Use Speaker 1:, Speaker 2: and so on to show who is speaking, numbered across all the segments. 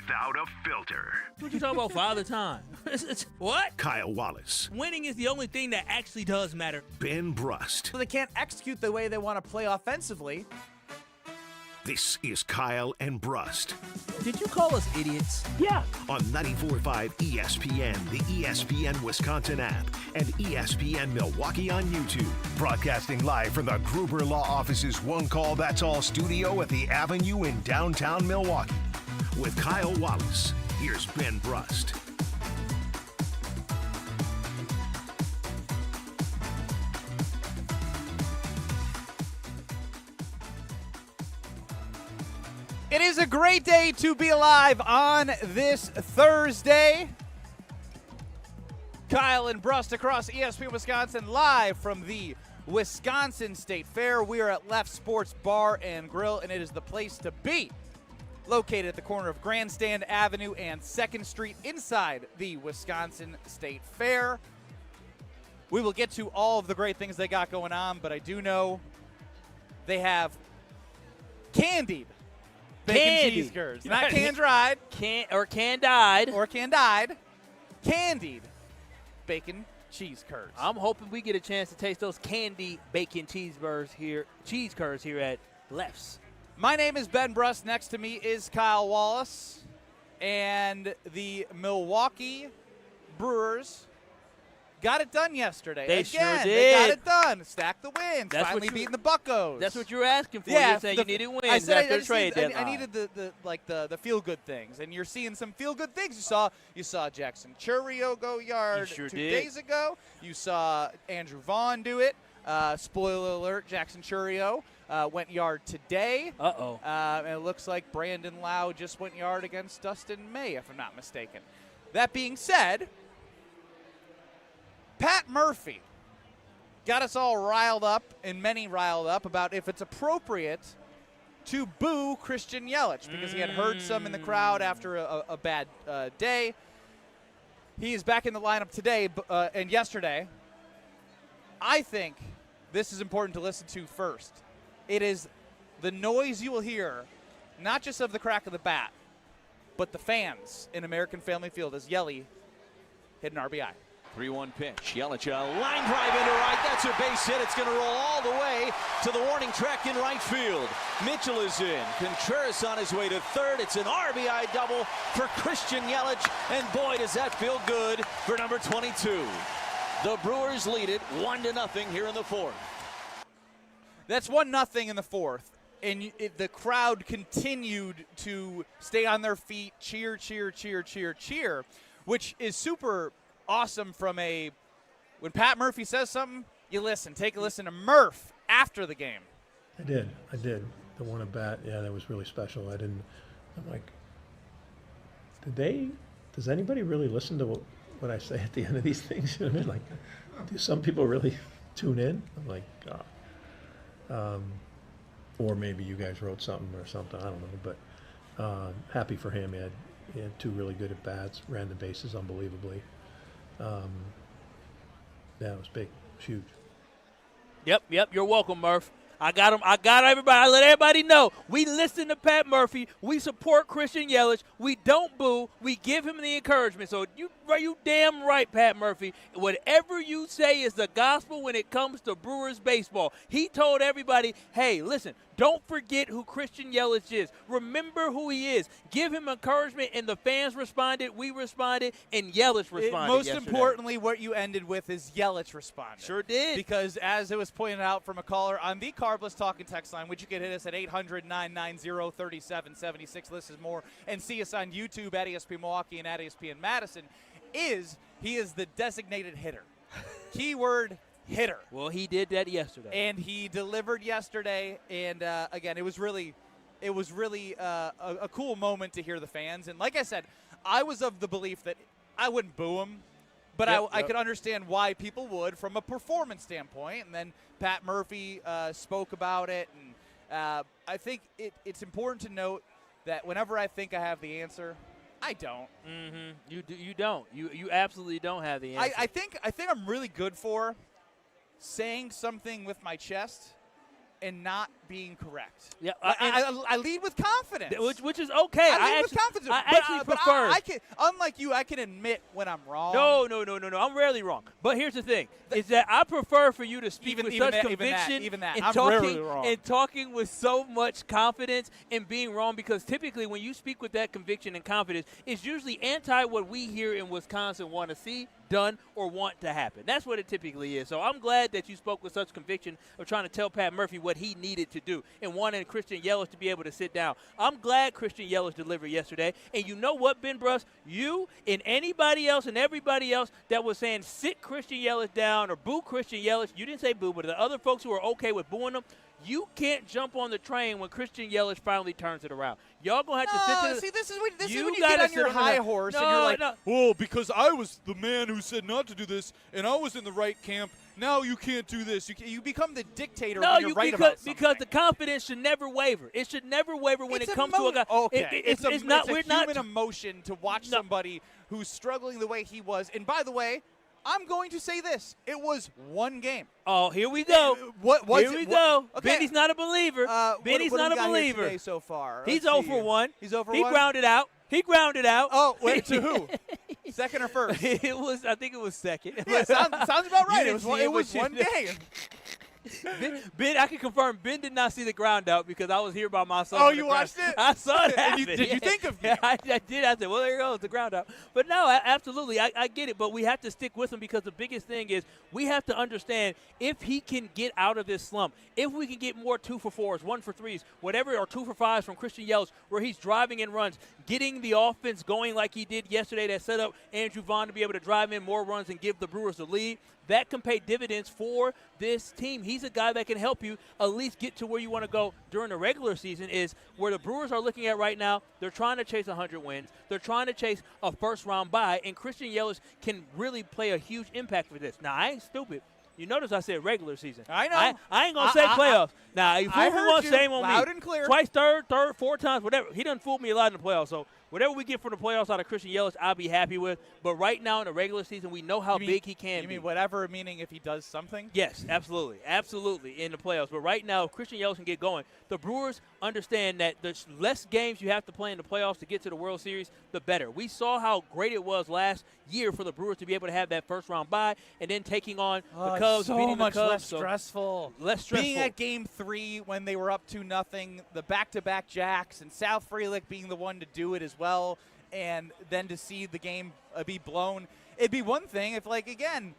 Speaker 1: without a filter.
Speaker 2: What you talking about, Father Time? What?
Speaker 1: Kyle Wallace.
Speaker 2: Winning is the only thing that actually does matter.
Speaker 1: Ben Brust.
Speaker 3: So they can't execute the way they want to play offensively.
Speaker 1: This is Kyle and Brust.
Speaker 2: Did you call us idiots?
Speaker 3: Yeah.
Speaker 1: On 94.5 ESPN, the ESPN Wisconsin app, and ESPN Milwaukee on YouTube. Broadcasting live from the Gruber Law Office's One Call That's All studio at the Avenue in downtown Milwaukee. With Kyle Wallace, here's Ben Brust.
Speaker 3: It is a great day to be alive on this Thursday. Kyle and Brust across ESPN Wisconsin, live from the Wisconsin State Fair. We are at Left Sports Bar and Grill, and it is the place to be. Located at the corner of Grandstand Avenue and 2nd Street inside the Wisconsin State Fair. We will get to all of the great things they got going on, but I do know they have candied bacon cheese curds. Not can-dried. Can-dyed. Candied bacon cheese curds.
Speaker 2: I'm hoping we get a chance to taste those candy bacon cheese curds here at Left's.
Speaker 3: My name is Ben Brust. Next to me is Kyle Wallace. And the Milwaukee Brewers got it done yesterday.
Speaker 2: They
Speaker 3: Again,
Speaker 2: sure did.
Speaker 3: They got it done. Stacked the wins.
Speaker 2: That's
Speaker 3: Finally beating the Buccos.
Speaker 2: That's what you were asking for.
Speaker 3: Yeah,
Speaker 2: You're saying you needed wins
Speaker 3: I
Speaker 2: after the trade deadline.
Speaker 3: I needed the feel good things, and you're seeing some feel good things. You saw Jackson Chourio go yard
Speaker 2: sure
Speaker 3: 2
Speaker 2: did.
Speaker 3: days ago. You saw Andrew Vaughn do it. Spoiler alert: Jackson Chourio went yard today. And it looks like Brandon Lau just went yard against Dustin May, if I'm not mistaken. That being said, Pat Murphy got us all riled up, and many riled up, about if it's appropriate to boo Christian Yelich because he had heard some in the crowd after a bad day. He is back in the lineup today and yesterday. I think this is important to listen to first. It is the noise you will hear, not just of the crack of the bat, but the fans in American Family Field as Yelich hit an RBI.
Speaker 4: 3-1 pitch. Yelich, a line drive into right. That's a base hit. It's going to roll all the way to the warning track in right field. Mitchell is in. Contreras on his way to third. It's an RBI double for Christian Yelich. And boy, does that feel good for number 22. The Brewers lead it 1-0 here in the fourth.
Speaker 3: That's 1-0 in the fourth. And the crowd continued to stay on their feet, cheer, cheer, cheer, cheer, cheer, which is super awesome when Pat Murphy says something, you listen. Take a listen to Murph after the game.
Speaker 5: I did. The one at bat, yeah, that was really special. I'm like, does anybody really listen to what I say at the end of these things? You know what I mean? Like, do some people really tune in? I'm like, God. Or maybe you guys wrote something or something, I don't know. But happy for him. He had 2 really good at bats, ran the bases unbelievably. Yeah, it was big. It was huge.
Speaker 2: Yep. You're welcome, Murph. I got him. I got everybody. I let everybody know. We listen to Pat Murphy. We support Christian Yelich. We don't boo. We give him the encouragement. So you damn right, Pat Murphy. Whatever you say is the gospel when it comes to Brewers baseball. He told everybody, hey, listen, don't forget who Christian Yelich is. Remember who he is. Give him encouragement, and the fans responded. We responded, and Yelich responded
Speaker 3: Most
Speaker 2: yesterday.
Speaker 3: importantly, what you ended with is Yelich responded.
Speaker 2: Sure did.
Speaker 3: Because as it was pointed out from a caller on the Carbless Talking Text line, which you can hit us at 800-990-3776. Listen more and see us on YouTube at ESPN Milwaukee and at ESPN Madison. He is the designated hitter. Keyword hitter.
Speaker 2: Well, he did that yesterday.
Speaker 3: And he delivered yesterday. And, again, it was really a cool moment to hear the fans. And like I said, I was of the belief that I wouldn't boo him, but I could understand why people would from a performance standpoint. And then Pat Murphy spoke about it. And I think it's important to note that whenever I think I have the answer, I don't.
Speaker 2: Mm-hmm. You don't. You absolutely don't have the answer.
Speaker 3: I think I'm really good for saying something with my chest and not being correct.
Speaker 2: Yeah,
Speaker 3: I lead with confidence.
Speaker 2: Which is okay.
Speaker 3: I lead with confidence.
Speaker 2: I actually prefer.
Speaker 3: I can, unlike you, I can admit when I'm wrong.
Speaker 2: No. I'm rarely wrong. But here's the thing: is that I prefer for you to speak with such conviction
Speaker 3: even that.
Speaker 2: and
Speaker 3: I'm rarely wrong.
Speaker 2: and talking with so much confidence and being wrong. Because typically, when you speak with that conviction and confidence, it's usually anti what we here in Wisconsin want to see done or want to happen. That's what it typically is. So I'm glad that you spoke with such conviction of trying to tell Pat Murphy what he needed to do and wanting Christian Yelich to be able to sit down. I'm glad Christian Yelich delivered yesterday. And you know what, Ben Brust? You and anybody else and everybody else that was saying sit Christian Yelich down or boo Christian Yelich, you didn't say boo, but the other folks who are okay with booing them, you can't jump on the train when Christian Yelich finally turns it around. Y'all going to have to sit to
Speaker 3: see, this is when you
Speaker 2: gotta
Speaker 3: get on
Speaker 2: sit
Speaker 3: your
Speaker 2: on
Speaker 3: high
Speaker 2: the-
Speaker 3: horse
Speaker 2: No,
Speaker 3: and you're like,
Speaker 2: no.
Speaker 3: oh, because I was the man who said not to do this, and I was in the right camp. Now you can't do this. You become the dictator when you're right about something.
Speaker 2: Because the confidence should never waver. It should never waver when it comes to a guy.
Speaker 3: Okay,
Speaker 2: It's not.
Speaker 3: It's
Speaker 2: We're
Speaker 3: a
Speaker 2: not.
Speaker 3: human emotion to watch somebody who's struggling the way he was. And by the way, I'm going to say this: it was one game.
Speaker 2: Oh, here we go. Here we go.
Speaker 3: Okay.
Speaker 2: Benny's not a believer. Benny's
Speaker 3: what
Speaker 2: not
Speaker 3: do we
Speaker 2: a
Speaker 3: got here
Speaker 2: believer.
Speaker 3: today so far.
Speaker 2: He's
Speaker 3: Let's
Speaker 2: 0
Speaker 3: see
Speaker 2: for
Speaker 3: here.
Speaker 2: 1.
Speaker 3: He's 0 for
Speaker 2: He
Speaker 3: 1?
Speaker 2: grounded out.
Speaker 3: Oh, wait, to who? Second or first?
Speaker 2: I think it was second.
Speaker 3: Yeah, sounds about right. It was
Speaker 2: but
Speaker 3: one game.
Speaker 2: Ben, I can confirm, Ben did not see the ground out because I was here by myself.
Speaker 3: Oh,
Speaker 2: on the
Speaker 3: you
Speaker 2: ground.
Speaker 3: watched it?
Speaker 2: I saw it
Speaker 3: And
Speaker 2: happen.
Speaker 3: did you think of me?
Speaker 2: Yeah, I did. I said, well, there goes the ground out. But no, absolutely, I get it. But we have to stick with him because the biggest thing is we have to understand if he can get out of this slump, if we can get more 2 for 4s, 1 for 3s, whatever, or 2 for 5s from Christian Yelich, where he's driving in runs, getting the offense going like he did yesterday that set up Andrew Vaughn to be able to drive in more runs and give the Brewers the lead, that can pay dividends for this team. He's a guy that can help you at least get to where you want to go during the regular season, is where the Brewers are looking at right now. They're trying to chase 100 wins. They're trying to chase a first-round bye, and Christian Yelich can really play a huge impact for this. Now, I ain't stupid. You notice I said regular season.
Speaker 3: I know.
Speaker 2: I ain't going to say playoffs. Now, you fooled me once, shame on me.
Speaker 3: loud and clear.
Speaker 2: Twice, third, 4 times, whatever. He done fooled me a lot in the playoffs. So whatever we get from the playoffs out of Christian Yelich, I'll be happy with. But right now in the regular season, we know how big he can be.
Speaker 3: You mean whatever, meaning if he does something?
Speaker 2: Yes, absolutely. Absolutely in the playoffs. But right now, if Christian Yelich can get going, the Brewers understand that the less games you have to play in the playoffs to get to the World Series, the better. We saw how great it was last year for the Brewers to be able to have that first-round bye and then taking on the Cubs, beating the Cubs.
Speaker 3: Less stressful.
Speaker 2: Less stressful.
Speaker 3: Being at Game 3 when they were up 2-0, the back-to-back jacks, and South Frelick being the one to do it as well, and then to see the game be blown. It'd be one thing if, like, again,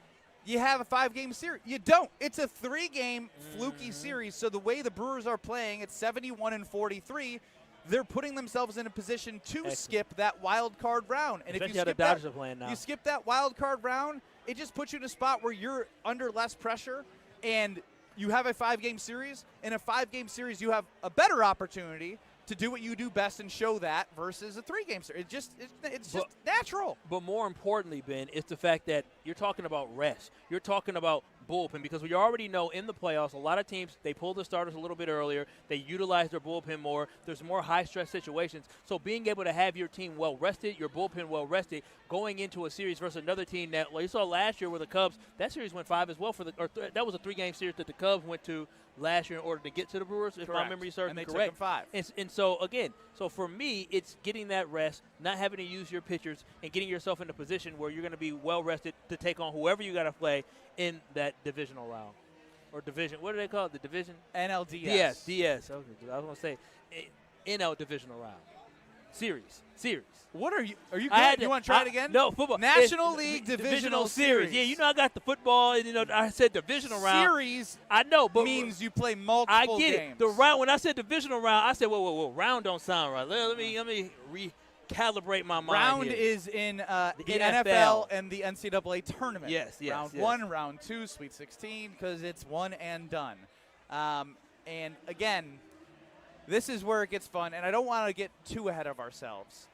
Speaker 3: you have a 5-game series. You don't. It's a 3-game fluky series. So the way the Brewers are playing at 71-43, they're putting themselves in a position to skip that wild card round. And
Speaker 2: especially
Speaker 3: if
Speaker 2: how the Dodgers are playing now.
Speaker 3: you skip that wild card round, it just puts you in a spot where you're under less pressure, and you have a 5-game series. In a 5-game series, you have a better opportunity to do what you do best and show that versus a 3-game series. It's just natural.
Speaker 2: But more importantly, Ben, it's the fact that you're talking about rest. You're talking about bullpen, because we already know in the playoffs, a lot of teams, they pull the starters a little bit earlier. They utilize their bullpen more. There's more high-stress situations. So being able to have your team well-rested, your bullpen well-rested, going into a series versus another team that, well, you saw last year with the Cubs, that series went 5 as well. That was a 3-game series that the Cubs went to last year in order to get to the Brewers, if my memory serves me correct.
Speaker 3: And they took them 5.
Speaker 2: And so, again, for me, it's getting that rest, not having to use your pitchers, and getting yourself in a position where you're going to be well-rested to take on whoever you got to play in that divisional round. Or division. What do they call it? The division?
Speaker 3: NLDS.
Speaker 2: DS. Okay, I was going to say NL divisional round. Series.
Speaker 3: What are you good? You want to try it again?
Speaker 2: No, football.
Speaker 3: National League Divisional Series.
Speaker 2: Yeah, you know I got the football, and I said divisional round.
Speaker 3: Series
Speaker 2: I know, but
Speaker 3: means you play multiple games.
Speaker 2: I get it. The round, when I said divisional round, I said, whoa, round don't sound right. Let me recalibrate my mind.
Speaker 3: Round
Speaker 2: here.
Speaker 3: is in the
Speaker 2: NFL.
Speaker 3: NFL and the NCAA tournament.
Speaker 2: Yes.
Speaker 3: Round 1, round 2, Sweet 16, because it's one and done. And again, this is where it gets fun, and I don't want to get too ahead of ourselves.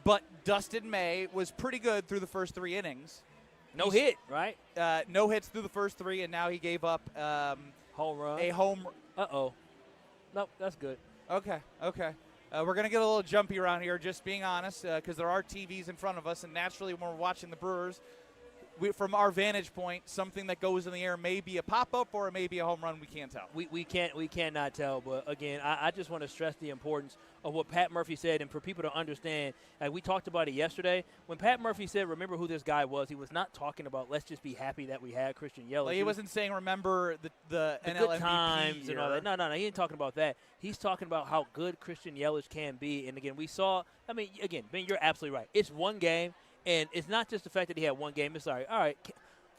Speaker 3: But Dustin May was pretty good through the first 3 innings.
Speaker 2: No hit, right?
Speaker 3: No hits through the first 3, and now he gave up
Speaker 2: home run.
Speaker 3: a home.
Speaker 2: Uh-oh. Nope, that's good.
Speaker 3: Okay. We're going to get a little jumpy around here, just being honest, because there are TVs in front of us, and naturally when we're watching the Brewers, from our vantage point, something that goes in the air may be a pop-up or it may be a home run. We can't tell.
Speaker 2: We cannot tell. But, again, I just want to stress the importance of what Pat Murphy said, and for people to understand, we talked about it yesterday. When Pat Murphy said, remember who this guy was, he was not talking about let's just be happy that we had Christian Yelich.
Speaker 3: Like he wasn't saying remember the NL
Speaker 2: good
Speaker 3: MVP
Speaker 2: times
Speaker 3: year.
Speaker 2: and all that. No, he ain't talking about that. He's talking about how good Christian Yelich can be. And, again, we saw – I mean, again, Ben, you're absolutely right. It's one game, and it's not just the fact that he had one game. It's like, all right –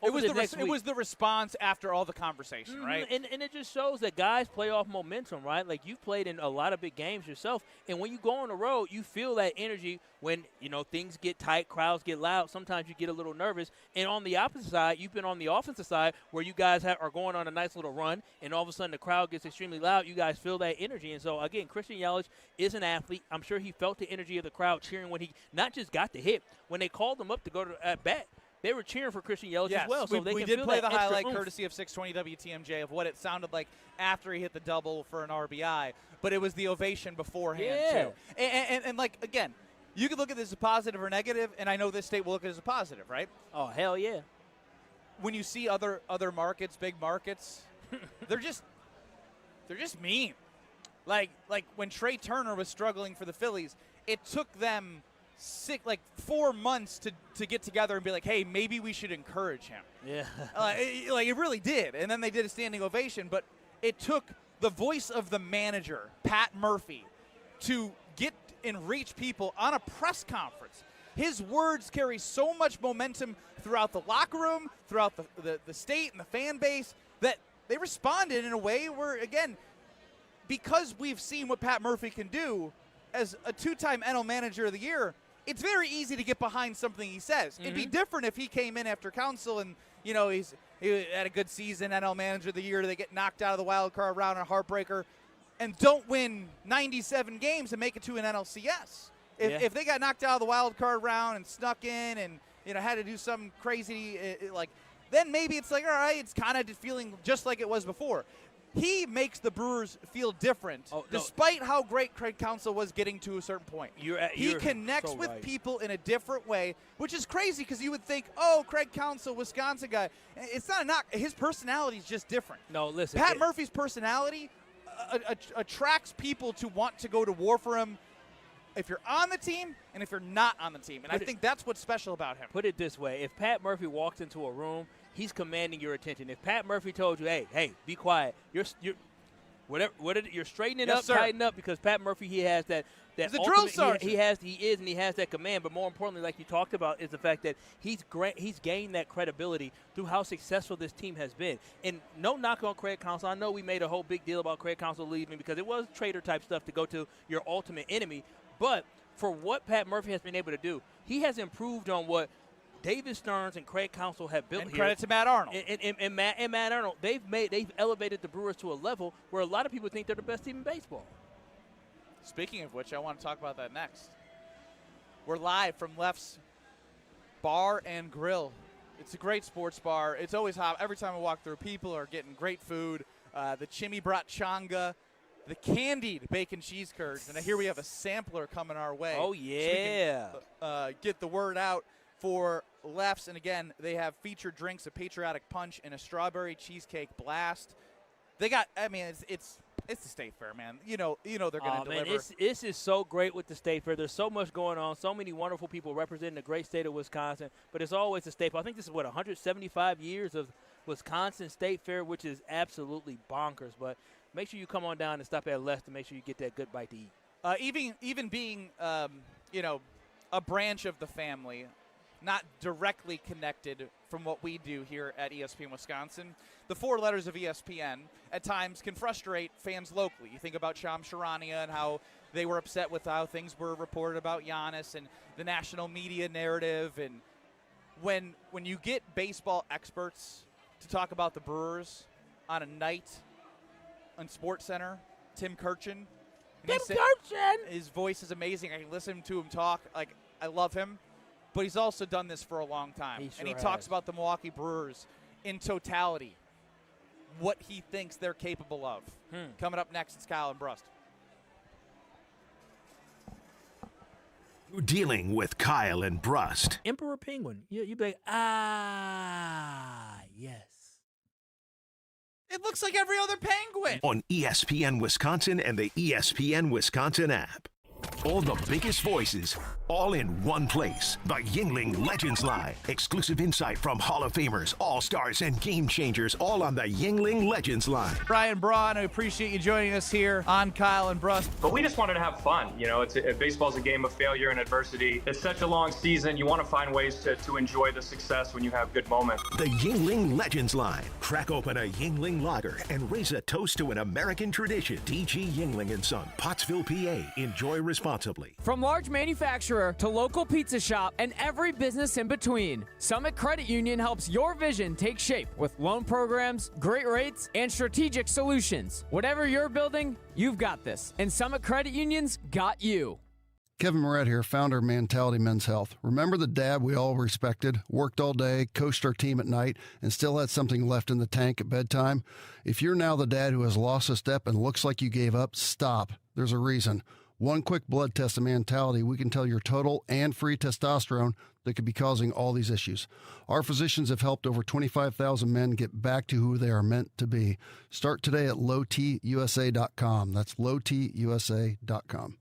Speaker 3: it was the response after all the conversation, right?
Speaker 2: And it just shows that guys play off momentum, right? Like, you've played in a lot of big games yourself, and when you go on the road, you feel that energy when, things get tight, crowds get loud. Sometimes you get a little nervous. And on the opposite side, you've been on the offensive side where you guys are going on a nice little run, and all of a sudden the crowd gets extremely loud. You guys feel that energy. And so, again, Christian Yelich is an athlete. I'm sure he felt the energy of the crowd cheering when he not just got the hit. When they called him up to go to at bat, they were cheering for Christian Yelich as well. So
Speaker 3: we did play the highlight courtesy of 620 WTMJ of what it sounded like after he hit the double for an RBI, but it was the ovation beforehand too. And like, again, you could look at this as a positive or negative, and I know this state will look at it as a positive, right?
Speaker 2: Oh, hell yeah.
Speaker 3: When you see other markets, big markets, they're just mean. Like when Trey Turner was struggling for the Phillies, it took them 4 months to get together and be like, hey, maybe we should encourage him.
Speaker 2: Yeah.
Speaker 3: It really did. And then they did a standing ovation, but it took the voice of the manager, Pat Murphy, to get and reach people on a press conference. His words carry so much momentum throughout the locker room, throughout the state and the fan base, that they responded in a way where, again, because we've seen what Pat Murphy can do as a 2-time NL Manager of the Year, it's very easy to get behind something he says. Mm-hmm. It'd be different if he came in after council and, he had a good season, NL Manager of the Year, they get knocked out of the wild card round in a heartbreaker and don't win 97 games and make it to an NLCS. If they got knocked out of the wild card round and snuck in and, had to do something crazy, then maybe it's like, all right, it's kind of feeling just like it was before. He makes the Brewers feel different, despite how great Craig Counsell was getting to a certain point. He connects with people in a different way, which is crazy because you would think, Craig Counsell, Wisconsin guy. It's not a knock. His personality is just different.
Speaker 2: No, listen.
Speaker 3: Pat Murphy's personality attracts people to want to go to war for him if you're on the team and if you're not on the team. And I think that's what's special about him.
Speaker 2: Put it this way. If Pat Murphy walks into a room, he's commanding your attention. If Pat Murphy told you, hey, be quiet. You're straightening up, tighten up, because Pat Murphy, he has that
Speaker 3: he's a drill sergeant.
Speaker 2: He has that command. But more importantly, like you talked about, is the fact that he's gained that credibility through how successful this team has been. And no knock on Craig Counsell. I know we made a whole big deal about Craig Counsell leaving because it was traitor type stuff to go to your ultimate enemy. But for what Pat Murphy has been able to do, he has improved on what David Stearns and Craig Counsell have built
Speaker 3: and
Speaker 2: here.
Speaker 3: Credit to Matt Arnold.
Speaker 2: And Matt Arnold. They've elevated the Brewers to a level where a lot of people think they're the best team in baseball.
Speaker 3: Speaking of which, I want to talk about that next. We're live from Left's Bar and Grill. It's a great sports bar. It's always hot. Every time I walk through, people are getting great food. The chimi changa, the candied bacon cheese curds, and here we have a sampler coming our way.
Speaker 2: Oh, yeah.
Speaker 3: So we can, get the word out for Lefts. And, again, they have featured drinks, a patriotic punch, and a strawberry cheesecake blast. They got – I mean, it's the State Fair, man. You know they're going to deliver.
Speaker 2: Man, this is so great with the State Fair. There's so much going on, so many wonderful people representing the great state of Wisconsin. But it's always a staple. I think this is, 175 years of Wisconsin State Fair, which is absolutely bonkers. But make sure you come on down and stop at Left to make sure you get that good bite to eat.
Speaker 3: Even being, a branch of the family, not directly connected from what we do here at ESPN Wisconsin, the 4 letters of ESPN at times can frustrate fans locally. You think about Shams Charania and how they were upset with how things were reported about Giannis and the national media narrative. And when you get baseball experts to talk about the Brewers on a night on SportsCenter, Tim Kurchin. His voice is amazing. I can listen to him talk. Like, I love him. But he's also done this for a long time. He talks about the Milwaukee Brewers in totality, what he thinks they're capable of. Coming up next, it's Kyle and Brust.
Speaker 1: Dealing with Kyle and Brust.
Speaker 2: Emperor Penguin. You'd be like, yes.
Speaker 3: It looks like every other penguin.
Speaker 1: On ESPN Wisconsin and the ESPN Wisconsin app. All the biggest voices, all in one place. The Yingling Legends Line. Exclusive insight from Hall of Famers, All-Stars, and Game Changers, all on the Yingling Legends Line.
Speaker 3: Brian Braun, I appreciate you joining us here on Kyle and Brust.
Speaker 6: But we just wanted to have fun. You know, baseball's a game of failure and adversity. It's such a long season. You want to find ways to enjoy the success when you have good moments.
Speaker 1: The Yingling Legends Line. Crack open a Yingling lager and raise a toast to an American tradition. D.G. Yingling & Son, Pottsville, PA. Enjoy responsibly.
Speaker 7: From large manufacturer to local pizza shop and every business in between, Summit Credit Union helps your vision take shape with loan programs, great rates, and strategic solutions. Whatever you're building, you've got this. And Summit Credit Union's got you.
Speaker 8: Kevin Moret here, founder of Mentality Men's Health. Remember the dad we all respected, worked all day, coached our team at night, and still had something left in the tank at bedtime? If you're now the dad who has lost a step and looks like you gave up, stop. There's a reason. One quick blood test of Mentality, we can tell your total and free testosterone that could be causing all these issues. Our physicians have helped over 25,000 men get back to who they are meant to be. Start today at lowtusa.com. That's lowtusa.com.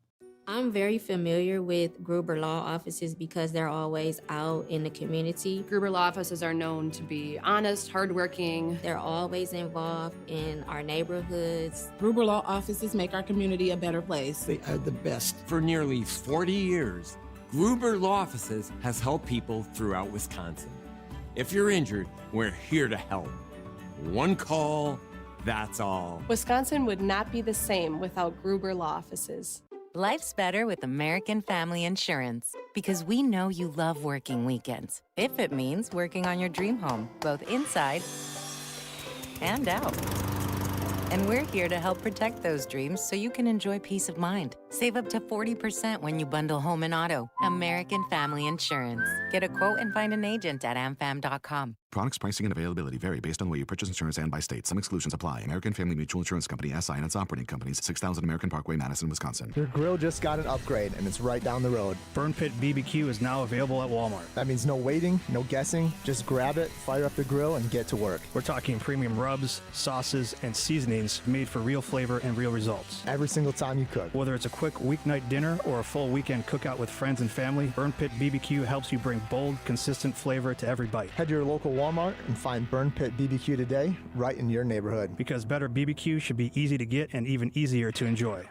Speaker 9: I'm very familiar with Gruber Law Offices because they're always out in the community.
Speaker 10: Gruber Law Offices are known to be honest, hardworking.
Speaker 9: They're always involved in our neighborhoods.
Speaker 11: Gruber Law Offices make our community a better place.
Speaker 12: They are the best. For nearly 40 years, Gruber Law Offices has helped people throughout Wisconsin. If you're injured, we're here to help. One call, that's all.
Speaker 10: Wisconsin would not be the same without Gruber Law Offices.
Speaker 13: Life's better with American Family Insurance because we know you love working weekends. If it means working on your dream home, both inside and out. And we're here to help protect those dreams so you can enjoy peace of mind. Save up to 40% when you bundle home and auto. American Family Insurance. Get a quote and find an agent at amfam.com.
Speaker 14: Products, pricing, and availability vary based on where you purchase insurance and by state. Some exclusions apply. American Family Mutual Insurance Company, SI, and its operating companies, 6000 American Parkway, Madison, Wisconsin.
Speaker 15: Your grill just got an upgrade, and it's right down the road.
Speaker 16: Burn Pit BBQ is now available at Walmart.
Speaker 15: That means no waiting, no guessing. Just grab it, fire up the grill, and get to work.
Speaker 16: We're talking premium rubs, sauces, and seasonings made for real flavor and real results.
Speaker 15: Every single time you cook.
Speaker 16: Whether it's a quick weeknight dinner or a full weekend cookout with friends and family, Burn Pit BBQ helps you bring bold, consistent flavor to every bite.
Speaker 15: Head to your local Walmart and find Burn Pit BBQ today, right in your neighborhood.
Speaker 16: Because better BBQ should be easy to get and even easier to enjoy.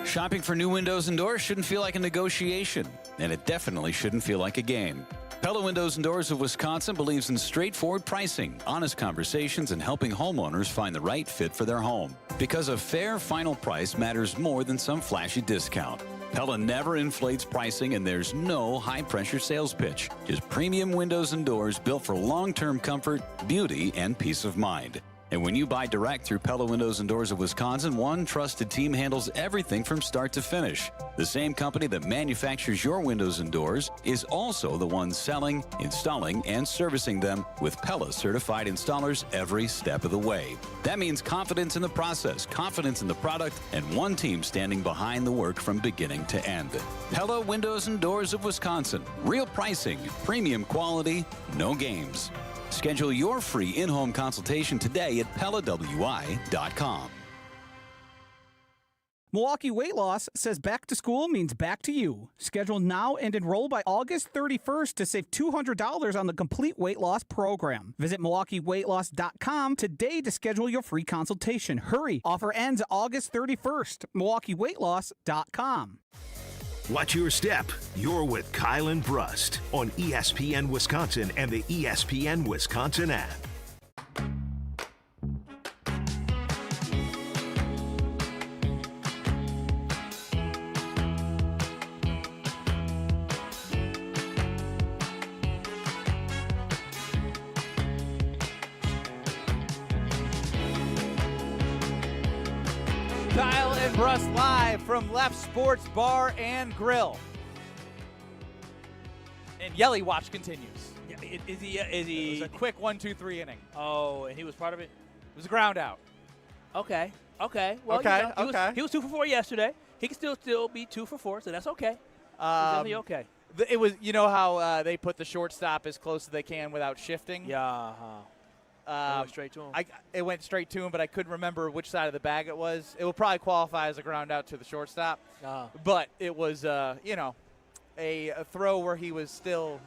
Speaker 17: Shopping for new windows and doors shouldn't feel like a negotiation, and it definitely shouldn't feel like a game. Pella Windows and Doors of Wisconsin believes in straightforward pricing, honest conversations, and helping homeowners find the right fit for their home. Because a fair final price matters more than some flashy discount. Pella never inflates pricing, and there's no high-pressure sales pitch. Just premium windows and doors built for long-term comfort, beauty, and peace of mind. And when you buy direct through Pella Windows and Doors of Wisconsin, one trusted team handles everything from start to finish. The same company that manufactures your windows and doors is also the one selling, installing, and servicing them with Pella certified installers every step of the way. That means confidence in the process, confidence in the product, and one team standing behind the work from beginning to end. Pella Windows and Doors of Wisconsin. Real pricing, premium quality, no games. Schedule your free in-home consultation today at PellaWI.com.
Speaker 18: Milwaukee Weight Loss says back to school means back to you. Schedule now and enroll by August 31st to save $200 on the complete weight loss program. Visit MilwaukeeWeightLoss.com today to schedule your free consultation. Hurry! Offer ends August 31st. MilwaukeeWeightLoss.com.
Speaker 1: Watch your step. You're with Kyle and Brust on ESPN Wisconsin and the ESPN Wisconsin app.
Speaker 3: Kyle and Brust live from Left Sports Bar and Grill. And Yelly Watch continues.
Speaker 2: Yeah, is he?
Speaker 3: It was a quick 1-2-3 inning.
Speaker 2: Oh, and he was part of it?
Speaker 3: It was a ground out.
Speaker 2: Okay. Well,
Speaker 3: okay.
Speaker 2: He was 2 for 4 yesterday. He can still be 2 for 4, so that's okay. Definitely okay.
Speaker 3: It was, you know how they put the shortstop as close as they can without shifting?
Speaker 2: Yeah. It went straight to him.
Speaker 3: It went straight to him, but I couldn't remember which side of the bag it was. It will probably qualify as a ground out to the shortstop. But it was, a throw where he was still,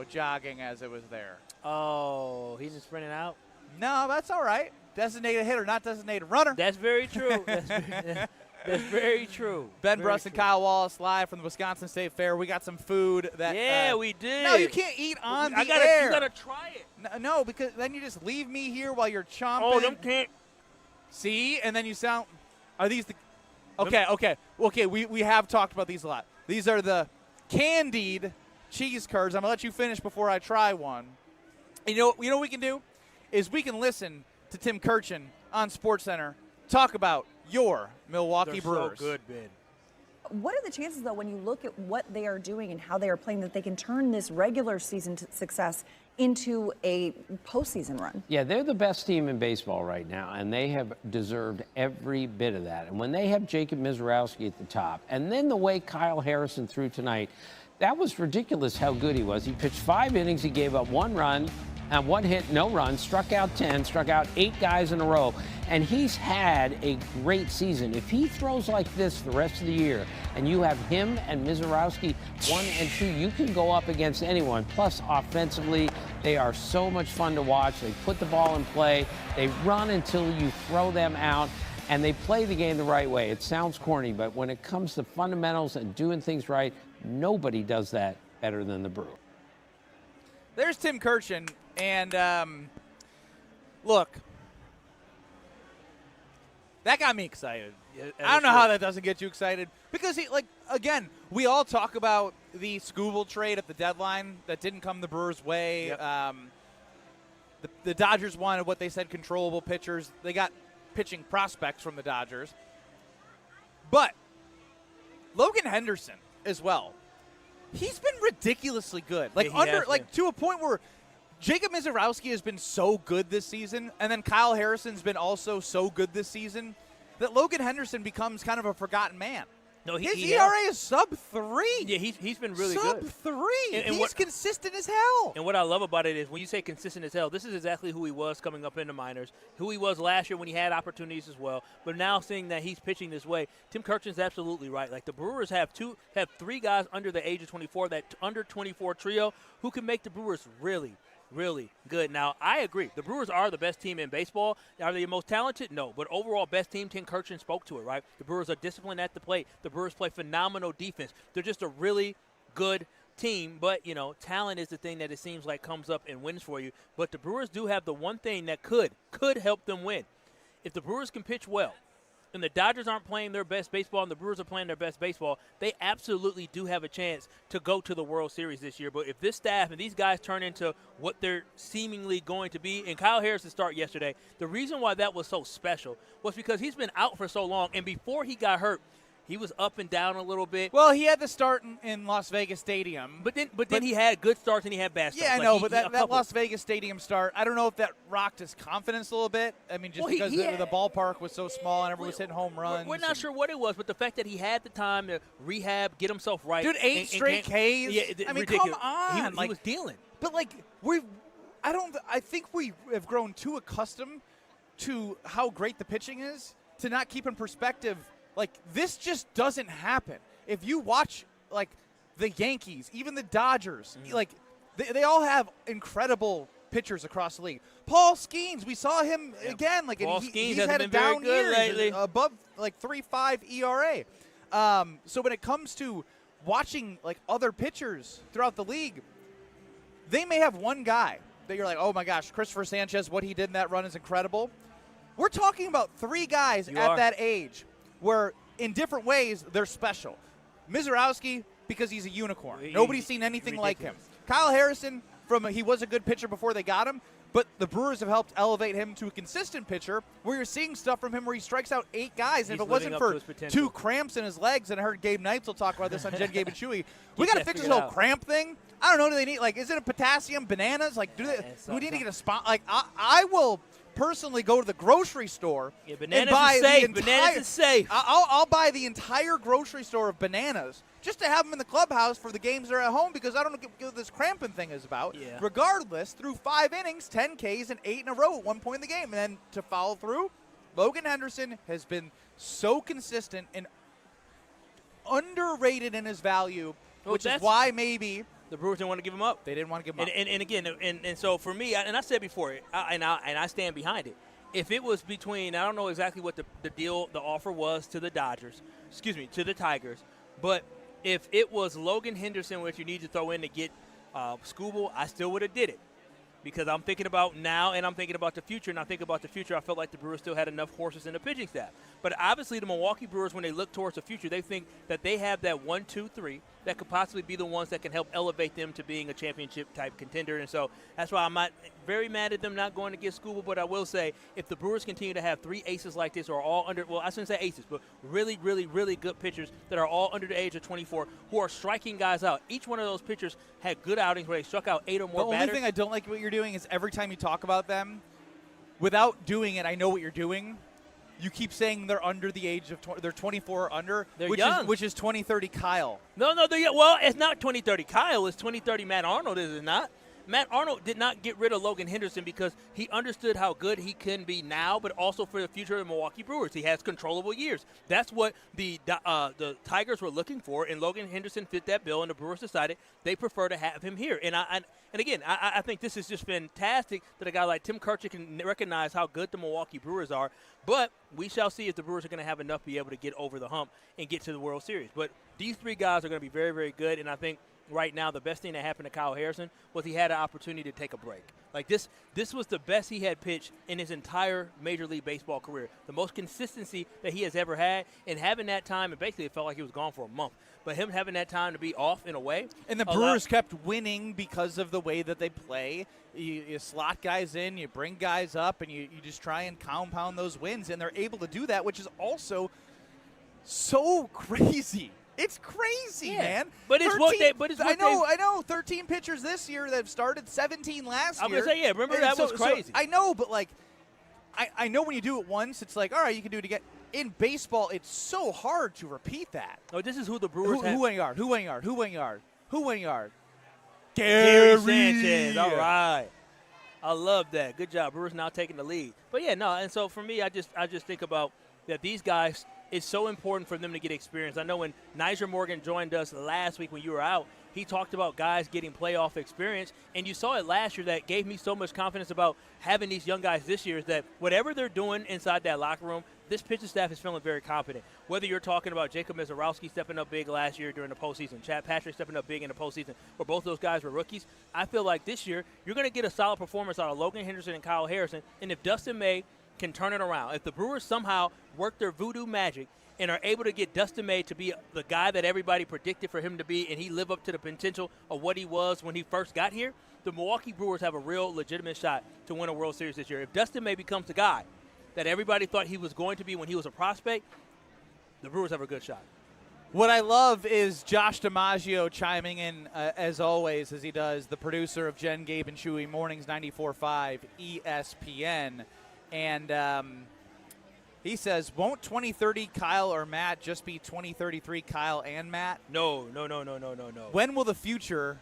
Speaker 3: jogging as it was there.
Speaker 2: Oh, he didn't sprint it out?
Speaker 3: No, that's all right. Designated hitter, not designated runner.
Speaker 2: That's very true. That's very true.
Speaker 3: Ben Brust and Kyle Wallace live from the Wisconsin State Fair. We got some food that.
Speaker 2: We did.
Speaker 3: No, you can't eat on the air.
Speaker 2: You gotta try it.
Speaker 3: No, because then you just leave me here while you're chomping.
Speaker 2: Oh, them can't.
Speaker 3: See, and then you sound. Are these the? Okay. We have talked about these a lot. These are the candied cheese curds. I'm gonna let you finish before I try one. And you know what we can do is we can listen to Tim Kirchin on SportsCenter talk about your Milwaukee Brewers.
Speaker 2: So good, Ben.
Speaker 19: What are the chances, though, when you look at what they are doing and how they are playing, that they can turn this regular season success into a postseason run?
Speaker 20: Yeah, they're the best team in baseball right now, and they have deserved every bit of that. And when they have Jacob Mizorowski at the top, and then the way Kyle Harrison threw tonight, that was ridiculous how good he was. He pitched 5 innings, he gave up 1 run, and 1 hit, no runs, struck out 10, struck out 8 guys in a row, and he's had a great season. If he throws like this the rest of the year, and you have him and Mizorowski 1 and 2, you can go up against anyone. Plus, offensively, they are so much fun to watch. They put the ball in play, they run until you throw them out, and they play the game the right way. It sounds corny, but when it comes to fundamentals and doing things right, nobody does that better than the Brewers.
Speaker 3: There's Tim Kirchin. And, look, that got me excited. I don't know how that doesn't get you excited. Because, again, we all talk about the Skubal trade at the deadline that didn't come the Brewers' way. Yep. The Dodgers wanted what they said controllable pitchers. They got pitching prospects from the Dodgers. But Logan Henderson as well. He's been ridiculously good. To a point where Jacob Mizorowski has been so good this season, and then Kyle Harrison's been also so good this season, that Logan Henderson becomes kind of a forgotten man.
Speaker 2: No,
Speaker 3: his ERA is sub-3.
Speaker 2: Yeah, he's been really
Speaker 3: good. Sub-3. He's consistent as hell.
Speaker 2: And what I love about it is when you say consistent as hell, this is exactly who he was coming up in the minors, who he was last year when he had opportunities as well. But now seeing that he's pitching this way, Tim Kirchin's absolutely right. Like, the Brewers have 3 guys under the age of 24, that under 24 trio, who can make the Brewers really good. Now, I agree. The Brewers are the best team in baseball. Are they the most talented? No. But overall, best team, Tim Kirchin spoke to it, right? The Brewers are disciplined at the plate. The Brewers play phenomenal defense. They're just a really good team. But, talent is the thing that it seems like comes up and wins for you. But the Brewers do have the one thing that could help them win. If the Brewers can pitch well, and the Dodgers aren't playing their best baseball and the Brewers are playing their best baseball, they absolutely do have a chance to go to the World Series this year. But if this staff and these guys turn into what they're seemingly going to be, and Kyle Harrison start yesterday, the reason why that was so special was because he's been out for so long, and before he got hurt, he was up and down a little bit.
Speaker 3: Well, he had the start in Las Vegas Stadium.
Speaker 2: But then he had good starts and he had bad starts.
Speaker 3: Yeah, I know, but that Las Vegas Stadium start, I don't know if that rocked his confidence a little bit. I mean, because the ballpark was so small and everyone was hitting home runs.
Speaker 2: We're not sure what it was, but the fact that he had the time to rehab, get himself right.
Speaker 3: Dude, 8 straight Ks?
Speaker 2: Yeah,
Speaker 3: I mean,
Speaker 2: ridiculous.
Speaker 3: come on.
Speaker 2: He was dealing.
Speaker 3: But, I think we have grown too accustomed to how great the pitching is to not keep in perspective. This just doesn't happen. If you watch, the Yankees, even the Dodgers, they all have incredible pitchers across the league. Paul Skeens, we saw him again. He's had a down year lately. Above, 3.5 ERA. So when it comes to watching, other pitchers throughout the league, they may have one guy that you're like, oh, my gosh, Christopher Sanchez, what he did in that run is incredible. We're talking about 3 guys that age where in different ways they're special. Mizorowski, because he's a unicorn. Nobody's seen anything like him. Kyle Harrison, he was a good pitcher before they got him, but the Brewers have helped elevate him to a consistent pitcher where you're seeing stuff from him where he strikes out 8 guys. And if it wasn't for 2 cramps in his legs, and I heard Gabe Knights will talk about this on Jen, Gabe, and Chewy, we got to fix this whole cramp thing. I don't know. Do they need, is it a potassium, bananas? Do we need to get a spot? I will personally go to the grocery store
Speaker 2: bananas
Speaker 3: and buy
Speaker 2: is safe.
Speaker 3: the entire,
Speaker 2: Bananas is safe.
Speaker 3: I'll buy the entire grocery store of bananas just to have them in the clubhouse for the games that are at home because I don't know what this cramping thing is about.
Speaker 2: Yeah.
Speaker 3: Regardless, through 5 innings, 10 Ks, and 8 in a row at one point in the game. And then to follow through, Logan Henderson has been so consistent and underrated in his value, which is why maybe
Speaker 2: the Brewers didn't want to give him up.
Speaker 3: They didn't want to give him up.
Speaker 2: And again, and so for me, and I said before, I stand behind it. If it was between, I don't know exactly what the deal, the offer was to the to the Tigers, but if it was Logan Henderson, which you need to throw in to get Skubal, I still would have did it. Because I'm thinking about now and I'm thinking about the future. And I think about the future, I felt like the Brewers still had enough horses in the pitching staff. But obviously the Milwaukee Brewers, when they look towards the future, they think that they have that 1, 2, 3 that could possibly be the ones that can help elevate them to being a championship-type contender. And so that's why I'm not very mad at them not going to get Skubal. But I will say, if the Brewers continue to have 3 aces like this or all under – well, I shouldn't say aces, but really, really, really good pitchers that are all under the age of 24 who are striking guys out. Each one of those pitchers had good outings where they struck out 8 or more batters.
Speaker 3: The only thing I don't like what you're doing is every time you talk about them, without doing it, I know what you're doing. You keep saying they're under the age of they're 24 or under,
Speaker 2: they're
Speaker 3: which
Speaker 2: young.
Speaker 3: Which is 2030 Kyle.
Speaker 2: No, they're young. Well, it's not 2030 Kyle. It's 2030 Matt Arnold, is it not? Matt Arnold did not get rid of Logan Henderson because he understood how good he can be now, but also for the future of the Milwaukee Brewers. He has controllable years. That's what the Tigers were looking for, and Logan Henderson fit that bill, and the Brewers decided they prefer to have him here. And I think this is just fantastic that a guy like Tim Kirchner can recognize how good the Milwaukee Brewers are. But we shall see if the Brewers are going to have enough to be able to get over the hump and get to the World Series. But these 3 guys are going to be very, very good, and I think right now the best thing that happened to Kyle Harrison was he had an opportunity to take a break. Like this was the best he had pitched in his entire Major League Baseball career, the most consistency that he has ever had, and having that time, and basically it felt like he was gone for a month, but him having that time to be off in a way.
Speaker 3: And the Brewers kept winning because of the way that they play. You slot guys in, you bring guys up, and you just try and compound those wins, and they're able to do that, which is also so crazy. It's crazy, man.
Speaker 2: But it's 13, what they.
Speaker 3: I know. 13 pitchers this year that have started, 17 last year.
Speaker 2: I'm gonna say, yeah. Remember that was crazy.
Speaker 3: I know, but like, I know when you do it once, it's like, all right, you can do it again. In baseball, it's so hard to repeat that.
Speaker 2: Oh, this is who the Brewers have.
Speaker 3: Who went yard?
Speaker 2: Gary Sanchez. All right. I love that. Good job. Brewers now taking the lead. But yeah, no. And so for me, I just think about that these guys. It's so important for them to get experience. I know when Nyjer Morgan joined us last week when you were out, he talked about guys getting playoff experience, and you saw it last year. That gave me so much confidence about having these young guys this year is that whatever they're doing inside that locker room, this pitching staff is feeling very confident. Whether you're talking about Jacob Mizorowski stepping up big last year during the postseason, Chad Patrick stepping up big in the postseason, where both those guys were rookies, I feel like this year you're going to get a solid performance out of Logan Henderson and Kyle Harrison, and if Dustin May can turn it around. If the Brewers somehow work their voodoo magic and are able to get Dustin May to be the guy that everybody predicted for him to be, and he live up to the potential of what he was when he first got here, the Milwaukee Brewers have a real legitimate shot to win a World Series this year. If Dustin May becomes the guy that everybody thought he was going to be when he was a prospect, the Brewers have a good shot.
Speaker 3: What I love is Josh DiMaggio chiming in, as always, as he does, the producer of Jen, Gabe, and Chewy Mornings 94.5 ESPN. And he says, won't 2030 Kyle or Matt just be 2033 Kyle and Matt?
Speaker 2: No.
Speaker 3: When will the future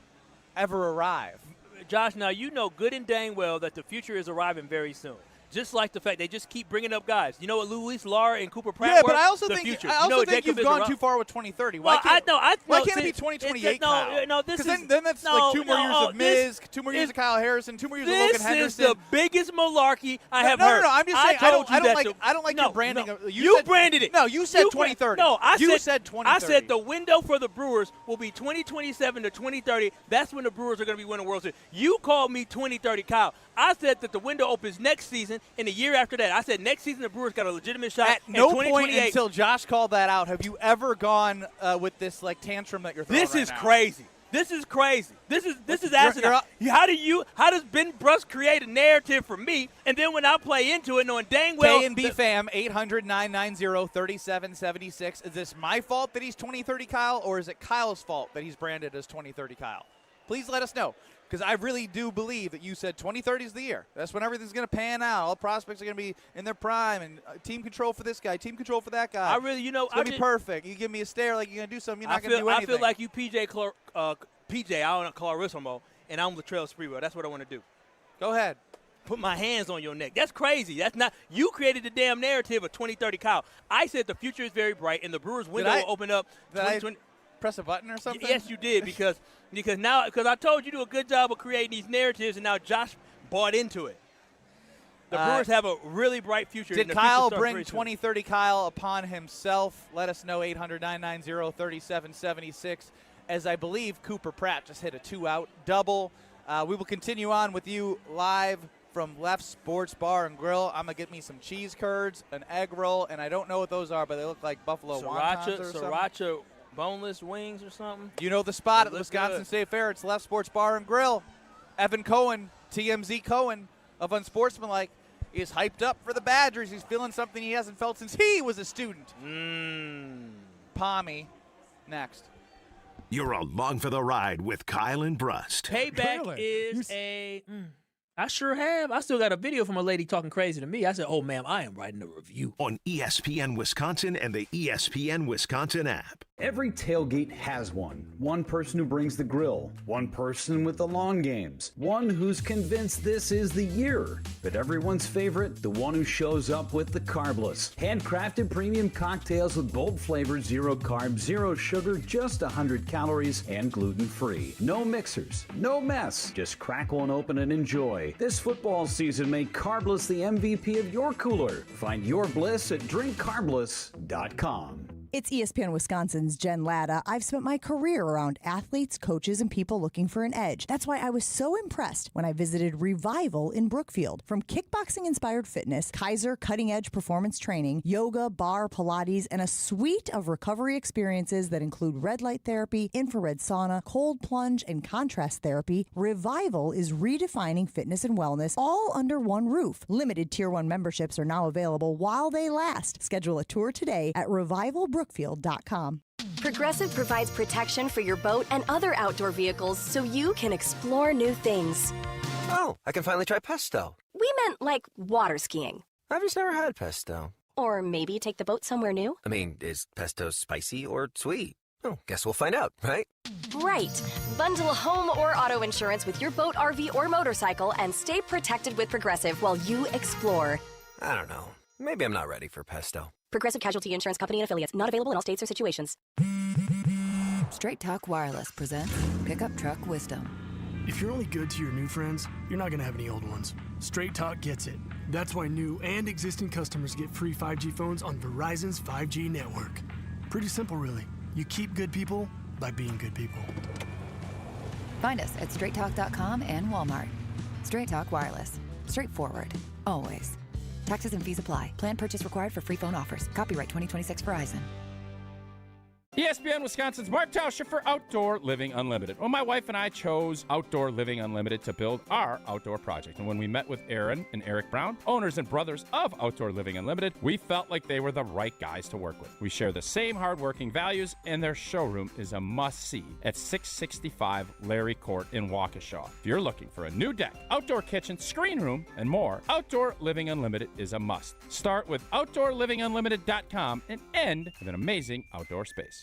Speaker 3: ever arrive?
Speaker 2: Josh, now you know good and dang well that the future is arriving very soon. Just like the fact they just keep bringing up guys. You know what Luis Lara and Cooper Pratt were?
Speaker 3: But I also think
Speaker 2: Jacob
Speaker 3: you've gone too far with 2030. Why can't it be 2028 Kyle?
Speaker 2: No,
Speaker 3: because then that's like 2 more years of Miz, 2 more years of Kyle Harrison, 2 more years of Logan Henderson.
Speaker 2: This is the biggest malarkey I have
Speaker 3: heard.
Speaker 2: No,
Speaker 3: I'm just saying I don't like your branding.
Speaker 2: You branded it.
Speaker 3: No, you said 2030.
Speaker 2: No,
Speaker 3: you said 2030.
Speaker 2: I said the window for the Brewers will be 2027 to 2030. That's when the Brewers are going to be winning World Series. You called me 2030 Kyle. I said that the window opens next season and the year after that. I said next season the Brewers got a legitimate shot.
Speaker 3: At no point until Josh called that out have you ever gone with this like tantrum that you're throwing.
Speaker 2: This is crazy. This is crazy. This is asinine. How does Ben Brust create a narrative for me, and then when I play into it, knowing dang well
Speaker 3: K&B fam 800-990-3776. Is this my fault that he's 2030 Kyle, or is it Kyle's fault that he's branded as 2030 Kyle? Please let us know. because I really do believe that you said 2030 is the year. That's when everything's going to pan out. All prospects are going to be in their prime, and team control for this guy, team control for that guy.
Speaker 2: I really,
Speaker 3: it's going to be perfect. You give me a stare like you're going to do something, you're not going to do anything.
Speaker 2: I feel like you PJ, I don't Clarissimo, and I'm Latrell Sprewell. That's what I want to do.
Speaker 3: Go ahead.
Speaker 2: Put my hands on your neck. That's crazy. That's not. You created the damn narrative of 2030 Kyle. I said the future is very bright, and the Brewers' window will open up.
Speaker 3: Did I press a button or something?
Speaker 2: Yes, you did, because I told you to do a good job of creating these narratives, and now Josh bought into it. The Brewers have a really bright future.
Speaker 3: Did Kyle bring 2030 Kyle upon himself? Let us know, 800-990-3776, as I believe Cooper Pratt just hit a 2-out double. We will continue on with you live from Left Sports Bar and Grill. I'm going to get me some cheese curds, an egg roll, and I don't know what those are, but they look like buffalo wontons or something.
Speaker 2: Sriracha boneless wings or something.
Speaker 3: You know the spot at the Wisconsin State Fair. It's Left Sports Bar and Grill. Evan Cohen, TMZ Cohen of Unsportsmanlike, is hyped up for the Badgers. He's feeling something he hasn't felt since he was a student. Pommy, next.
Speaker 1: You're along for the ride with Kyle and Brust.
Speaker 2: Payback is I sure have. I still got a video from a lady talking crazy to me. I said, oh, ma'am, I am writing a review.
Speaker 1: On ESPN Wisconsin and the ESPN Wisconsin app.
Speaker 21: Every tailgate has one. One person who brings the grill. One person with the lawn games. One who's convinced this is the year. But everyone's favorite, the one who shows up with the carbless. Handcrafted premium cocktails with bold flavors, 0 carbs, 0 sugar, just 100 calories, and gluten-free. No mixers, no mess. Just crack one open and enjoy. This football season, make Carbless the MVP of your cooler. Find your bliss at drinkcarbless.com.
Speaker 22: It's ESPN Wisconsin's Jen Latta. I've spent my career around athletes, coaches, and people looking for an edge. That's why I was so impressed when I visited Revival in Brookfield. From kickboxing-inspired fitness, Kaiser cutting-edge performance training, yoga, bar, Pilates, and a suite of recovery experiences that include red light therapy, infrared sauna, cold plunge, and contrast therapy, Revival is redefining fitness and wellness all under one roof. Limited Tier 1 memberships are now available while they last. Schedule a tour today at revivalbrookfield.com.
Speaker 23: Progressive provides protection for your boat and other outdoor vehicles so you can explore new things.
Speaker 24: Oh, I can finally try pesto.
Speaker 23: We meant like water skiing.
Speaker 24: I've just never had pesto.
Speaker 23: Or maybe take the boat somewhere new.
Speaker 24: I mean, is pesto spicy or sweet? Oh, guess we'll find out, right?
Speaker 23: Right. Bundle home or auto insurance with your boat, RV, or motorcycle and stay protected with Progressive while you explore.
Speaker 24: I don't know. Maybe I'm not ready for pesto.
Speaker 23: Progressive Casualty Insurance Company and Affiliates. Not available in all states or situations.
Speaker 25: Straight Talk Wireless presents Pickup Truck Wisdom.
Speaker 26: If you're only good to your new friends, you're not going to have any old ones. Straight Talk gets it. That's why new and existing customers get free 5G phones on Verizon's 5G network. Pretty simple, really. You keep good people by being good people.
Speaker 25: Find us at straighttalk.com and Walmart. Straight Talk Wireless. Straightforward. Always. Taxes and fees apply. Plan purchase required for free phone offers. Copyright 2026 Verizon.
Speaker 27: ESPN Wisconsin's Mark Tauscher for Outdoor Living Unlimited. Well, my wife and I chose Outdoor Living Unlimited to build our outdoor project. And when we met with Aaron and Eric Brown, owners and brothers of Outdoor Living Unlimited, we felt like they were the right guys to work with. We share the same hardworking values, and their showroom is a must-see at 665 Larry Court in Waukesha. If you're looking for a new deck, outdoor kitchen, screen room, and more, Outdoor Living Unlimited is a must. Start with OutdoorLivingUnlimited.com and end with an amazing outdoor space.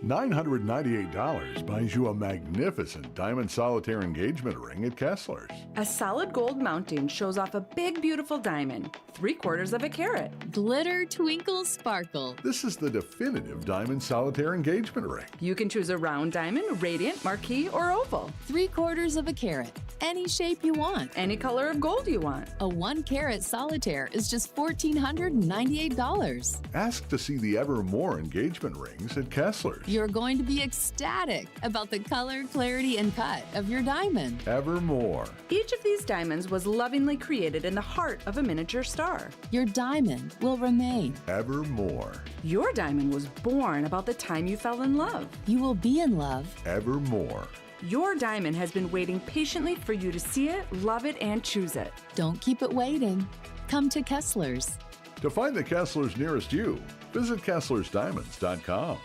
Speaker 28: $998 buys you a magnificent diamond solitaire engagement ring at Kessler's.
Speaker 29: A solid gold mounting shows off a big, beautiful diamond, 3/4 of a carat.
Speaker 30: Glitter, twinkle, sparkle.
Speaker 28: This is the definitive diamond solitaire engagement ring.
Speaker 29: You can choose a round diamond, radiant, marquise, or oval.
Speaker 30: 3/4 of a carat. Any shape you want.
Speaker 29: Any color of gold you want.
Speaker 30: A 1-carat solitaire is just $1,498.
Speaker 28: Ask to see the Evermore engagement rings at Kessler's.
Speaker 30: You're going to be ecstatic about the color, clarity, and cut of your diamond.
Speaker 28: Evermore.
Speaker 29: Each of these diamonds was lovingly created in the heart of a miniature star.
Speaker 30: Your diamond will remain.
Speaker 28: Evermore.
Speaker 29: Your diamond was born about the time you fell in love.
Speaker 30: You will be in love.
Speaker 28: Evermore.
Speaker 29: Your diamond has been waiting patiently for you to see it, love it, and choose it.
Speaker 30: Don't keep it waiting. Come to Kessler's.
Speaker 28: To find the Kessler's nearest you, visit KesslersDiamonds.com.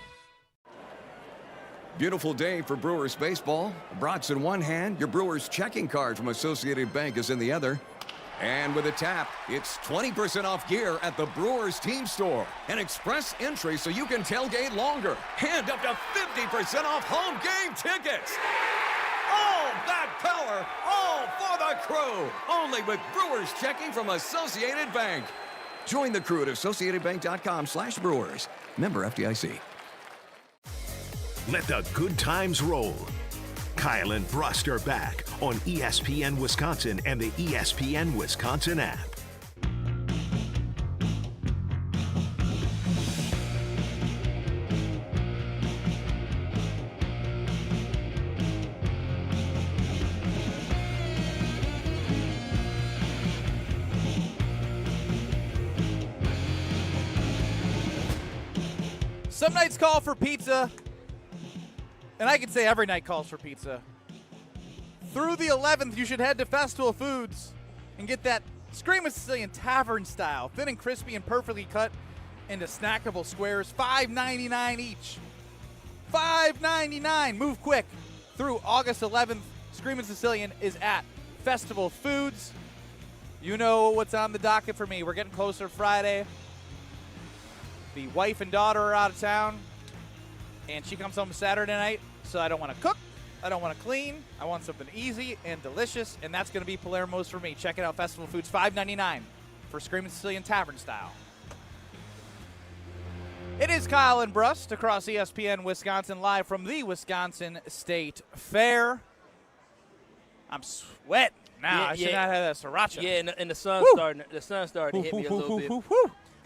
Speaker 4: Beautiful day for Brewers baseball. Brats in one hand, your Brewers checking card from Associated Bank is in the other. And with a tap, it's 20% off gear at the Brewers team store. An express entry so you can tailgate longer. And up to 50% off home game tickets. All that power, all for the crew. Only with Brewers checking from Associated Bank. Join the crew at AssociatedBank.com/Brewers. Member FDIC.
Speaker 1: Let the good times roll. Kyle and Brust are back on ESPN Wisconsin and the ESPN Wisconsin app.
Speaker 3: Some nights call for pizza, and I can say every night calls for pizza. Through the 11th, you should head to Festival Foods and get that Screamin' Sicilian Tavern style, thin and crispy and perfectly cut into snackable squares, $5.99 each. $5.99. Move quick. Through August 11th, Screamin' Sicilian is at Festival Foods. You know what's on the docket for me. We're getting closer to Friday. The wife and daughter are out of town, and she comes home Saturday night, so I don't want to cook. I don't want to clean. I want something easy and delicious, and that's going to be Palermo's for me. Check it out, Festival Foods, $5.99 for Screamin' Sicilian Tavern style. It is Kyle and Brust across ESPN Wisconsin, live from the Wisconsin State Fair. I'm sweating now. I should not have that sriracha.
Speaker 2: Yeah, and the sun's starting to hit me a little bit.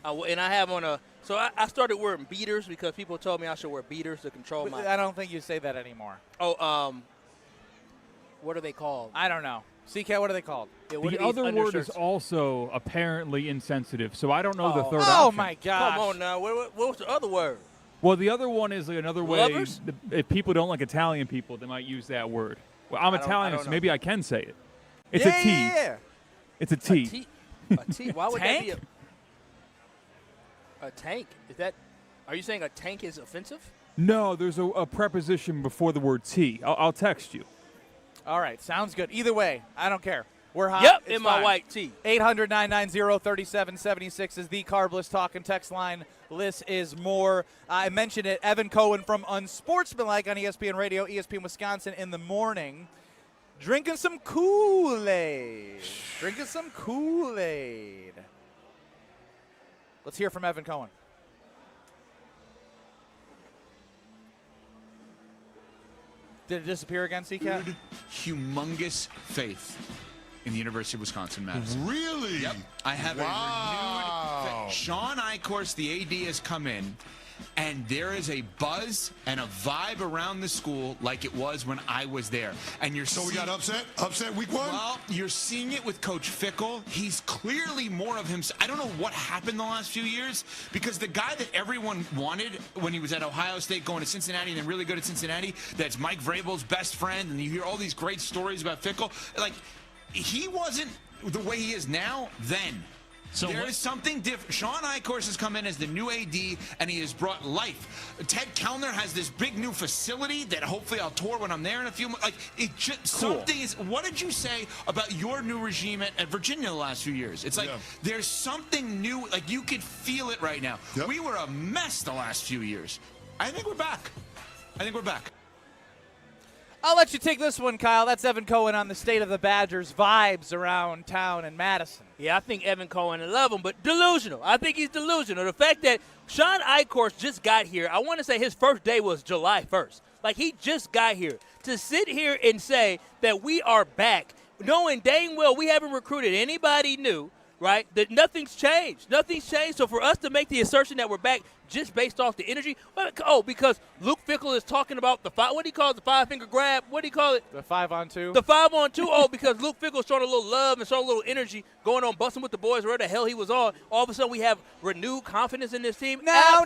Speaker 2: And I have on a – so I started wearing beaters because people told me I should wear beaters to control my –
Speaker 3: I don't think you say that anymore.
Speaker 2: Oh, what are they called?
Speaker 3: I don't know. CK, what are they called?
Speaker 2: Yeah,
Speaker 5: the other word is also apparently insensitive, so I don't know the third
Speaker 3: option.
Speaker 5: option.
Speaker 3: My gosh.
Speaker 2: Come on now. What was the other word?
Speaker 5: Well, the other one is like another way.
Speaker 2: Lovers?
Speaker 5: If people don't like Italian people, they might use that word. Well, I'm Italian, so maybe I can say it. It's a T.
Speaker 3: Yeah.
Speaker 5: It's a T.
Speaker 2: A T. Why would
Speaker 3: Tank?
Speaker 2: that be a tank? Is that? Are you saying a tank is offensive?
Speaker 5: No, there's a preposition before the word T. I'll text you.
Speaker 3: All right, sounds good. Either way, I don't care. We're hot.
Speaker 2: Yep,
Speaker 3: it's
Speaker 2: in my
Speaker 3: fine.
Speaker 2: white tee.
Speaker 3: 800-990-3776 is the Carbless Talking text line. Less is more. I mentioned it. Evan Cohen from Unsportsmanlike on ESPN Radio, ESPN Wisconsin in the morning. Drinking some Kool-Aid. Drinking some Kool-Aid. Let's hear from Evan Cohen. Did it disappear again, CK?
Speaker 6: Humongous faith in the University of Wisconsin-Madison.
Speaker 28: Really?
Speaker 6: Yep. I have a renewed faith. Sean Eichhorst, the AD, has come in, and there is a buzz and a vibe around the school like it was when I was there. And you're
Speaker 28: So we got upset week one?
Speaker 6: Well, you're seeing it with Coach Fickell. He's clearly more of himself. I don't know what happened the last few years, because the guy that everyone wanted when he was at Ohio State going to Cincinnati and then really good at Cincinnati, that's Mike Vrabel's best friend, and you hear all these great stories about Fickell. Like, he wasn't the way he is now then. So there is something different. Sean Eichhorst has come in as the new AD, and he has brought life. Ted Kellner has this big new facility that hopefully I'll tour when I'm there in a few months. Like, it just something is. What did you say about your new regime at Virginia the last few years? It's like there's something new. Like, you could feel it right now. Yep. We were a mess the last few years. I think we're back.
Speaker 3: I'll let you take this one, Kyle. That's Evan Cohen on the state of the Badgers vibes around town in Madison.
Speaker 2: Yeah, I think Evan Cohen, I love him, but delusional. I think he's delusional. The fact that Sean Eichhorst just got here, I want to say his first day was July 1st. Like, he just got here. To sit here and say that we are back, knowing dang well we haven't recruited anybody new, right, that nothing's changed. Nothing's changed. So for us to make the assertion that we're back just based off the energy, because Luke Fickell is talking about the what do you call it, the five-finger grab? What do you call it?
Speaker 3: The 5-on-2.
Speaker 2: The 5-on-2. Because Luke Fickell's showing a little love and showing a little energy, going on busting with the boys where the hell he was on. All of a sudden we have renewed confidence in this team.
Speaker 3: No.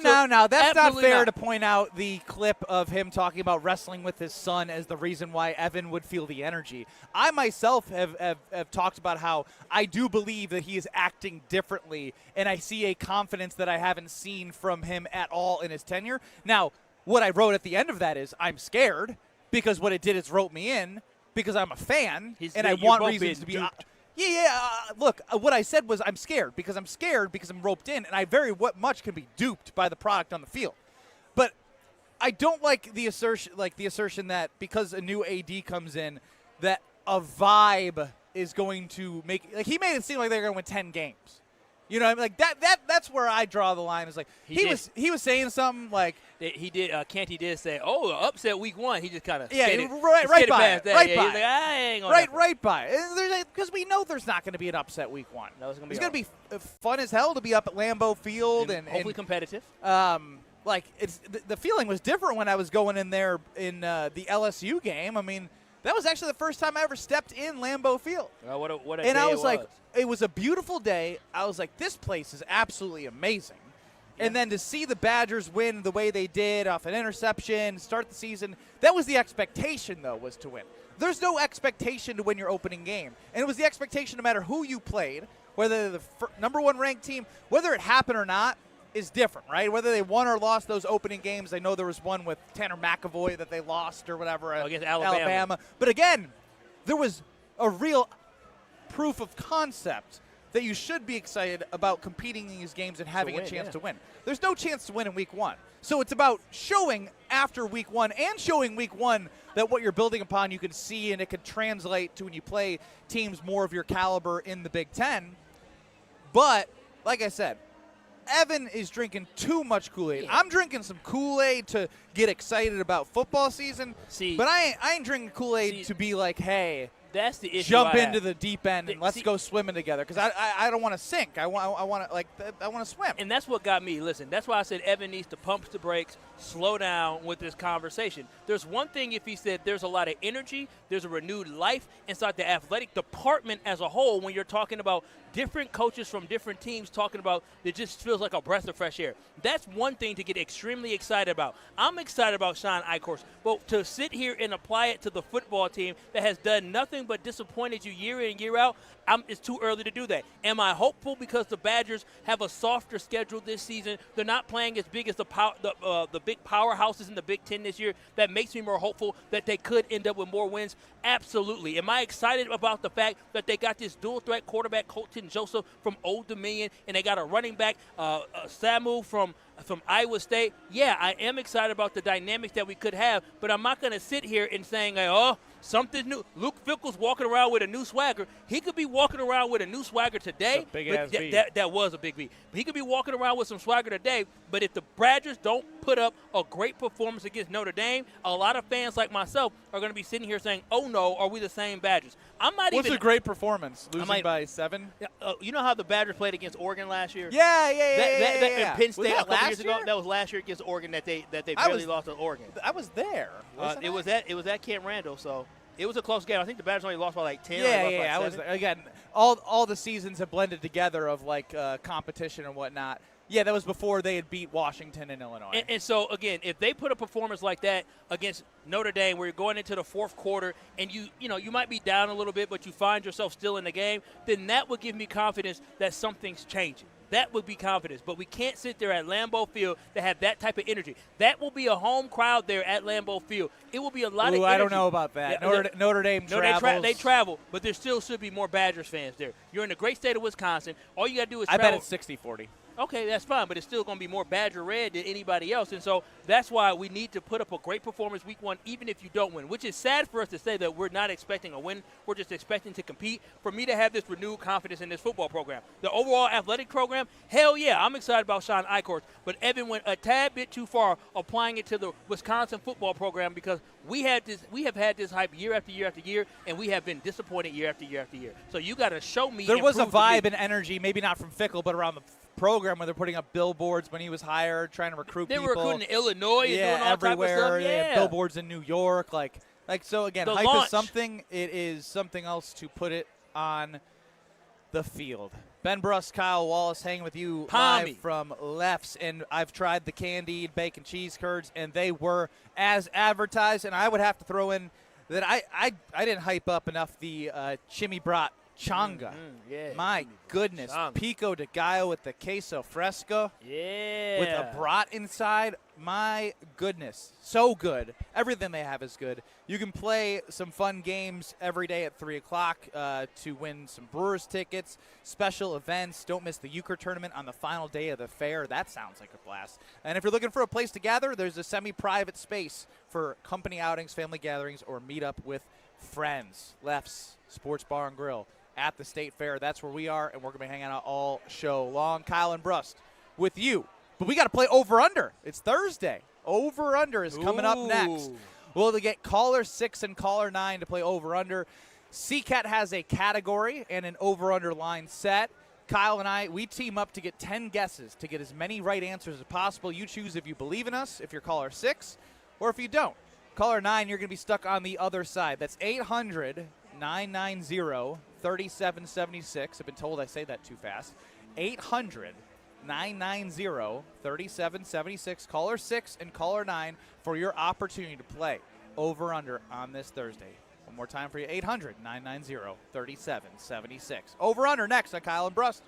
Speaker 3: That's not fair to point out the clip of him talking about wrestling with his son as the reason why Evan would feel the energy. I myself have talked about how I do believe that he is acting differently, and I see a confidence that I haven't seen from him at all in his tenure. Now, what I wrote at the end of that is I'm scared because what it did is rope me in because I'm a fan and I want reasons to be. Look, what I said was I'm scared because I'm roped in, and I very much can be duped by the product on the field. But I don't like the assertion that because a new AD comes in, that a vibe is going to make. Like, he made it seem like they're going to win 10 games. You know, like that's where I draw the line. Is like he was saying something like
Speaker 2: he did. Canty did say, "Oh, upset week 1." He just kind of
Speaker 3: right by it.
Speaker 2: He's like, I ain't gonna
Speaker 3: right by it. Because we know there's not going to be an upset week 1.
Speaker 2: No, it's
Speaker 3: going to be fun as hell to be up at Lambeau Field and
Speaker 2: hopefully competitive.
Speaker 3: Like it's the feeling was different when I was going in there in the LSU game. I mean, that was actually the first time I ever stepped in Lambeau Field.
Speaker 2: Oh, what a
Speaker 3: and
Speaker 2: day
Speaker 3: I was
Speaker 2: it
Speaker 3: like,
Speaker 2: was.
Speaker 3: It was a beautiful day. I was like, this place is absolutely amazing. Yeah. And then to see the Badgers win the way they did off an interception, start the season, that was the expectation, though, was to win. There's no expectation to win your opening game. And it was the expectation no matter who you played, whether the number 1 ranked team, whether it happened or not, is different, right? Whether they won or lost those opening games. I know there was one with Tanner McAvoy that they lost or whatever
Speaker 2: against Alabama.
Speaker 3: But again, there was a real proof of concept that you should be excited about competing in these games and having a chance to win. There's no chance to win in week 1. So it's about showing after week 1 and showing week 1 that what you're building upon you can see and it can translate to when you play teams more of your caliber in the Big Ten. But, like I said, Evan is drinking too much Kool-Aid. I'm drinking some Kool-Aid to get excited about football season. But I ain't drinking Kool-Aid to be like, hey,
Speaker 2: that's the issue.
Speaker 3: Jump into the deep end and let's go swimming together. Because I don't want to sink. I want to swim.
Speaker 2: And that's what got me. Listen, that's why I said Evan needs to pump the brakes, slow down with this conversation. There's one thing if he said there's a lot of energy, there's a renewed life inside the athletic department as a whole when you're talking about different coaches from different teams talking about it just feels like a breath of fresh air. That's one thing to get extremely excited about. I'm excited about Sean Eichhorst, but to sit here and apply it to the football team that has done nothing but disappointed you year in and year out, it's too early to do that. Am I hopeful because the Badgers have a softer schedule this season? They're not playing as big as the big powerhouses in the Big Ten this year. That makes me more hopeful that they could end up with more wins. Absolutely. Am I excited about the fact that they got this dual threat quarterback, Colton Joseph from Old Dominion, and they got a running back, Samu from Iowa State? Yeah, I am excited about the dynamics that we could have, but I'm not going to sit here and saying, oh, something new. Luke Fickell's walking around with a new swagger. He could be walking around with a new swagger today. That was a big V. But he could be walking around with some swagger today, but if the Badgers don't put up a great performance against Notre Dame, a lot of fans like myself are going to be sitting here saying, oh, no, are we the same Badgers?
Speaker 3: What's a great performance? Losing by 7?
Speaker 2: You know how the Badgers played against Oregon last year?
Speaker 3: Yeah.
Speaker 2: Penn State
Speaker 3: was that
Speaker 2: a couple
Speaker 3: last
Speaker 2: years
Speaker 3: year?
Speaker 2: ago. That was last year against Oregon that they barely lost to Oregon.
Speaker 3: I was there.
Speaker 2: It was at Camp Randall, so it was a close game. I think the Badgers only lost by like 10.
Speaker 3: I was there. Again, all the seasons have blended together of like competition and whatnot. Yeah, that was before they had beat Washington and Illinois.
Speaker 2: And so, again, if they put a performance like that against Notre Dame where you're going into the fourth quarter and you might be down a little bit, but you find yourself still in the game, then that would give me confidence that something's changing. That would be confidence. But we can't sit there at Lambeau Field to have that type of energy. That will be a home crowd there at Lambeau Field. It will be a lot of energy.
Speaker 3: I don't know about that.
Speaker 2: Yeah,
Speaker 3: Notre Dame travels.
Speaker 2: They travel, but there still should be more Badgers fans there. You're in the great state of Wisconsin. All you got to do is travel.
Speaker 3: I bet it's 60-40.
Speaker 2: Okay, that's fine, but it's still going to be more Badger red than anybody else. And so that's why we need to put up a great performance week 1, even if you don't win, which is sad for us to say that we're not expecting a win. We're just expecting to compete. For me to have this renewed confidence in this football program. The overall athletic program, hell yeah, I'm excited about Sean Eichhorst. But Evan went a tad bit too far applying it to the Wisconsin football program because we have had this hype year after year after year, and we have been disappointed year after year after year. So you got to show me.
Speaker 3: There was a vibe and energy, maybe not from Fickell, but around the program where they're putting up billboards when he was hired, trying to recruit people.
Speaker 2: They were recruiting in Illinois and doing all
Speaker 3: everywhere.
Speaker 2: Type of stuff. Yeah,
Speaker 3: billboards in New York. Like so again,
Speaker 2: the
Speaker 3: hype
Speaker 2: launch.
Speaker 3: is something. It is something else to put it on the field. Ben Brust, Kyle Wallace hanging with you live from Lefts, and I've tried the candied bacon cheese curds, and they were as advertised. And I would have to throw in that I didn't hype up enough the chimney brat Changa.
Speaker 2: Yeah.
Speaker 3: My goodness.
Speaker 2: Changa.
Speaker 3: Pico de Gallo with the queso fresco.
Speaker 2: Yeah.
Speaker 3: With a brat inside. My goodness. So good. Everything they have is good. You can play some fun games every day at 3 o'clock to win some Brewers tickets, special events. Don't miss the Euchre tournament on the final day of the fair. That sounds like a blast. And if you're looking for a place to gather, there's a semi-private space for company outings, family gatherings, or meet up with friends. Lefts Sports Bar and Grill at the State Fair. That's where we are, and we're going to be hanging out all show long. Kyle and Brust with you. But we got to play over-under. It's Thursday. Over-under is coming up next. We'll get caller 6 and caller 9 to play over-under. CCAT has a category and an over-under line set. Kyle and I, we team up to get 10 guesses to get as many right answers as possible. You choose if you believe in us, if you're caller 6, or if you don't. Caller 9, you're going to be stuck on the other side. That's 800-990-3776. I've been told I say that too fast. 800-990-3776. Caller 6 and caller 9 for your opportunity to play over-under on this Thursday. One more time for you, 800-990-3776. Over-under next on Kyle and Brust.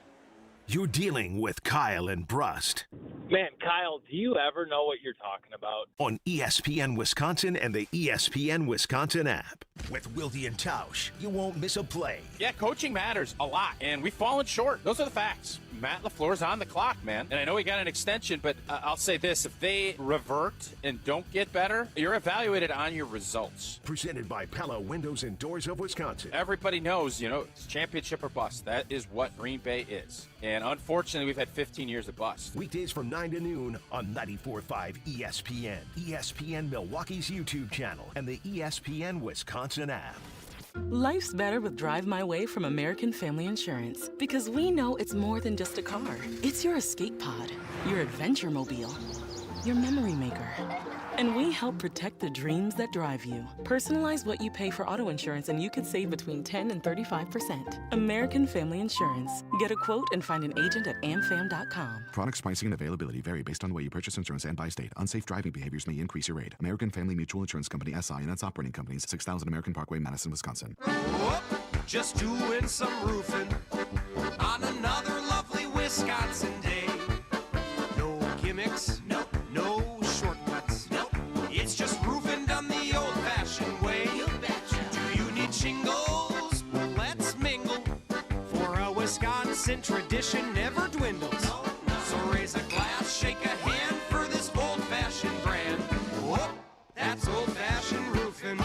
Speaker 1: You're dealing with Kyle and Brust.
Speaker 7: Man, Kyle, do you ever know what you're talking about?
Speaker 1: On ESPN Wisconsin and the ESPN Wisconsin app. With Wilde and Tausch, you won't miss a play.
Speaker 27: Yeah, coaching matters a lot, and we've fallen short. Those are the facts. Matt LaFleur's on the clock, man. And I know he got an extension, but I'll say this. If they revert and don't get better, you're evaluated on your results.
Speaker 1: Presented by Pella Windows and Doors of Wisconsin.
Speaker 27: Everybody knows, it's championship or bust. That is what Green Bay is. And unfortunately, we've had 15 years of bust.
Speaker 1: Weekdays from 9 to noon on 94.5 ESPN. ESPN Milwaukee's YouTube channel and the ESPN Wisconsin app.
Speaker 8: Life's better with Drive My Way from American Family Insurance because we know it's more than just a car. It's your escape pod, your adventure mobile, your memory maker. And we help protect the dreams that drive you. Personalize what you pay for auto insurance and you could save between 10 and 35%. American Family Insurance. Get a quote and find an agent at amfam.com.
Speaker 9: Products, pricing, and availability vary based on the way you purchase insurance and by state. Unsafe driving behaviors may increase your rate. American Family Mutual Insurance Company, SI, and its operating companies, 6000 American Parkway, Madison, Wisconsin.
Speaker 10: Whoop, just doing some roofing on another lovely Wisconsin day. No gimmicks, no shortcuts. It's just roofing done the old-fashioned way. Do you need shingles? Let's mingle. For a Wisconsin tradition never dwindles. So raise a glass, shake a hand for this old-fashioned brand. Whoop, that's old-fashioned roofing.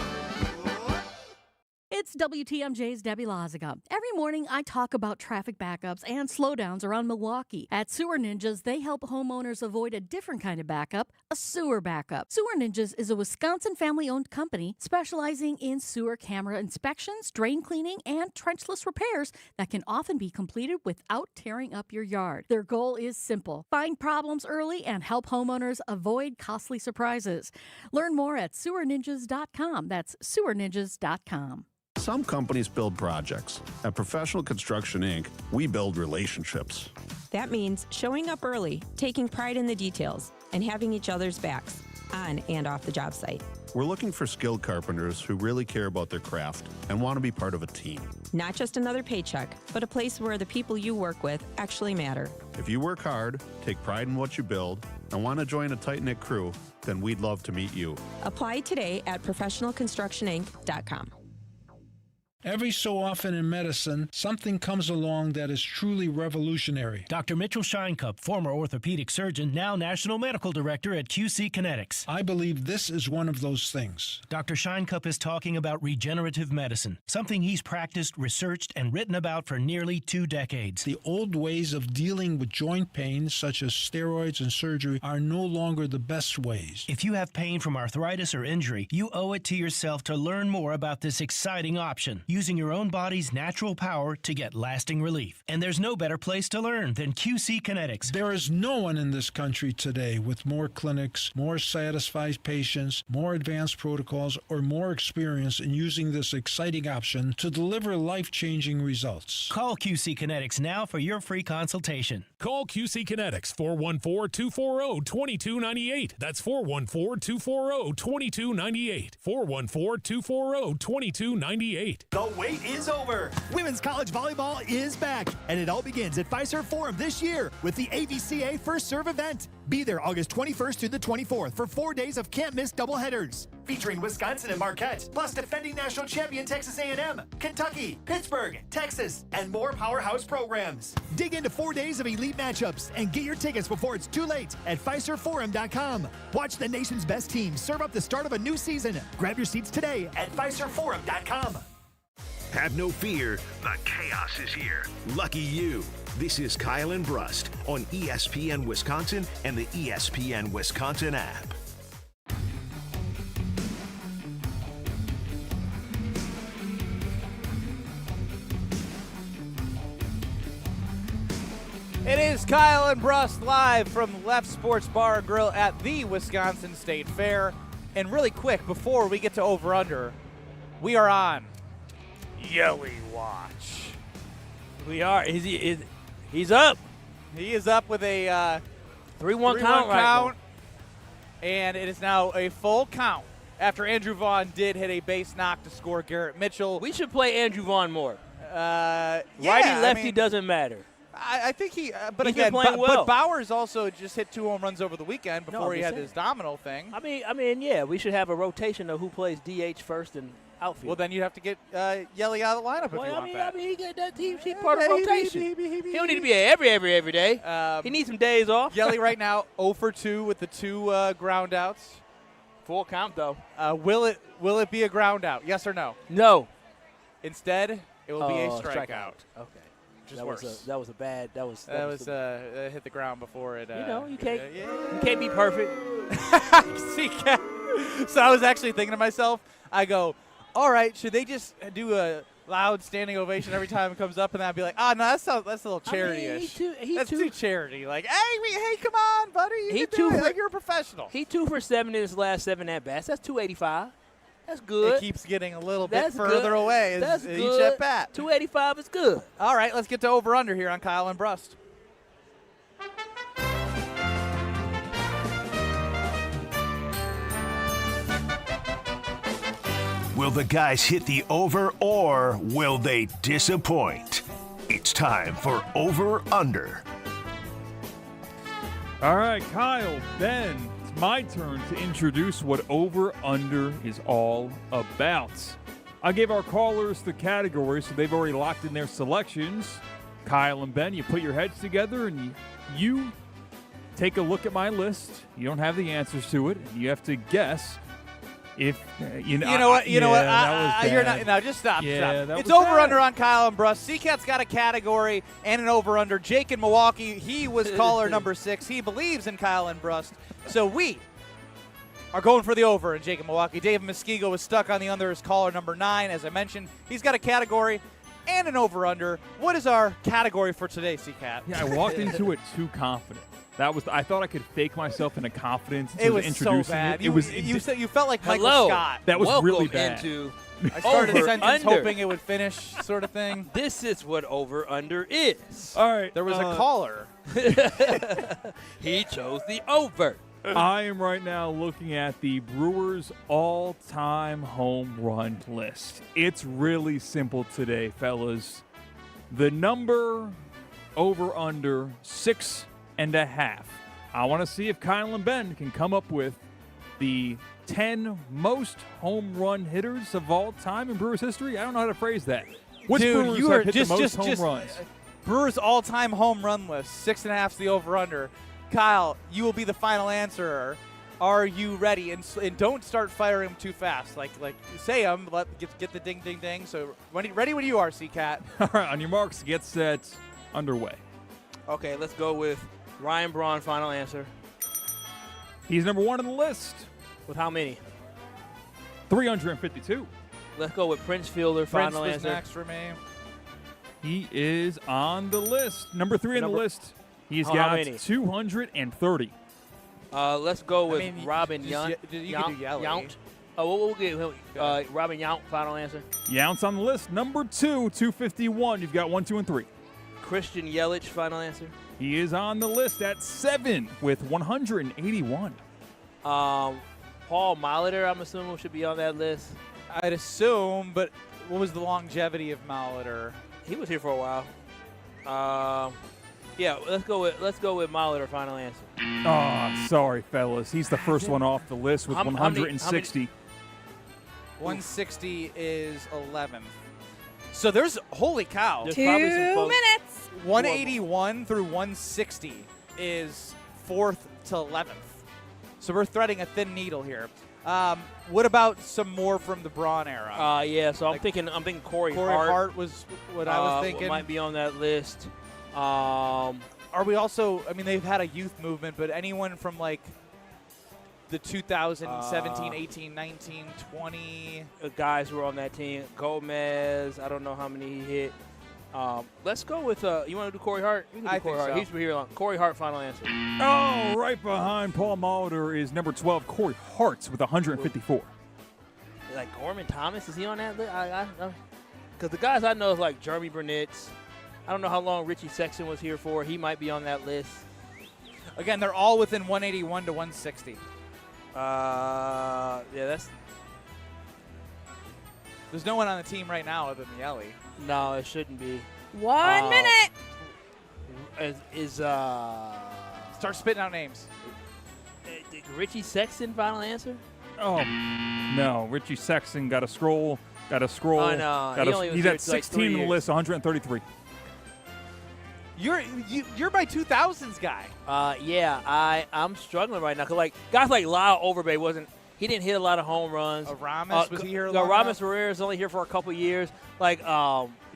Speaker 11: It's WTMJ's Debbie Loziga. Every morning, I talk about traffic backups and slowdowns around Milwaukee. At Sewer Ninjas, they help homeowners avoid a different kind of backup, a sewer backup. Sewer Ninjas is a Wisconsin family-owned company specializing in sewer camera inspections, drain cleaning, and trenchless repairs that can often be completed without tearing up your yard. Their goal is simple: find problems early and help homeowners avoid costly surprises. Learn more at sewerninjas.com. That's sewerninjas.com.
Speaker 12: Some companies build projects. At Professional Construction, Inc., we build relationships.
Speaker 13: That means showing up early, taking pride in the details, and having each other's backs, on and off the job site.
Speaker 12: We're looking for skilled carpenters who really care about their craft and want to be part of a team.
Speaker 13: Not just another paycheck, but a place where the people you work with actually matter.
Speaker 12: If you work hard, take pride in what you build, and want to join a tight-knit crew, then we'd love to meet you.
Speaker 13: Apply today at professionalconstructioninc.com.
Speaker 14: Every so often in medicine, something comes along that is truly revolutionary.
Speaker 15: Dr. Mitchell Scheinkup, former orthopedic surgeon, now National Medical Director at QC Kinetics.
Speaker 14: I believe this is one of those things.
Speaker 15: Dr. Scheinkup is talking about regenerative medicine, something he's practiced, researched, and written about for nearly 2 decades.
Speaker 14: The old ways of dealing with joint pain, such as steroids and surgery, are no longer the best ways.
Speaker 15: If you have pain from arthritis or injury, you owe it to yourself to learn more about this exciting option, using your own body's natural power to get lasting relief. And there's no better place to learn than QC Kinetics.
Speaker 14: There is no one in this country today with more clinics, more satisfied patients, more advanced protocols, or more experience in using this exciting option to deliver life-changing results.
Speaker 15: Call QC Kinetics now for your free consultation.
Speaker 16: Call QC Kinetics, 414-240-2298. That's 414-240-2298. 414-240-2298.
Speaker 17: The wait is over. Women's college volleyball is back, and it all begins at Fiserv Forum this year with the AVCA First Serve event. Be there August 21st through the 24th for 4 days of can't-miss doubleheaders, featuring Wisconsin and Marquette, plus defending national champion Texas A&M, Kentucky, Pittsburgh, Texas, and more powerhouse programs. Dig into 4 days of elite matchups and get your tickets before it's too late at FiservForum.com. Watch the nation's best teams serve up the start of a new season. Grab your seats today at FiservForum.com.
Speaker 1: Have no fear, the chaos is here. Lucky you. This is Kyle and Brust on ESPN Wisconsin and the ESPN Wisconsin app.
Speaker 3: It is Kyle and Brust live from Left Sports Bar and Grill at the Wisconsin State Fair. And really quick, before we get to over-under, we are on Yelly Watch.
Speaker 2: We are. He's up.
Speaker 3: He is up with a
Speaker 2: 3-1 count right now.
Speaker 3: And it is now a full count after Andrew Vaughn did hit a base knock to score Garrett Mitchell.
Speaker 2: We should play Andrew Vaughn more.
Speaker 3: Righty-lefty
Speaker 2: doesn't matter.
Speaker 3: I think but
Speaker 2: He's
Speaker 3: again,
Speaker 2: been playing well.
Speaker 3: But Bowers also just hit 2 home runs over the weekend before he had his domino thing.
Speaker 2: I mean, yeah, we should have a rotation of who plays DH first and outfield.
Speaker 3: Well, then you have to get Yelly out of the lineup if you want that.
Speaker 2: He got that team. He's part of the rotation. He don't need to be every day. He needs some days off.
Speaker 3: Yelly right now 0 for 2 with the 2 ground outs.
Speaker 2: Full count though.
Speaker 3: Will it be a ground out? Yes or no?
Speaker 2: No.
Speaker 3: Instead, it will be a strikeout.
Speaker 2: Okay.
Speaker 3: That was
Speaker 2: hit
Speaker 3: the ground before it.
Speaker 2: You can't be perfect.
Speaker 3: So I was actually thinking to myself, I go, all right, should they just do a loud standing ovation every time it comes up, and then I'd be like, no, that's a little charity-ish. That's too charity. Like, hey, come on, buddy, you can do it. Like, you're a professional.
Speaker 2: He 2 for 7 in his last 7 at bats. That's 285. That's good.
Speaker 3: It keeps getting a little bit further away each at bat.
Speaker 2: 285 is good.
Speaker 3: All right, let's get to over-under here on Kyle and Brust.
Speaker 1: Will the guys hit the over or will they disappoint? It's time for over-under.
Speaker 5: All right, Kyle, Ben, it's my turn to introduce what over-under is all about. I gave our callers the categories, so they've already locked in their selections. Kyle and Ben, you put your heads together and you take a look at my list. You don't have the answers to it. You have to guess if
Speaker 3: you know what? You're not. No, just stop.
Speaker 5: Yeah,
Speaker 3: stop. It's over under on Kyle and Brust. Seacat's got a category and an over under. Jake in Milwaukee, he was caller number 6. He believes in Kyle and Brust. So we are going for the over in Jake in Milwaukee. Dave Muskego was stuck on the under as caller number 9. As I mentioned, he's got a category and an over under. What is our category for today, Seacat?
Speaker 5: Yeah, I walked into it too confident. I thought I could fake myself into confidence.
Speaker 3: It was
Speaker 5: introducing
Speaker 3: so bad.
Speaker 5: It.
Speaker 3: You felt like Michael Scott.
Speaker 5: That was really bad.
Speaker 3: I started a sentence hoping it would finish, sort of thing.
Speaker 2: This is what over-under is.
Speaker 5: All right.
Speaker 3: There was a caller.
Speaker 2: He chose the over.
Speaker 5: I am right now looking at the Brewers' all-time home run list. It's really simple today, fellas. The number over-under 6.5. I want to see if Kyle and Ben can come up with the 10 most home run hitters of all time in Brewers history. I don't know how to phrase that. Which Brewers have hit the most home runs?
Speaker 3: Brewers all-time home run list, 6.5 is the over-under. Kyle, you will be the final answerer. Are you ready? And don't start firing them too fast. Like say them. Get the ding, ding, ding. So ready when you are, Seacat.
Speaker 5: All right, on your marks, get set, underway.
Speaker 2: Okay, let's go with Ryan Braun, final answer.
Speaker 5: He's number 1 on the list.
Speaker 2: With how many?
Speaker 5: 352.
Speaker 2: Let's go with Prince Fielder, final answer.
Speaker 3: Next for me.
Speaker 5: He is on the list. Number 3 on the list. He's got 230.
Speaker 2: Let's go with Robin Yount.
Speaker 3: Yount.
Speaker 2: We'll get Robin Yount, final answer.
Speaker 5: Yount's on the list. Number 2, 251. You've got 1, 2, and 3.
Speaker 2: Christian Yelich, final answer.
Speaker 5: He is on the list at 7 with 181.
Speaker 2: Paul Molitor, I'm assuming, should be on that list.
Speaker 3: I'd assume, but what was the longevity of Molitor?
Speaker 2: He was here for a while. Yeah, let's go with Molitor. Final answer.
Speaker 5: Oh, sorry, fellas. He's the first one off the list with 160.
Speaker 3: 160 is 11th. So there's, holy cow.
Speaker 2: There's
Speaker 18: 2 minutes.
Speaker 3: 181 through 160 is 4th to 11th. So we're threading a thin needle here. What about some more from the Braun era?
Speaker 2: Yeah, so I'm thinking Corey Hart.
Speaker 3: Corey Hart was what I was thinking.
Speaker 2: Might be on that list.
Speaker 3: Are we also, I mean, they've had a youth movement, but anyone from like the 2017, 18, 19, 20.
Speaker 2: Guys who were on that team. Gomez, I don't know how many he hit. Let's go with, you want to do Corey Hart? You can do Corey Hart.
Speaker 3: So.
Speaker 2: He's been here long. Corey Hart, final answer.
Speaker 5: Oh, right behind Paul Molitor is number 12, Corey Hart, with 154.
Speaker 2: Like Gorman Thomas, is he on that list? Because the guys I know is like Jeremy Burnitz. I don't know how long Richie Sexton was here for. He might be on that list.
Speaker 3: Again, they're all within 181 to 160.
Speaker 2: Yeah, that's.
Speaker 3: There's no one on the team right now other than Yelich.
Speaker 2: No, it shouldn't be.
Speaker 18: 1 minute.
Speaker 3: Start spitting out names.
Speaker 2: Richie Sexton, final answer?
Speaker 5: Oh, no. Richie Sexton got to scroll.
Speaker 2: Oh, no.
Speaker 5: He's at 16 on the list, 133.
Speaker 3: You're my 2000s guy.
Speaker 2: Yeah, I'm struggling right now. Cause like guys like Lyle Overbay he didn't hit a lot of home runs.
Speaker 3: Aramis, was he here?
Speaker 2: Aramis Herrera is only here for a couple years. Like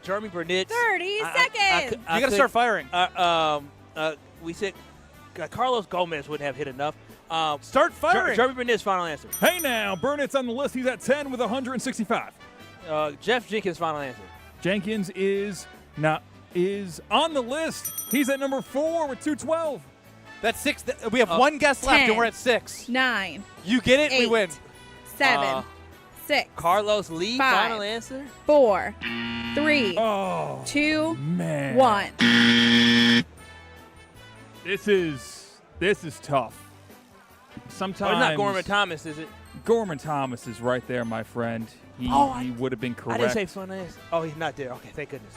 Speaker 2: Jeremy Burnitz.
Speaker 18: 30 seconds.
Speaker 3: You got to start firing.
Speaker 2: We said Carlos Gomez wouldn't have hit enough.
Speaker 3: Start firing.
Speaker 2: Jeremy Burnitz, final answer.
Speaker 5: Hey now, Burnett's on the list. He's at 10 with 165.
Speaker 2: Jeff Jenkins, final answer.
Speaker 5: Jenkins is on the list. He's at number 4 with 212.
Speaker 3: That's 6. We have one guest left,
Speaker 18: 10,
Speaker 3: and we're at 6.
Speaker 18: 9.
Speaker 3: You get it?
Speaker 18: 8,
Speaker 3: we win.
Speaker 18: 7. 6.
Speaker 2: Carlos Lee,
Speaker 18: 5,
Speaker 2: final answer.
Speaker 18: 4. 3. 2. 1.
Speaker 5: This is tough. Sometimes.
Speaker 2: It's not Gorman Thomas, is it?
Speaker 5: Gorman Thomas is right there, my friend. He would have been correct.
Speaker 2: I didn't say final answer. Oh, he's not there. Okay, thank goodness.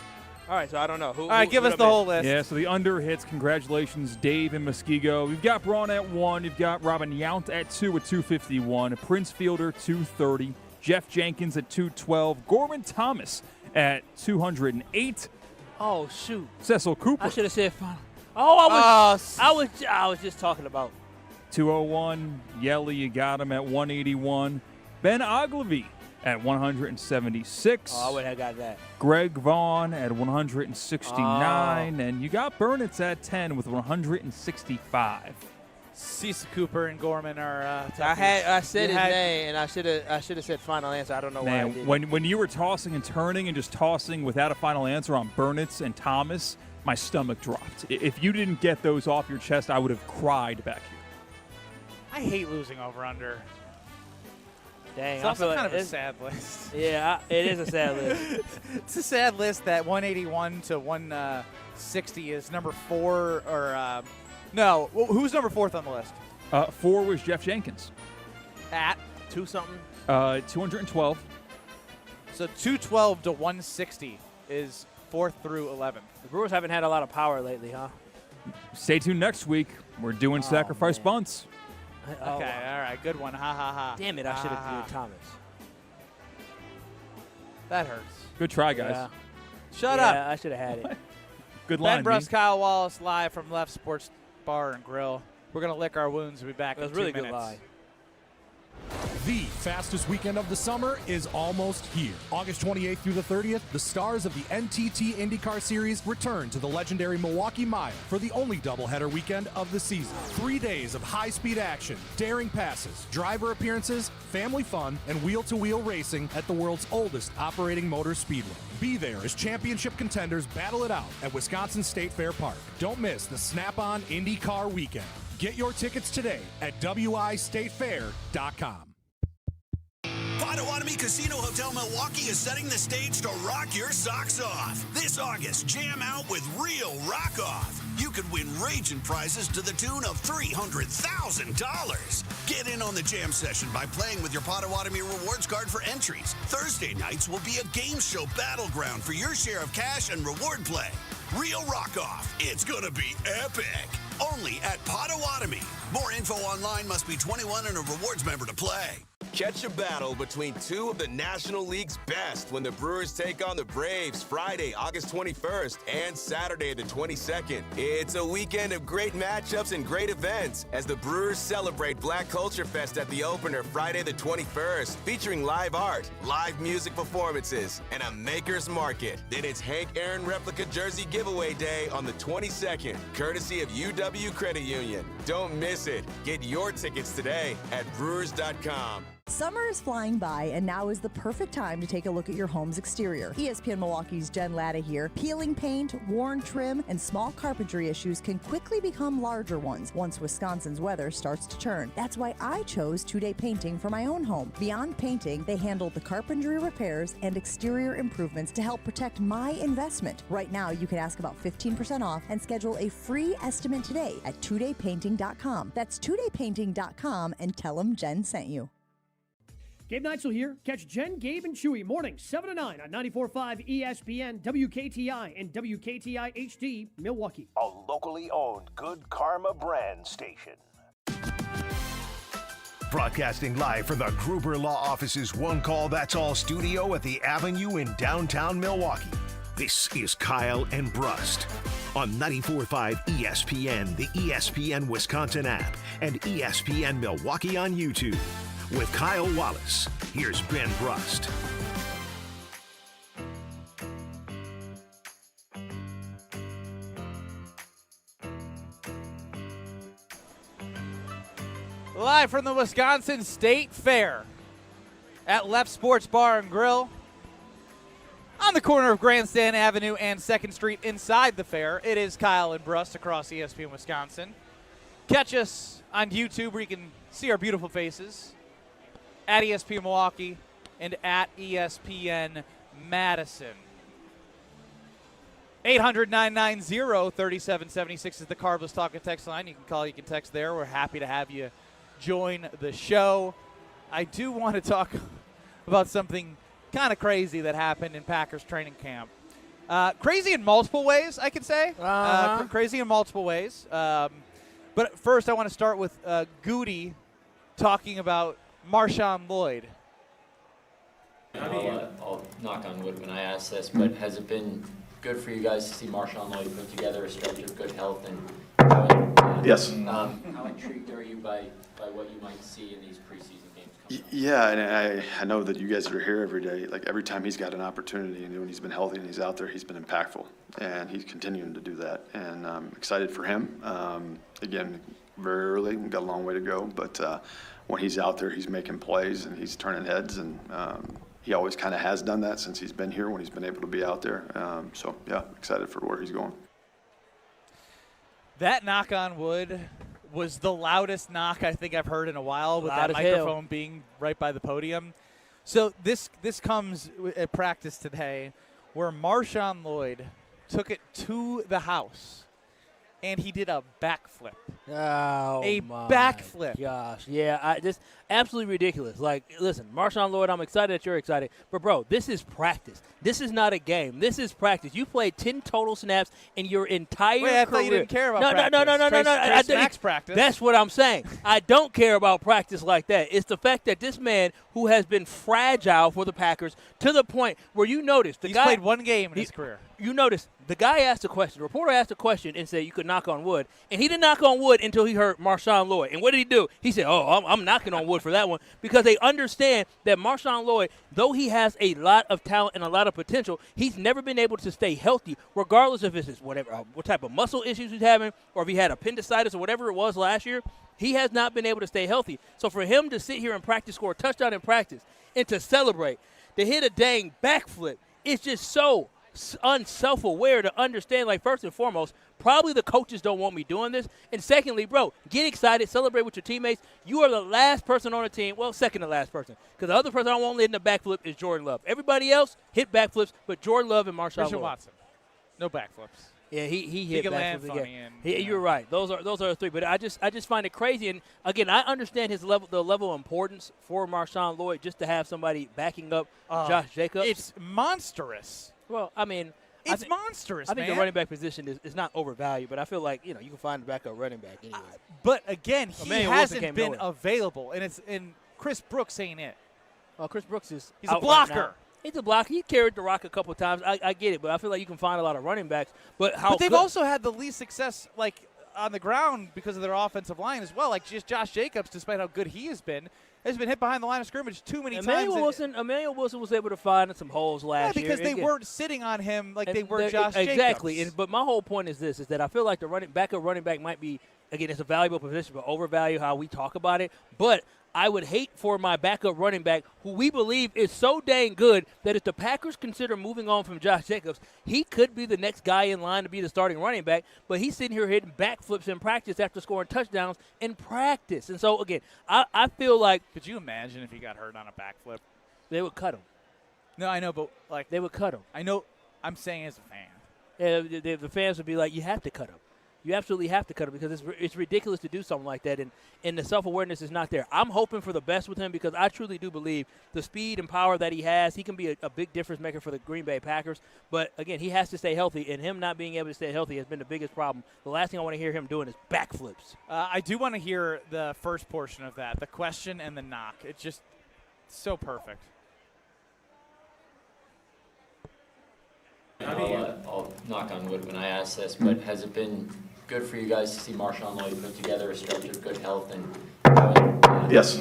Speaker 2: All right, so I don't know.
Speaker 3: All right, give us the whole list.
Speaker 5: Yeah, so the under hits. Congratulations, Dave and Muskego. You've got Braun at 1. You've got Robin Yount at 2 with 251. Prince Fielder, 230. Jeff Jenkins at 212. Gorman Thomas at 208.
Speaker 2: Oh, shoot.
Speaker 5: Cecil Cooper.
Speaker 2: I should have said final. Oh, I was just talking about.
Speaker 5: 201. Yelly, you got him at 181. Ben Ogilvy at 176.
Speaker 2: Oh, I would have got that.
Speaker 5: Greg Vaughn at 169. And you got Burnitz at 10 with 165.
Speaker 3: Cecil Cooper and Gorman are
Speaker 2: I said his name, and I should have said final answer. I don't know why I did.
Speaker 5: When you were tossing and turning and just tossing without a final answer on Burnitz and Thomas, my stomach dropped. If you didn't get those off your chest, I would have cried back here.
Speaker 3: I hate losing over under.
Speaker 2: Dang,
Speaker 3: It's also kind of a sad list.
Speaker 2: Yeah, it is a sad list.
Speaker 3: It's a sad list that 181 to 160 is number 4 or no. Who's number 4th on the list?
Speaker 5: 4 was Jeff Jenkins.
Speaker 3: At
Speaker 2: 2-something?
Speaker 5: 212.
Speaker 3: So 212 to 160 is 4th through 11th.
Speaker 2: The Brewers haven't had a lot of power lately, huh?
Speaker 5: Stay tuned next week. We're doing sacrifice bunts.
Speaker 3: Okay, all right, good one. Ha ha ha.
Speaker 2: Damn it, I should have done Thomas.
Speaker 3: That hurts.
Speaker 5: Good try, guys.
Speaker 2: Yeah.
Speaker 3: Shut up.
Speaker 2: I should have had it.
Speaker 5: Good line.
Speaker 3: Ben Brust, Kyle Wallace, live from Left Sports Bar and Grill. We're going to lick our wounds. We'll be back in 2 minutes.
Speaker 2: That was a really good line.
Speaker 16: The fastest weekend of the summer is almost here. August 28th through the 30th, the stars of the NTT IndyCar Series return to the legendary Milwaukee Mile for the only doubleheader weekend of the season. 3 days of high-speed action, daring passes, driver appearances, family fun, and wheel-to-wheel racing at the world's oldest operating motor speedway. Be there as championship contenders battle it out at Wisconsin State Fair Park. Don't miss the Snap-on IndyCar weekend. Get your tickets today at wistatefair.com.
Speaker 19: Potawatomi Casino Hotel Milwaukee is setting the stage to rock your socks off. This August, jam out with real rock off. You could win raging prizes to the tune of $300,000. Get in on the jam session by playing with your Potawatomi rewards card for entries. Thursday nights will be a game show battleground for your share of cash and reward play. Real rock off. It's gonna be epic. Only at Potawatomi. More info online. Must be 21 and a rewards member to play.
Speaker 20: Catch a battle between two of the National League's best when the Brewers take on the Braves Friday, August 21st and Saturday the 22nd. It's a weekend of great matchups and great events as the Brewers celebrate Black Culture Fest at the opener Friday the 21st, featuring live art, live music performances, and a maker's market. Then it's Hank Aaron replica jersey giveaway day on the 22nd, courtesy of UW Credit Union. Don't miss it. Get your tickets today at Brewers.com.
Speaker 21: Summer is flying by, and now is the perfect time to take a look at your home's exterior. ESPN Milwaukee's Jen Latta here. Peeling paint, worn trim, and small carpentry issues can quickly become larger ones once Wisconsin's weather starts to turn. That's why I chose 2-Day Painting for my own home. Beyond painting, they handle the carpentry repairs and exterior improvements to help protect my investment. Right now, you can ask about 15% off and schedule a free estimate today at 2daypainting.com. That's 2daypainting.com, and tell them Jen sent you.
Speaker 22: Gabe Neitzel here. Catch Jen, Gabe, and Chewy mornings 7 to 9 on 94.5 ESPN, WKTI, and WKTI HD, Milwaukee.
Speaker 23: A locally owned Good Karma brand station.
Speaker 1: Broadcasting live from the Gruber Law Office's One Call That's All studio at the Avenue in downtown Milwaukee. This is Kyle and Brust on 94.5 ESPN, the ESPN Wisconsin app, and ESPN Milwaukee on YouTube. With Kyle Wallace, here's Ben Brust.
Speaker 3: Live from the Wisconsin State Fair at Left Sports Bar and Grill on the corner of Grandstand Avenue and 2nd Street inside the fair. It is Kyle and Brust across ESPN Wisconsin. Catch us on YouTube where you can see our beautiful faces at ESPN Milwaukee and at ESPN Madison. 800-990-3776 is the Carbless Talk and Text line. You can call, you can text there. We're happy to have you join the show. I do want to talk about something kind of crazy that happened in Packers training camp. Crazy in multiple ways, I could say. Crazy in multiple ways. But first, I want to start with Goody talking about Marshawn Lloyd.
Speaker 24: I'll knock on wood when I ask this, but has it been good for you guys to see Marshawn Lloyd put together a stretch of good health? And
Speaker 25: Yes.
Speaker 24: How intrigued are you by what you might see in these preseason games coming up?
Speaker 25: Yeah, and I know that you guys are here every day. Like every time he's got an opportunity, and when he's been healthy and he's out there, he's been impactful, and he's continuing to do that. And I'm excited for him. Again, very early, we've got a long way to go, but when he's out there, he's making plays and he's turning heads, and he always kind of has done that since he's been here when he's been able to be out there. So, yeah, excited for where he's going.
Speaker 3: That knock on wood was the loudest knock I think I've heard in a while, with
Speaker 2: Loud
Speaker 3: that
Speaker 2: as hell.
Speaker 3: microphone being right by the podium. So this comes at practice today where Marshawn Lloyd took it to the house, and he did a backflip.
Speaker 2: Oh,
Speaker 3: a
Speaker 2: my
Speaker 3: backflip.
Speaker 2: Gosh, yeah, just absolutely ridiculous. Like, listen, Marshawn Lloyd, I'm excited that you're excited, but bro, this is practice. This is not a game. This is practice. You played 10 total snaps in your entire career.
Speaker 3: Wait, I thought you didn't care about practice.
Speaker 2: No.
Speaker 3: Trace Max practice.
Speaker 2: That's what I'm saying. I don't care about practice like that. It's the fact that this man, who has been fragile for the Packers to the point where you notice the
Speaker 3: He's
Speaker 2: guy
Speaker 3: played one game in his career.
Speaker 2: You notice the guy asked a question. The reporter asked a question and said you could knock on wood, and he didn't knock on wood until he heard Marshawn Lloyd. And what did he do? He said, I'm knocking on wood for that one, because they understand that Marshawn Lloyd, though he has a lot of talent and a lot of potential, he's never been able to stay healthy, regardless if it's what type of muscle issues he's having, or if he had appendicitis or whatever it was last year. He has not been able to stay healthy. So for him to sit here and practice, score a touchdown in practice, and to celebrate, to hit a dang backflip, it's just so unself-aware to understand, like, first and foremost, probably the coaches don't want me doing this. And secondly, bro, get excited, celebrate with your teammates. You are the last person on the team. Well, second to last person. Because the other person I won't let in the backflip is Jordan Love. Everybody else hit backflips, but Jordan Love and Marshawn
Speaker 3: Christian
Speaker 2: Lloyd.
Speaker 3: Watson, no backflips.
Speaker 2: Yeah, he hit
Speaker 3: can land
Speaker 2: backflips
Speaker 3: funny
Speaker 2: again.
Speaker 3: and,
Speaker 2: You're right. Those are the three. But I just find it crazy. And again, I understand the level of importance for Marshawn Lloyd just to have somebody backing up Josh Jacobs.
Speaker 3: It's monstrous.
Speaker 2: Well, I mean,
Speaker 3: it's monstrous.
Speaker 2: I think
Speaker 3: man.
Speaker 2: the running back position is not overvalued, but I feel like you can find a backup running back anyway.
Speaker 3: But again, he
Speaker 2: Emmanuel Wilson
Speaker 3: hasn't
Speaker 2: came
Speaker 3: been
Speaker 2: nowhere.
Speaker 3: available, and Chris Brooks ain't it.
Speaker 2: Well, Chris Brooks is
Speaker 3: He's a
Speaker 2: out right
Speaker 3: blocker.
Speaker 2: now. He's a blocker. He carried the rock a couple of times. I get it, but I feel like you can find a lot of running backs. But
Speaker 3: they've also had the least success, like on the ground, because of their offensive line as well. Like just Josh Jacobs, despite how good he has been hit behind the line of scrimmage too many times.
Speaker 2: Emmanuel Wilson was able to find some holes last year.
Speaker 3: Because they weren't sitting on him like they were Josh Jacobs.
Speaker 2: Exactly. But my whole point is this: is that I feel like the backup running back might be, again, it's a valuable position, but overvalue how we talk about it. But I would hate for my backup running back, who we believe is so dang good that if the Packers consider moving on from Josh Jacobs, he could be the next guy in line to be the starting running back, but he's sitting here hitting backflips in practice after scoring touchdowns in practice. And so, again, I feel like –
Speaker 3: could you imagine if he got hurt on a backflip?
Speaker 2: They would cut him.
Speaker 3: No, I know, but like –
Speaker 2: they would cut him.
Speaker 3: I know – I'm saying as a fan.
Speaker 2: Yeah, the fans would be like, you have to cut him. You absolutely have to cut him because it's ridiculous to do something like that, and the self-awareness is not there. I'm hoping for the best with him because I truly do believe the speed and power that he has, he can be a big difference maker for the Green Bay Packers. But, again, he has to stay healthy, and him not being able to stay healthy has been the biggest problem. The last thing I want to hear him doing is backflips.
Speaker 3: I do want to hear the first portion of that, the question and the knock. It's just so perfect.
Speaker 24: I'll knock on wood when I ask this, but has it been good for you guys to see Marshawn Lloyd put together a stretch of good health and
Speaker 25: Yes.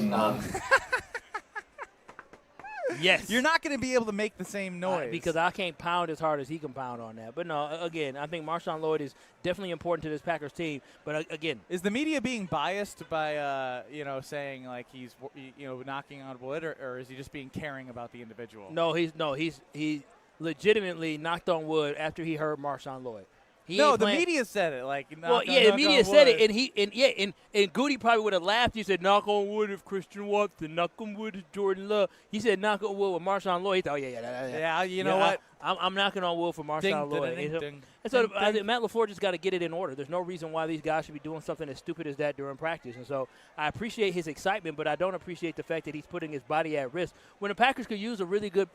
Speaker 2: Yes.
Speaker 3: You're not going to be able to make the same noise.
Speaker 2: Because I can't pound as hard as he can pound on that. But, no, again, I think Marshawn Lloyd is definitely important to this Packers team. But, again.
Speaker 3: Is the media being biased by, saying, like, he's, knocking on wood, or is he just being caring about the individual?
Speaker 2: No, he legitimately knocked on wood after he heard Marshawn Lloyd.
Speaker 3: The media said it. Like,
Speaker 2: the media said it, and Goody probably would have laughed. He said, "Knock on wood if Christian Watson, knock on wood if Jordan Love." He said, "Knock on wood with Marshawn Lloyd." He thought,
Speaker 3: yeah. You know what?
Speaker 2: I'm knocking on wood for Marshawn Lloyd. And so Matt LaFleur just got to get it in order. There's no reason why these guys should be doing something as stupid as that during practice. And so I appreciate his excitement, but I don't appreciate the fact that he's putting his body at risk when the Packers could use a really good,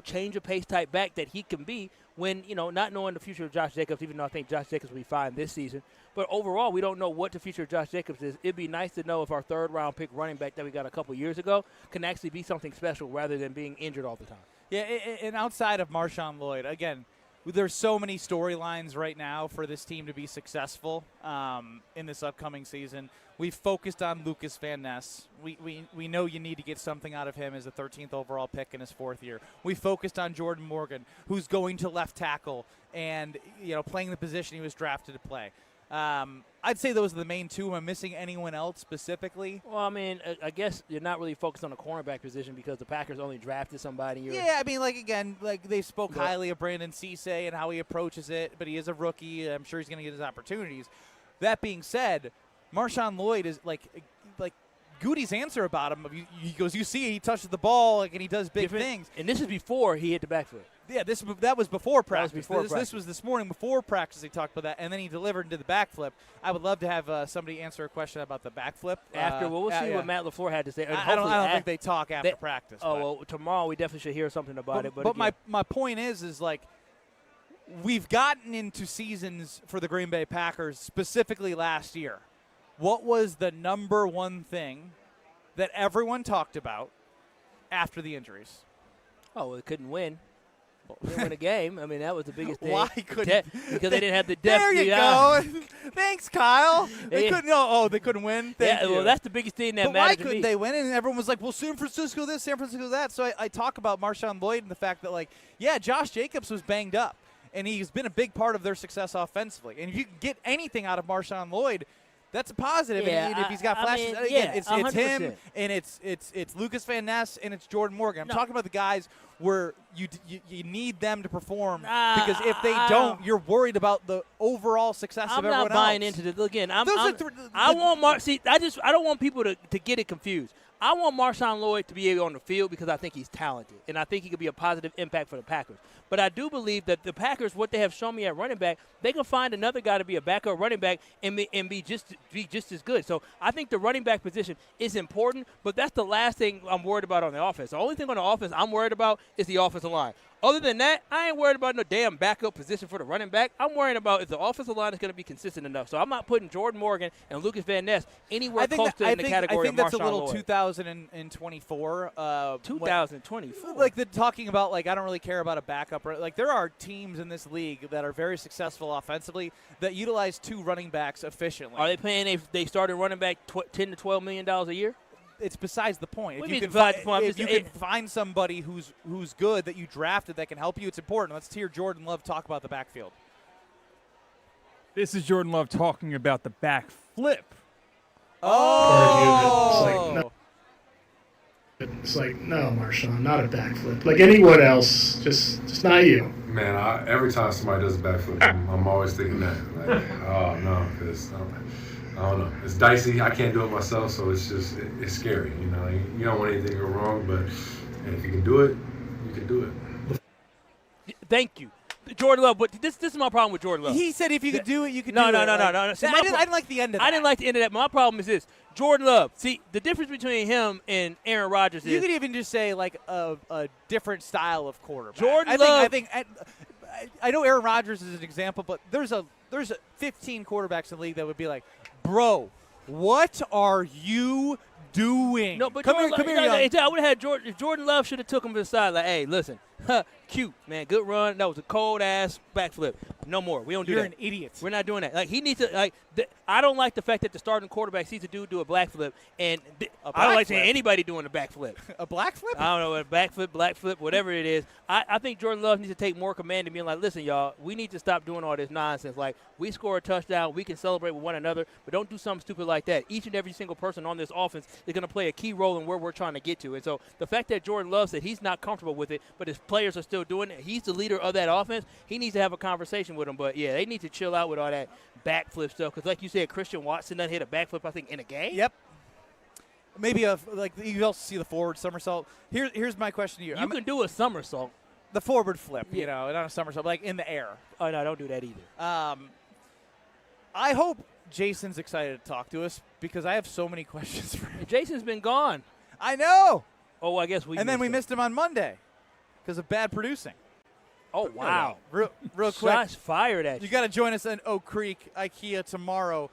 Speaker 2: change of pace type back that he can be when, not knowing the future of Josh Jacobs, even though I think Josh Jacobs will be fine this season. But overall, we don't know what the future of Josh Jacobs is. It'd be nice to know if our third-round pick running back that we got a couple years ago can actually be something special rather than being injured all the time.
Speaker 3: Yeah, and outside of Marshawn Lloyd, again, there's so many storylines right now for this team to be successful in this upcoming season. We've focused on Lucas Van Ness. We know you need to get something out of him as a 13th overall pick in his fourth year. We focused on Jordan Morgan, who's going to left tackle and playing the position he was drafted to play. I'd say those are the main two. Am I missing anyone else specifically?
Speaker 2: Well, I mean, I guess you're not really focused on the cornerback position because the Packers only drafted somebody.
Speaker 3: Yeah, I mean, they spoke highly of Brandon Cisse and how he approaches it, but he is a rookie. I'm sure he's going to get his opportunities. That being said, Marshawn Lloyd is like Goody's answer about him. He goes, you see, he touches the ball and he does big things.
Speaker 2: And this is before he hit the backfoot.
Speaker 3: Yeah, that was before practice.
Speaker 2: This
Speaker 3: This was this morning before practice. They talked about that, and then he delivered into the backflip. I would love to have somebody answer a question about the backflip.
Speaker 2: We'll see what Matt LaFleur had to say.
Speaker 3: I don't think they talk after practice.
Speaker 2: Well, tomorrow we definitely should hear something about it.
Speaker 3: But my point is like we've gotten into seasons for the Green Bay Packers, specifically last year. What was the number one thing that everyone talked about after the injuries?
Speaker 2: Oh, well, they couldn't win. They didn't win a game. I mean, that was the biggest thing.
Speaker 3: Why couldn't?
Speaker 2: Because they didn't have the depth.
Speaker 3: There you go. Thanks, Kyle. They couldn't. Oh, they couldn't win. Thank you.
Speaker 2: Well, that's the biggest thing that
Speaker 3: but
Speaker 2: matters
Speaker 3: why couldn't they win? And everyone was like, "Well, San Francisco this, San Francisco that." So I talk about Marshawn Lloyd and the fact that, Josh Jacobs was banged up, and he's been a big part of their success offensively. And if you can get anything out of Marshawn Lloyd, That's a positive.
Speaker 2: Yeah,
Speaker 3: and if he's got flashes, it's him, and it's Lucas Van Ness, and it's Jordan Morgan. I'm talking about the guys where you need them to perform because if they don't, you're worried about the overall success of everyone else.
Speaker 2: I'm not buying into this. Again, I don't want people to get it confused. I want Marshawn Lloyd to be able on the field because I think he's talented, and I think he could be a positive impact for the Packers. But I do believe that the Packers, what they have shown me at running back, they can find another guy to be a backup running back and be just as good. So I think the running back position is important, but that's the last thing I'm worried about on the offense. The only thing on the offense I'm worried about is the offensive line. Other than that, I ain't worried about no damn backup position for the running back. I'm worried about if the offensive line is going to be consistent enough. So I'm not putting Jordan Morgan and Lucas Van Ness anywhere close to in the category of Marshawn Lloyd.
Speaker 3: I think that's a little 2024.
Speaker 2: 2024?
Speaker 3: Like talking about, like, I don't really care about a backup. Like, there are teams in this league that are very successful offensively that utilize 2 running backs efficiently.
Speaker 2: Are they paying they started running back $10 to $12 million a year?
Speaker 3: It's besides the point.
Speaker 2: What
Speaker 3: If you can find somebody who's good that you drafted that can help you, it's important. Let's hear Jordan Love talk about the backfield.
Speaker 5: This is Jordan Love talking about the back flip.
Speaker 3: Oh!
Speaker 4: It's like, no, Marshawn, not a backflip. Like anyone else, just not you.
Speaker 6: Man, every time somebody does a backflip, I'm always thinking that. Like, oh, no, because I don't know. It's dicey. I can't do it myself, so it's scary. You know, you don't want anything to go wrong, but if you can do it, you can do it.
Speaker 2: Thank you. Jordan Love, but this is my problem with Jordan Love.
Speaker 3: He said if you could do it, you could
Speaker 2: do it.
Speaker 3: No.
Speaker 2: See,
Speaker 3: I didn't like the end of that.
Speaker 2: I didn't like the end of that. My problem is this. Jordan Love, see, the difference between him and Aaron Rodgers is.
Speaker 3: You could even just say, like, a different style of quarterback.
Speaker 2: Jordan Love.
Speaker 3: I know Aaron Rodgers is an example, but there's 15 quarterbacks in the league that would be like, bro, what are you doing?
Speaker 2: No, but
Speaker 3: come here.
Speaker 2: I would have had Jordan Love should have took him to the side. Like, hey, listen, cute, man, good run. That was a cold-ass backflip. No more. We don't do that.
Speaker 3: You're an idiot.
Speaker 2: We're not doing that. Like, he needs to, like, I don't like the fact that the starting quarterback sees a dude do a backflip, and I don't like seeing anybody doing a backflip.
Speaker 3: A blackflip?
Speaker 2: I don't know, a backflip, blackflip, whatever it is. I think Jordan Love needs to take more command and be like, listen, y'all, we need to stop doing all this nonsense. Like, we score a touchdown, we can celebrate with one another, but don't do something stupid like that. Each and every single person on this offense is going to play a key role in where we're trying to get to. And so the fact that Jordan Love said he's not comfortable with it, but his players are still doing it, he's the leader of that offense, he needs to have a conversation with them. But, yeah, they need to chill out with all that backflip stuff because, like you said, Christian Watson done hit a backflip, I think, in a game.
Speaker 3: Yep. Maybe you also see the forward somersault. Here's my question to you.
Speaker 2: You can do a somersault.
Speaker 3: The forward flip, not a somersault, like in the air.
Speaker 2: Oh, no, don't do that either.
Speaker 3: I hope Jason's excited to talk to us because I have so many questions for him.
Speaker 2: Jason's been gone.
Speaker 3: I know.
Speaker 2: Oh, I guess we
Speaker 3: we missed him on Monday because of bad producing.
Speaker 2: Oh, wow.
Speaker 3: Real quick.
Speaker 2: Shots fired at you.
Speaker 3: You got to join us in Oak Creek, IKEA tomorrow.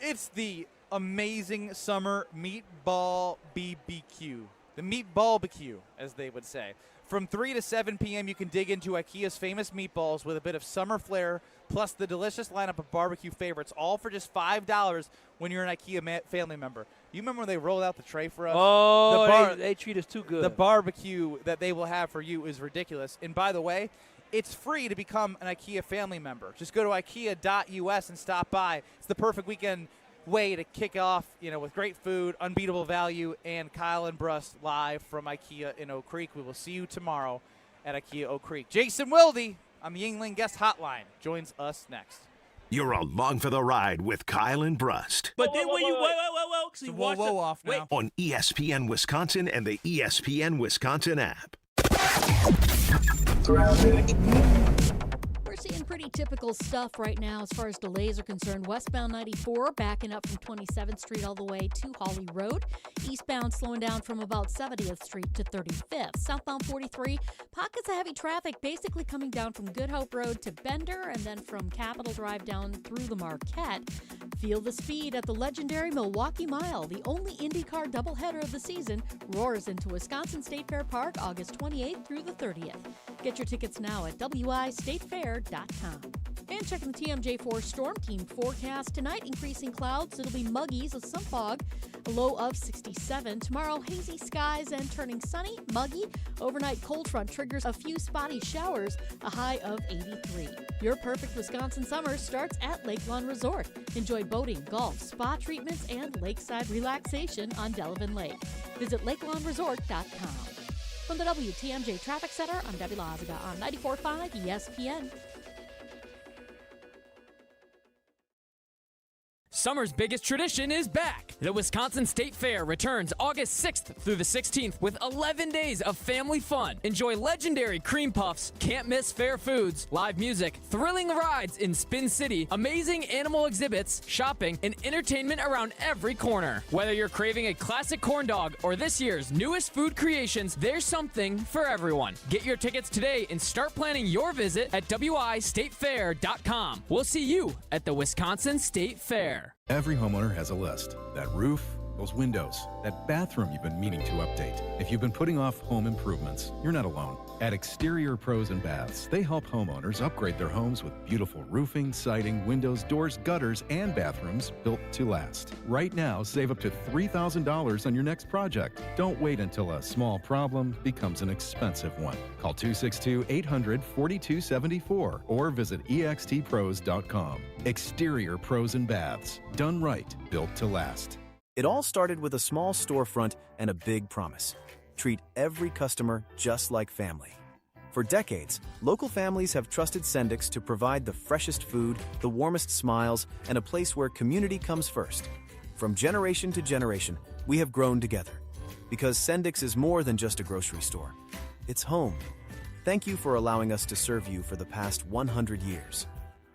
Speaker 3: It's the amazing summer meatball BBQ. The meatball BBQ, as they would say. From 3 to 7 p.m., you can dig into IKEA's famous meatballs with a bit of summer flair, plus the delicious lineup of barbecue favorites, all for just $5 when you're an IKEA family member. You remember when they rolled out the tray for us?
Speaker 2: Oh, they treat us too good.
Speaker 3: The barbecue that they will have for you is ridiculous. And by the way, it's free to become an IKEA family member. Just go to IKEA.us and stop by. It's the perfect weekend way to kick off, with great food, unbeatable value, and Kyle and Brust live from IKEA in Oak Creek. We will see you tomorrow at IKEA Oak Creek. Jason Wilde on the Yuengling Guest Hotline joins us next.
Speaker 1: You're along for the ride with Kyle and Brust.
Speaker 2: But then when you
Speaker 3: whoa off now
Speaker 1: on ESPN Wisconsin and the ESPN Wisconsin app.
Speaker 11: We're seeing pretty typical stuff right now as far as delays are concerned. Westbound 94 backing up from 27th Street all the way to Holly Road. Eastbound slowing down from about 70th Street to 35th. Southbound 43, pockets of heavy traffic basically coming down from Good Hope Road to Bender and then from Capitol Drive down through the Marquette. Feel the speed at the legendary Milwaukee Mile. The only IndyCar doubleheader of the season roars into Wisconsin State Fair Park August 28th through the 30th. Get your tickets now at wistatefair.com. And checking the TMJ4 Storm Team forecast tonight, increasing clouds. It'll be muggies with some fog. A low of 67. Tomorrow, hazy skies and turning sunny, muggy. Overnight cold front triggers a few spotty showers, a high of 83. Your perfect Wisconsin summer starts at Lake Lawn Resort. Enjoy boating, golf, spa treatments, and lakeside relaxation on Delavan Lake. Visit lakelawnresort.com. From the WTMJ Traffic Center, I'm Debbie Lazaga on 94.5 ESPN.
Speaker 7: Summer's biggest tradition is back. The Wisconsin State Fair returns August 6th through the 16th with 11 days of family fun. Enjoy legendary cream puffs, can't-miss fair foods, live music, thrilling rides in Spin City, amazing animal exhibits, shopping, and entertainment around every corner. Whether you're craving a classic corn dog or this year's newest food creations, there's something for everyone. Get your tickets today and start planning your visit at wistatefair.com. We'll see you at the Wisconsin State Fair.
Speaker 8: Every homeowner has a list. That roof, those windows, that bathroom you've been meaning to update. If you've been putting off home improvements, you're not alone. At Exterior Pros and Baths, they help homeowners upgrade their homes with beautiful roofing, siding, windows, doors, gutters, and bathrooms built to last. Right now, save up to $3,000 on your next project. Don't wait until a small problem becomes an expensive one. Call 262-800-4274 or visit extpros.com. Exterior Pros and Baths. Done right, built to last.
Speaker 9: It all started with a small storefront and a big promise. Treat every customer just like family. For decades, local families have trusted Sendix to provide the freshest food, the warmest smiles, and a place where community comes first. From generation to generation, we have grown together. Because Sendix is more than just a grocery store. It's home. Thank you for allowing us to serve you for the past 100 years.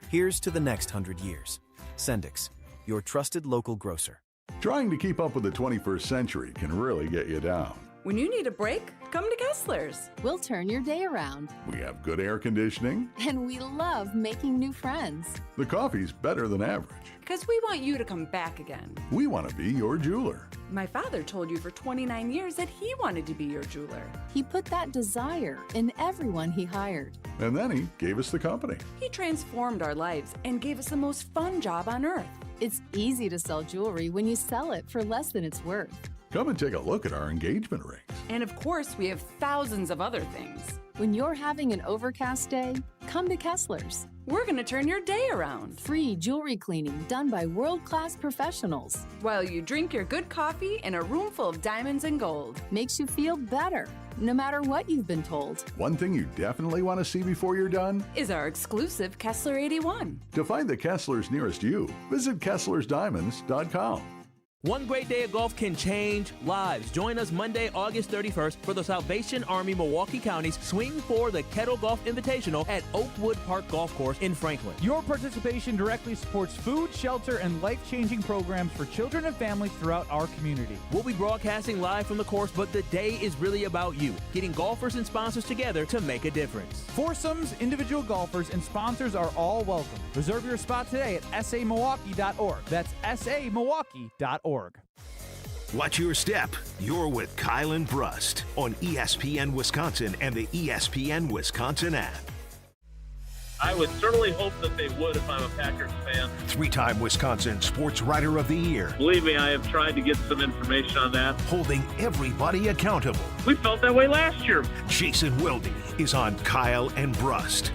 Speaker 9: Here's to the next 100 years. Sendix, your trusted local grocer.
Speaker 10: Trying to keep up with the 21st century can really get you down.
Speaker 12: When you need a break, come to Kessler's.
Speaker 26: We'll turn your day around.
Speaker 10: We have good air conditioning.
Speaker 26: And we love making new friends.
Speaker 10: The coffee's better than average.
Speaker 12: Because we want you to come back again.
Speaker 10: We want to be your jeweler.
Speaker 12: My father told you for 29 years that he wanted to be your jeweler.
Speaker 26: He put that desire in everyone he hired.
Speaker 10: And then he gave us the company.
Speaker 12: He transformed our lives and gave us the most fun job on earth.
Speaker 26: It's easy to sell jewelry when you sell it for less than it's worth.
Speaker 10: Come and take a look at our engagement rings.
Speaker 12: And of course, we have thousands of other things.
Speaker 26: When you're having an overcast day, come to Kessler's.
Speaker 12: We're going to turn your day around.
Speaker 26: Free jewelry cleaning done by world-class professionals.
Speaker 12: While you drink your good coffee in a room full of diamonds and gold.
Speaker 26: Makes you feel better, no matter what you've been told.
Speaker 10: One thing you definitely want to see before you're done
Speaker 12: is our exclusive Kessler 81.
Speaker 10: To find the Kesslers nearest you, visit KesslersDiamonds.com.
Speaker 2: One great day of golf can change lives. Join us Monday, August 31st for the Salvation Army Milwaukee County's Swing for the Kettle Golf Invitational at Oakwood Park Golf Course in Franklin.
Speaker 27: Your participation directly supports food, shelter, and life-changing programs for children and families throughout our community.
Speaker 2: We'll be broadcasting live from the course, but the day is really about you, getting golfers and sponsors together to make a difference.
Speaker 27: Foursomes, individual golfers, and sponsors are all welcome. Reserve your spot today at samilwaukee.org. That's samilwaukee.org.
Speaker 1: Watch your step. You're with Kyle and Brust on ESPN Wisconsin and the ESPN Wisconsin app.
Speaker 28: I would certainly hope that they would if I'm a Packers fan.
Speaker 1: Three-time Wisconsin Sports Writer of the Year.
Speaker 28: Believe me, I have tried to get some information on that.
Speaker 1: Holding everybody accountable.
Speaker 28: We felt that way last year.
Speaker 1: Jason Wilde is on Kyle and Brust.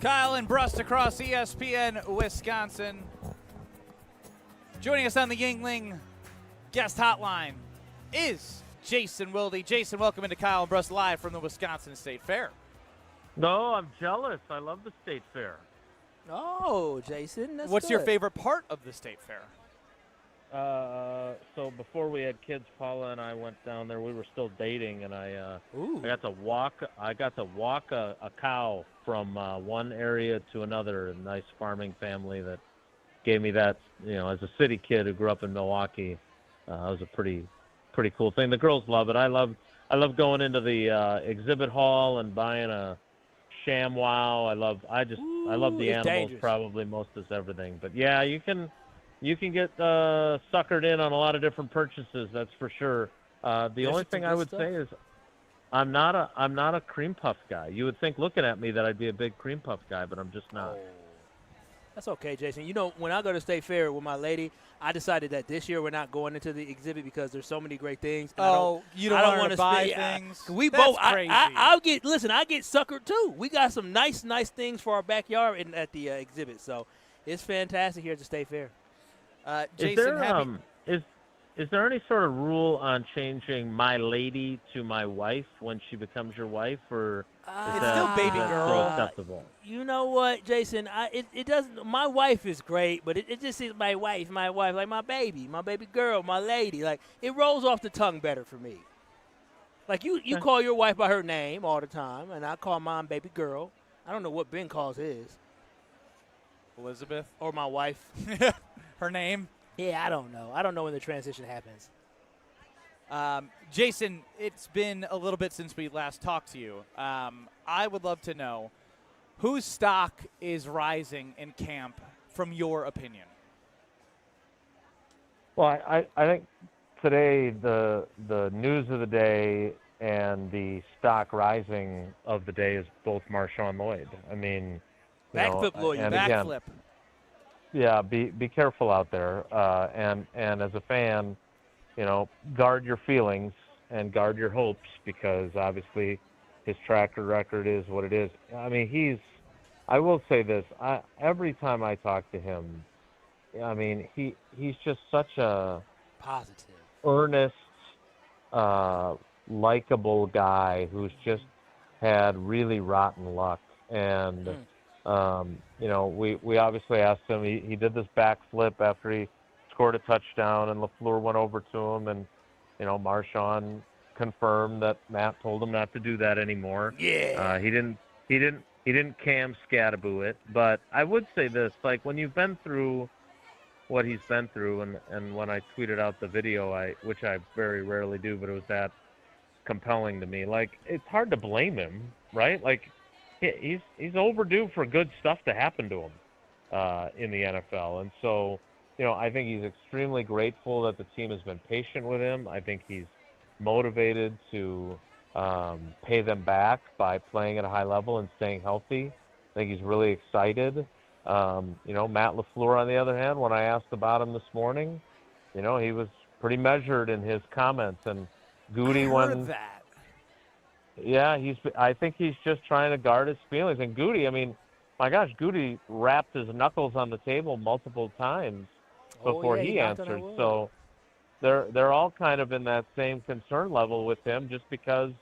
Speaker 3: Kyle and Brust across ESPN Wisconsin. Joining us on the Yingling guest hotline is Jason Wilde. Jason, welcome into Kyle and Brust live from the Wisconsin State Fair.
Speaker 28: No, I'm jealous. I love the State Fair.
Speaker 2: Oh, Jason, that's
Speaker 3: What's your
Speaker 2: good.
Speaker 3: favorite part of the State Fair?
Speaker 28: So before we had kids, Paula and I went down there. We were still dating, and I got to walk a cow from one area to another. A nice farming family that gave me that. You know, as a city kid who grew up in Milwaukee, it was a pretty pretty cool thing. The girls love it. I love going into the exhibit hall and buying a ShamWow. I love the animals
Speaker 2: dangerous.
Speaker 28: probably most as everything. But yeah, you can get suckered in on a lot of different purchases. That's for sure. The only thing I would say is I'm not a cream puff guy. You would think looking at me that I'd be a big cream puff guy, but I'm just not.
Speaker 2: That's okay, Jason. You know, when I go to State Fair with my lady, I decided that this year we're not going into the exhibit because there's so many great things. And
Speaker 3: you don't want
Speaker 2: wanna
Speaker 3: to buy
Speaker 2: spend-
Speaker 3: things?
Speaker 2: We
Speaker 3: That's
Speaker 2: both.
Speaker 3: crazy.
Speaker 2: I get suckered too. We got some nice things for our backyard at the exhibit. So it's fantastic here at the State Fair.
Speaker 3: Jason,
Speaker 28: Is there any sort of rule on changing my lady to my wife when she becomes your wife, or is that
Speaker 3: still baby girl.
Speaker 28: still acceptable?
Speaker 2: You know what, Jason? It doesn't. My wife is great, but it just is my wife, like my baby girl, my lady. Like it rolls off the tongue better for me. Like you call your wife by her name all the time, and I call mine baby girl. I don't know what Ben calls his.
Speaker 3: Elizabeth
Speaker 2: or my wife.
Speaker 3: Her name.
Speaker 2: Yeah, I don't know. I don't know when the transition happens.
Speaker 3: Jason, it's been a little bit since we last talked to you. I would love to know whose stock is rising in camp from your opinion.
Speaker 28: Well, I think today the news of the day and the stock rising of the day is both Marshawn Lloyd. I mean,
Speaker 2: backflip Lloyd,
Speaker 3: backflip.
Speaker 28: Yeah, be careful out there, and as a fan, guard your feelings and guard your hopes, because obviously his track record is what it is. I mean, I will say this, every time I talk to him, I mean, he's just such a
Speaker 2: positive, earnest,
Speaker 28: likable guy who's just had really rotten luck, and we obviously asked him. He did this backflip after he scored a touchdown, and LaFleur went over to him, and Marshawn confirmed that Matt told him not to do that anymore.
Speaker 2: Yeah.
Speaker 28: He didn't Cam Scattaboo it, but I would say this: like when you've been through what he's been through, and when I tweeted out the video, which I very rarely do, but it was that compelling to me. Like it's hard to blame him, right? Like. He's overdue for good stuff to happen to him in the NFL. And so, I think he's extremely grateful that the team has been patient with him. I think he's motivated to pay them back by playing at a high level and staying healthy. I think he's really excited. Matt LaFleur, on the other hand, when I asked about him this morning, he was pretty measured in his comments. And Goody,
Speaker 3: that.
Speaker 28: Yeah, I think he's just trying to guard his feelings. And Goody, I mean, my gosh, Goody rapped his knuckles on the table multiple times before he answered. So they're all kind of in that same concern level with him just because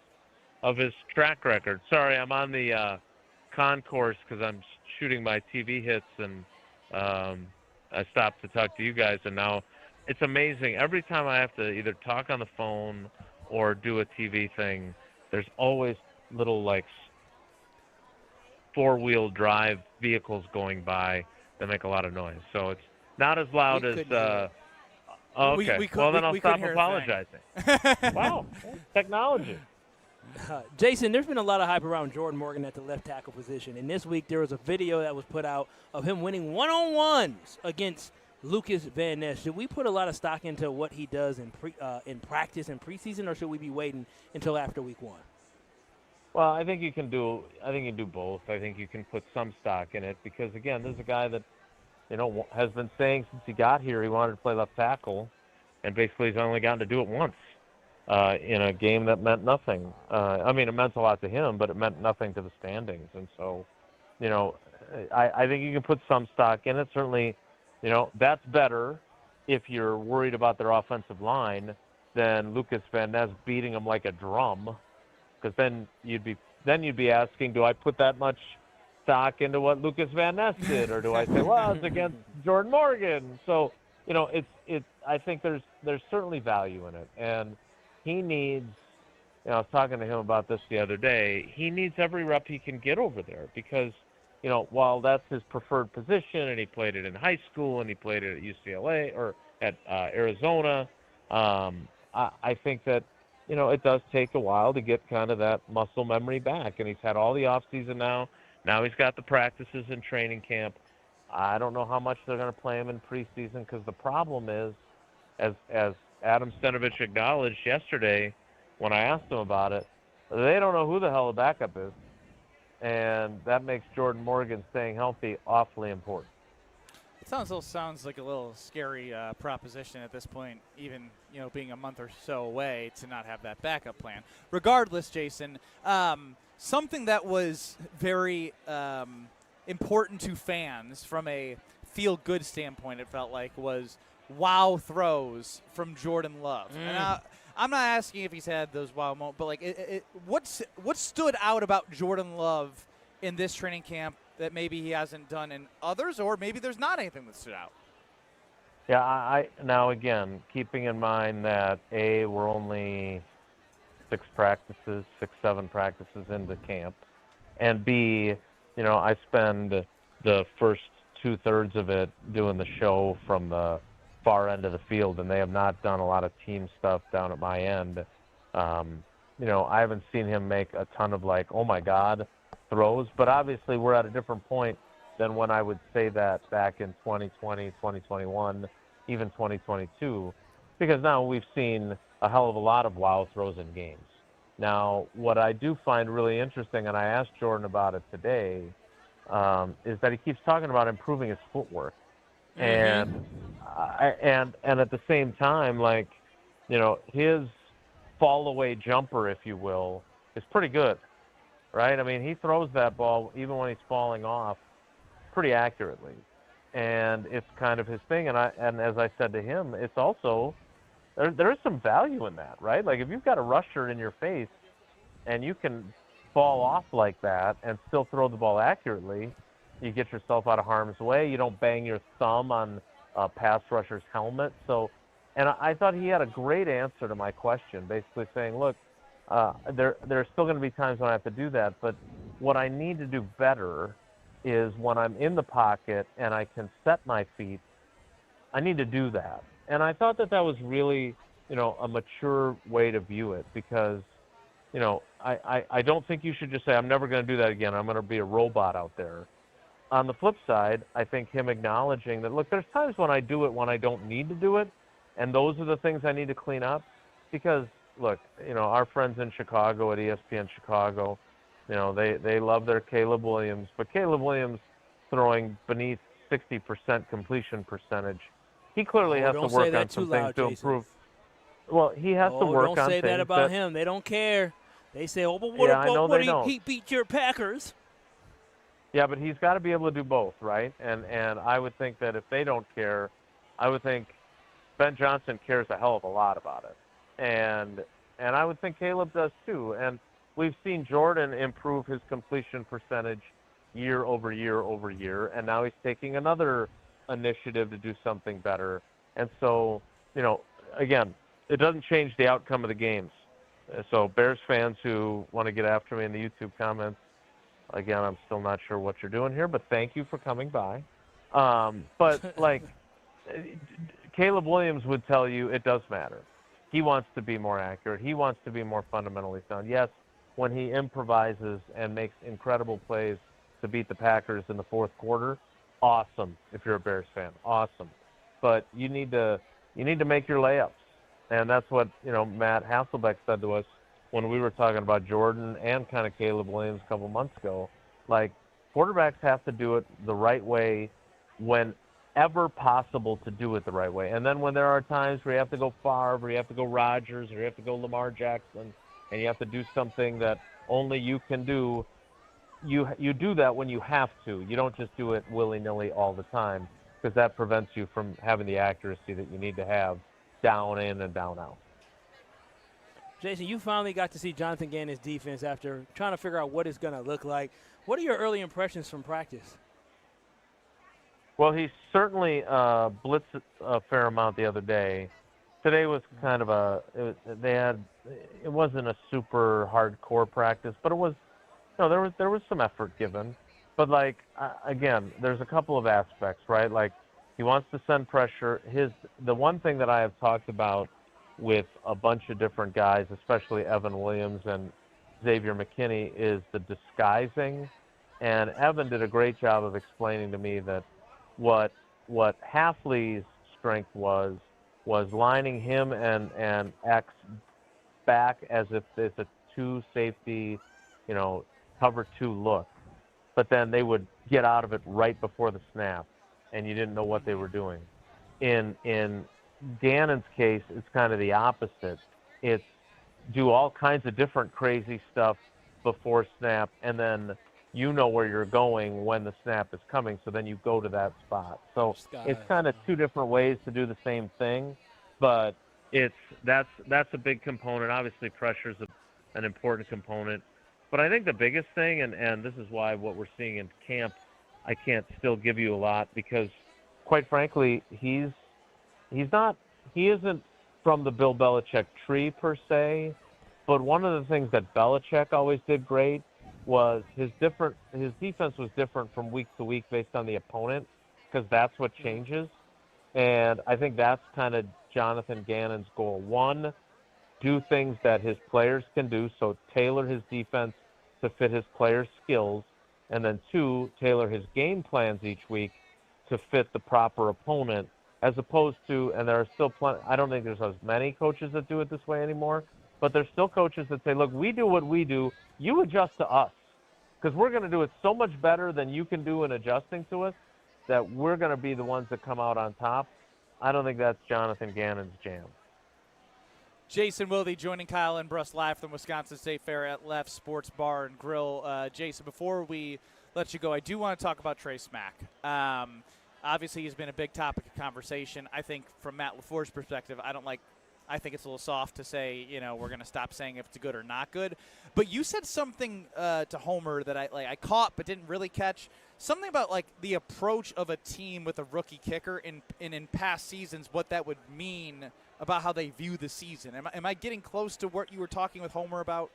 Speaker 28: of his track record. Sorry, I'm on the concourse because I'm shooting my TV hits, and I stopped to talk to you guys. And now it's amazing. Every time I have to either talk on the phone or do a TV thing, there's always little, like, four-wheel drive vehicles going by that make a lot of noise. So it's not as loud as... okay, well, then I'll stop apologizing. Wow, technology.
Speaker 2: Jason, there's been a lot of hype around Jordan Morgan at the left tackle position. And this week there was a video that was put out of him winning one-on-ones against Lucas Van Ness. Should we put a lot of stock into what he does in practice and preseason, or should we be waiting until after week one?
Speaker 28: Well, I think you can do both. I think you can put some stock in it because, again, there's a guy that, has been saying since he got here he wanted to play left tackle, and basically he's only gotten to do it once in a game that meant nothing. I mean, it meant a lot to him, but it meant nothing to the standings. And so, I think you can put some stock in it. Certainly, that's better if you're worried about their offensive line than Lucas Van Ness beating them like a drum, because then you'd be asking, do I put that much stock into what Lucas Van Ness did, or do I say, well, it's against Jordan Morgan? So, I think there's certainly value in it, and he needs. I was talking to him about this the other day. He needs every rep he can get over there because. While that's his preferred position, and he played it in high school, and he played it at UCLA or at Arizona, I think that, it does take a while to get kind of that muscle memory back. And he's had all the offseason now. Now he's got the practices in training camp. I don't know how much they're going to play him in preseason because the problem is, as Adam Stenovich acknowledged yesterday when I asked him about it, they don't know who the hell the backup is. And that makes Jordan Morgan staying healthy awfully important.
Speaker 3: It sounds like a little scary proposition at this point, even being a month or so away to not have that backup plan. Regardless, Jason, something that was very important to fans from a feel-good standpoint, it felt like, was wow throws from Jordan Love. And I'm not asking if he's had those wow moments, but what stood out about Jordan Love in this training camp that maybe he hasn't done in others, or maybe there's not anything that stood out?
Speaker 28: Yeah, now again, keeping in mind that we're only 7 practices into camp, and B, I spend the first 2/3 of it doing the show from the far end of the field, and they have not done a lot of team stuff down at my end. I haven't seen him make a ton of oh my God throws, but obviously we're at a different point than when I would say that back in 2020, 2021, even 2022, because now we've seen a hell of a lot of wow throws in games. Now, what I do find really interesting, and I asked Jordan about it today, is that he keeps talking about improving his footwork. And at the same time, his fall away jumper, if you will, is pretty good, right? I mean, he throws that ball even when he's falling off pretty accurately, and it's kind of his thing. And as I said to him, it's also there is some value in that, right? Like if you've got a rusher in your face and you can fall off like that and still throw the ball accurately, you get yourself out of harm's way. You don't bang your thumb on a pass rusher's helmet. So, and I thought he had a great answer to my question, basically saying, look, there are still going to be times when I have to do that, but what I need to do better is when I'm in the pocket and I can set my feet, I need to do that. And I thought that was really, a mature way to view it because, I don't think you should just say, I'm never going to do that again. I'm going to be a robot out there. On the flip side, I think him acknowledging that, look, there's times when I do it when I don't need to do it, and those are the things I need to clean up. Because, look, our friends in Chicago at ESPN Chicago, they love their Caleb Williams, but Caleb Williams throwing beneath 60% completion percentage, he clearly has to work on some things to improve. Well, he has to work on things.
Speaker 2: Don't say that about him. They don't care. They say, but what about when he beat your Packers?
Speaker 28: Yeah, but he's got to be able to do both, right? And I would think that if they don't care, I would think Ben Johnson cares a hell of a lot about it. And I would think Caleb does too. And we've seen Jordan improve his completion percentage year over year over year, and now he's taking another initiative to do something better. And so, again, it doesn't change the outcome of the games. So Bears fans who want to get after me in the YouTube comments, again, I'm still not sure what you're doing here, but thank you for coming by. But Caleb Williams would tell you it does matter. He wants to be more accurate. He wants to be more fundamentally sound. Yes, when he improvises and makes incredible plays to beat the Packers in the fourth quarter, awesome if you're a Bears fan, awesome. But you need to make your layups. And that's what, Matt Hasselbeck said to us when we were talking about Jordan and kind of Caleb Williams a couple months ago. Like, quarterbacks have to do it the right way whenever possible to do it the right way. And then when there are times where you have to go Favre, or you have to go Rodgers, or you have to go Lamar Jackson, and you have to do something that only you can do, you do that when you have to. You don't just do it willy-nilly all the time, because that prevents you from having the accuracy that you need to have down in and down out.
Speaker 2: Jason, you finally got to see Jonathan Gannon's defense after trying to figure out what it's going to look like. What are your early impressions from practice?
Speaker 28: Well, he certainly blitzed a fair amount the other day. Today was kind of it wasn't a super hardcore practice, but it was, there was some effort given. But again, there's a couple of aspects, right? Like, he wants to send pressure. The one thing that I have talked about with a bunch of different guys, especially Evan Williams and Xavier McKinney, is the disguising. And Evan did a great job of explaining to me that what Halfley's strength was lining him and X back as if it's a two safety, cover two look. But then they would get out of it right before the snap, and you didn't know what they were doing. In Gannon's case, it's kind of the opposite. It's do all kinds of different crazy stuff before snap, and then you know where you're going when the snap is coming, so then you go to that spot. So it's kind of two different ways to do the same thing, but that's a big component. Obviously, pressure is an important component. But I think the biggest thing, and this is why what we're seeing in camp, I can't still give you a lot because, quite frankly, he isn't from the Bill Belichick tree per se, but one of the things that Belichick always did great was his defense was different from week to week based on the opponent because that's what changes. And I think that's kind of Jonathan Gannon's goal. One, do things that his players can do, so tailor his defense to fit his players' skills, and then two, tailor his game plans each week to fit the proper opponent, as opposed to, and there are still plenty, I don't think there's as many coaches that do it this way anymore, but there's still coaches that say, look, we do what we do, you adjust to us, because we're going to do it so much better than you can do in adjusting to us that we're going to be the ones that come out on top. I don't think that's Jonathan Gannon's jam.
Speaker 3: Jason Wilde joining Kyle and Brust live from Wisconsin State Fair at Left Sports Bar and Grill. Jason, before we let you go, I do want to talk about Trey Smack. Obviously, he's been a big topic of conversation. I think from Matt LaFleur's perspective, I think it's a little soft to say, we're going to stop saying if it's good or not good. But you said something to Homer that I caught but didn't really catch. Something about the approach of a team with a rookie kicker in past seasons, what that would mean about how they view the season. Am I getting close to what you were talking with Homer about?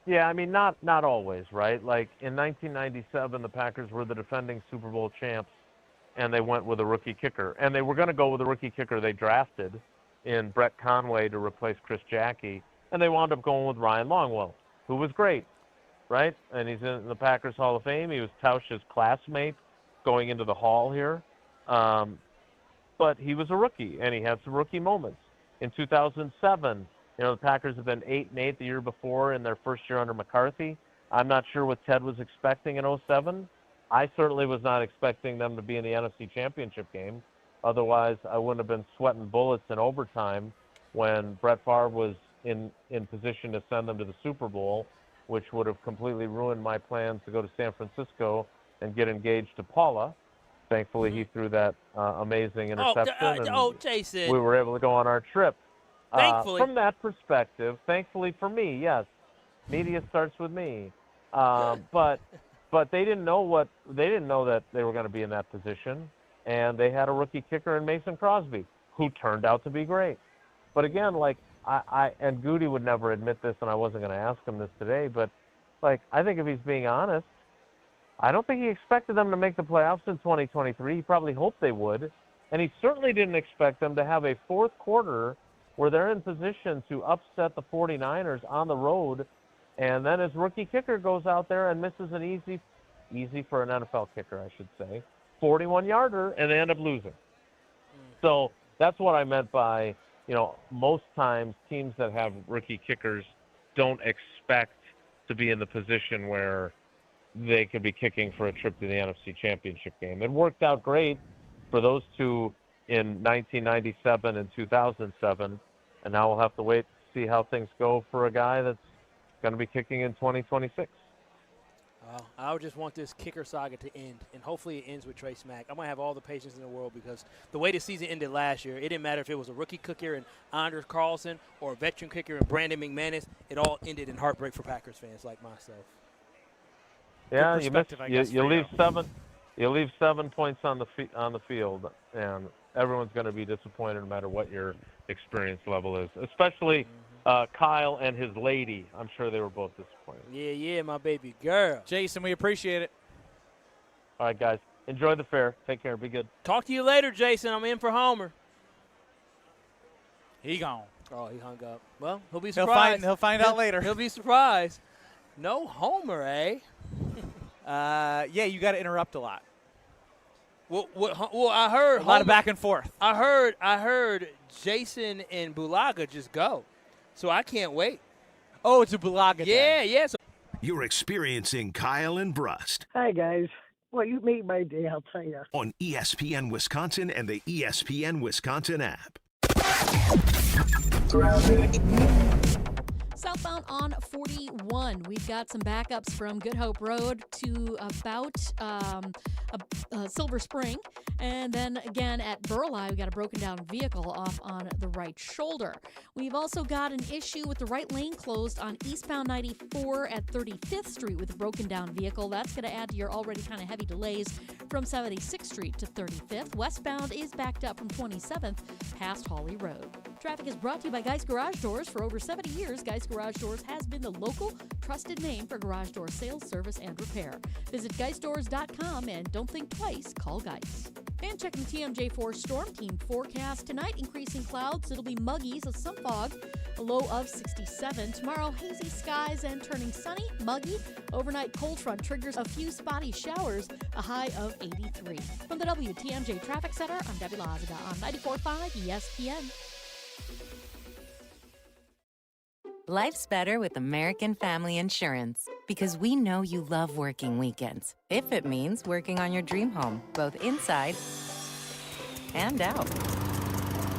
Speaker 28: Yeah, I mean, not always, right? Like in 1997, the Packers were the defending Super Bowl champs, and they went with a rookie kicker. And they were going to go with a rookie kicker they drafted in Brett Conway to replace Chris Jackie, and they wound up going with Ryan Longwell, who was great, right? And he's in the Packers Hall of Fame. He was Tausch's classmate going into the Hall here. But he was a rookie, and he had some rookie moments. In 2007, the Packers have been 8-8 the year before in their first year under McCarthy. I'm not sure what Ted was expecting in 2007. I certainly was not expecting them to be in the NFC Championship game. Otherwise, I wouldn't have been sweating bullets in overtime when Brett Favre was in position to send them to the Super Bowl, which would have completely ruined my plans to go to San Francisco and get engaged to Paula. Thankfully, he threw that amazing interception, and
Speaker 2: Jason,
Speaker 28: we were able to go on our trip.
Speaker 2: Thankfully.
Speaker 28: From that perspective, thankfully for me, yes, media starts with me. But they didn't know that they were going to be in that position, and they had a rookie kicker in Mason Crosby, who turned out to be great. But again, I and Goody would never admit this, and I wasn't going to ask him this today, but I think if he's being honest, I don't think he expected them to make the playoffs in 2023. He probably hoped they would. And he certainly didn't expect them to have a fourth quarter where they're in position to upset the 49ers on the road. And then his rookie kicker goes out there and misses an easy for an NFL kicker, I should say, 41-yarder, and they end up losing. So that's what I meant by, most times teams that have rookie kickers don't expect to be in the position where they could be kicking for a trip to the NFC Championship game. It worked out great for those two in 1997 and 2007, and now we'll have to wait to see how things go for a guy that's going to be kicking in 2026.
Speaker 2: I would just want this kicker saga to end, and hopefully it ends with Trey Smack. I'm going to have all the patience in the world because the way the season ended last year, it didn't matter if it was a rookie kicker in Anders Carlson or a veteran kicker in Brandon McManus. It all ended in heartbreak for Packers fans like myself.
Speaker 28: Yeah, you leave 7. You leave 7 points on the field, and everyone's going to be disappointed no matter what your experience level is. Especially Kyle and his lady. I'm sure they were both disappointed.
Speaker 2: Yeah, my baby girl.
Speaker 3: Jason, we appreciate it.
Speaker 28: All right, guys. Enjoy the fair. Take care. Be good.
Speaker 2: Talk to you later, Jason. I'm in for Homer.
Speaker 3: He gone.
Speaker 2: Oh, he hung up. Well, he'll be surprised.
Speaker 3: He'll find out later.
Speaker 2: He'll be surprised. No homer, eh?
Speaker 3: Yeah, you got to interrupt a lot.
Speaker 2: Well, I heard
Speaker 3: a lot of back and forth.
Speaker 2: I heard Jason and Bulaga just go, so I can't wait.
Speaker 3: Oh, it's a Bulaga.
Speaker 2: Yeah. So
Speaker 1: You're experiencing Kyle and Brust
Speaker 13: Hi, guys. Well, you made my day, I'll tell you.
Speaker 1: on ESPN Wisconsin and the ESPN Wisconsin app.
Speaker 11: Southbound on 41, we've got some backups from Good Hope Road to about Silver Spring. And then again at Burleigh, we got a broken down vehicle off on the right shoulder. We've also got an issue with the right lane closed on eastbound 94 at 35th Street with a broken down vehicle. That's going to add to your already kind of heavy delays from 76th Street to 35th. Westbound is backed up from 27th past Hawley Road. Traffic is brought to you by Geist Garage Doors. For over 70 years, Geist Garage Doors has been the local, trusted name for garage door sales, service, and repair. Visit GeistDoors.com and don't think twice, call Geist. And checking TMJ4 Storm Team forecast. Tonight, increasing clouds. It'll be muggy, so some fog. A low of 67. Tomorrow, hazy skies and turning sunny, muggy. Overnight cold front triggers a few spotty showers, a high of 83. From the WTMJ Traffic Center, I'm Debbie Lazaga on 94.5 ESPN.
Speaker 14: Life's better with American Family Insurance because we know you love working weekends. If it means working on your dream home, both inside and out.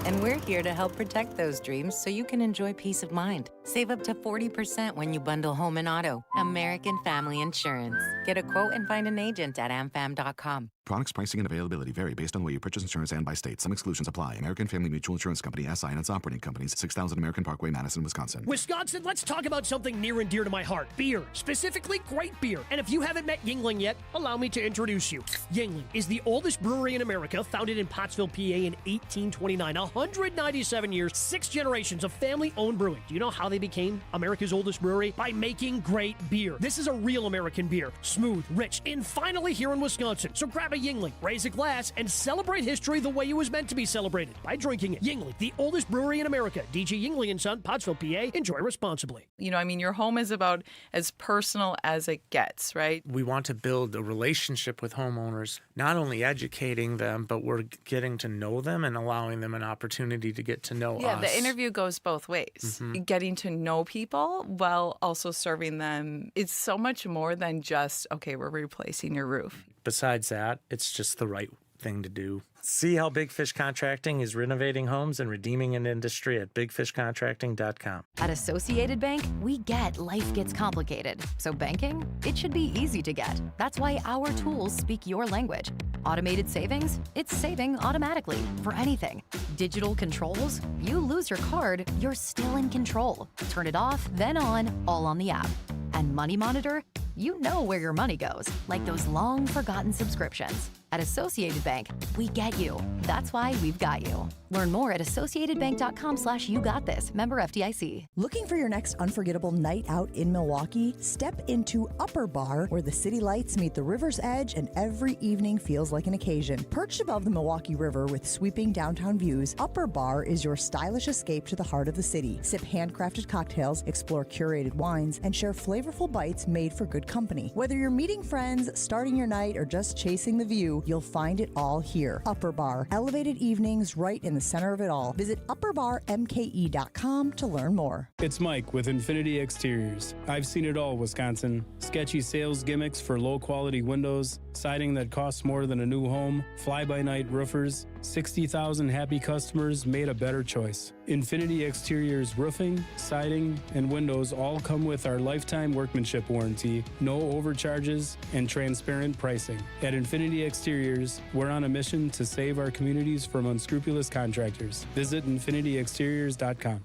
Speaker 14: And we're here to help protect those dreams so you can enjoy peace of mind. Save up to 40% when you bundle home and auto. American Family Insurance. Get a quote and find an agent at amfam.com.
Speaker 15: Products, pricing, and availability vary based on the way you purchase insurance and by state. Some exclusions apply. American Family Mutual Insurance Company, SI, and its operating companies, 6000 American Parkway, Madison, Wisconsin.
Speaker 22: Wisconsin, let's talk about something near and dear to my heart. Beer. Specifically, great beer. And if you haven't met Yuengling yet, allow me to introduce you. Yuengling is the oldest brewery in America, founded in Pottsville, PA in 1829. 197 years, 6 generations of family-owned brewing. Do you know how they became America's oldest brewery? By making great beer. This is a real American beer. Smooth, rich, and finally here in Wisconsin. So grab a Yuengling, raise a glass, and celebrate history the way it was meant to be celebrated, by drinking it. Yuengling, the oldest brewery in America. DG Yuengling & Son, Pottsville, PA. Enjoy responsibly.
Speaker 16: You know, I mean, your home is about as personal as it gets, right?
Speaker 17: We want to build a relationship with homeowners, not only educating them, but we're getting to know them and allowing them an opportunity to get to know us.
Speaker 16: Yeah, the interview goes both ways. Mm-hmm. Getting to know people while also serving them. It's so much more than just, okay, we're replacing your roof.
Speaker 17: Besides that, it's just the right thing to do. See how Big Fish Contracting is renovating homes and redeeming an industry at bigfishcontracting.com.
Speaker 26: At Associated Bank, we get life gets complicated. So banking, it should be easy to get. That's why our tools speak your language. Automated savings, it's saving automatically for anything. Digital controls, you lose your card, you're still in control. Turn it off, then on, all on the app. And Money Monitor, you know where your money goes, like those long-forgotten subscriptions. At Associated Bank, we get you. That's why we've got you. Learn more at associatedbank.com/YouGotThis. Member FDIC.
Speaker 21: Looking for your next unforgettable night out in Milwaukee? Step into Upper Bar, where the city lights meet the river's edge and every evening feels like an occasion. Perched above the Milwaukee River with sweeping downtown views, Upper Bar is your stylish escape to the heart of the city. Sip handcrafted cocktails, explore curated wines, and share flavorful bites made for good company. Whether you're meeting friends, starting your night, or just chasing the view, you'll find it all here. Upper Bar. Elevated evenings right in the center of it all. Visit upperbarmke.com to learn more.
Speaker 18: It's Mike with Infinity Exteriors. I've seen it all, Wisconsin. Sketchy sales gimmicks for low-quality windows, siding that costs more than a new home, fly-by-night roofers. 60,000 happy customers made a better choice. Infinity Exteriors roofing, siding, and windows all come with our lifetime workmanship warranty, no overcharges, and transparent pricing. At Infinity Exteriors, we're on a mission to save our communities from unscrupulous contractors. Visit infinityexteriors.com.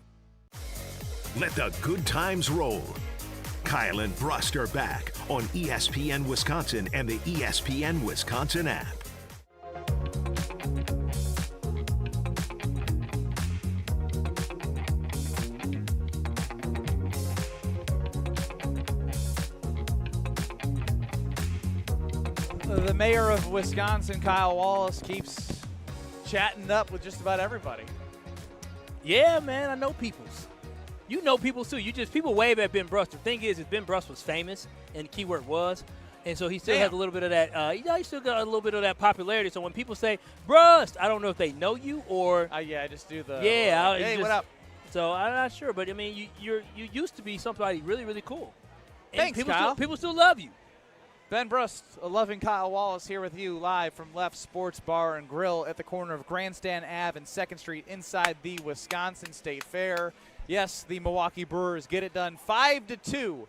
Speaker 1: Let the good times roll. Kyle and Brust are back on ESPN Wisconsin and the ESPN Wisconsin app.
Speaker 3: The mayor of Wisconsin, Kyle Wallace, keeps chatting up with just about everybody.
Speaker 2: Yeah, man, I know peoples. You know peoples, too. People wave at Ben Brust. The thing is Ben Brust was famous, and the keyword was. And so he still has a little bit of that. He still got a little bit of that popularity. So when people say Brust, I don't know if they know you or.
Speaker 3: Yeah, I just do the.
Speaker 2: Yeah.
Speaker 3: Hey, what up?
Speaker 2: So I'm not sure, but I mean, you used to be somebody really, really cool. And
Speaker 3: Thanks,
Speaker 2: people
Speaker 3: Kyle.
Speaker 2: People still love you.
Speaker 3: Ben Brust, a loving Kyle Wallace here with you live from Left Sports Bar and Grill at the corner of Grandstand Ave and 2nd Street inside the Wisconsin State Fair. Yes, the Milwaukee Brewers get it done 5-2,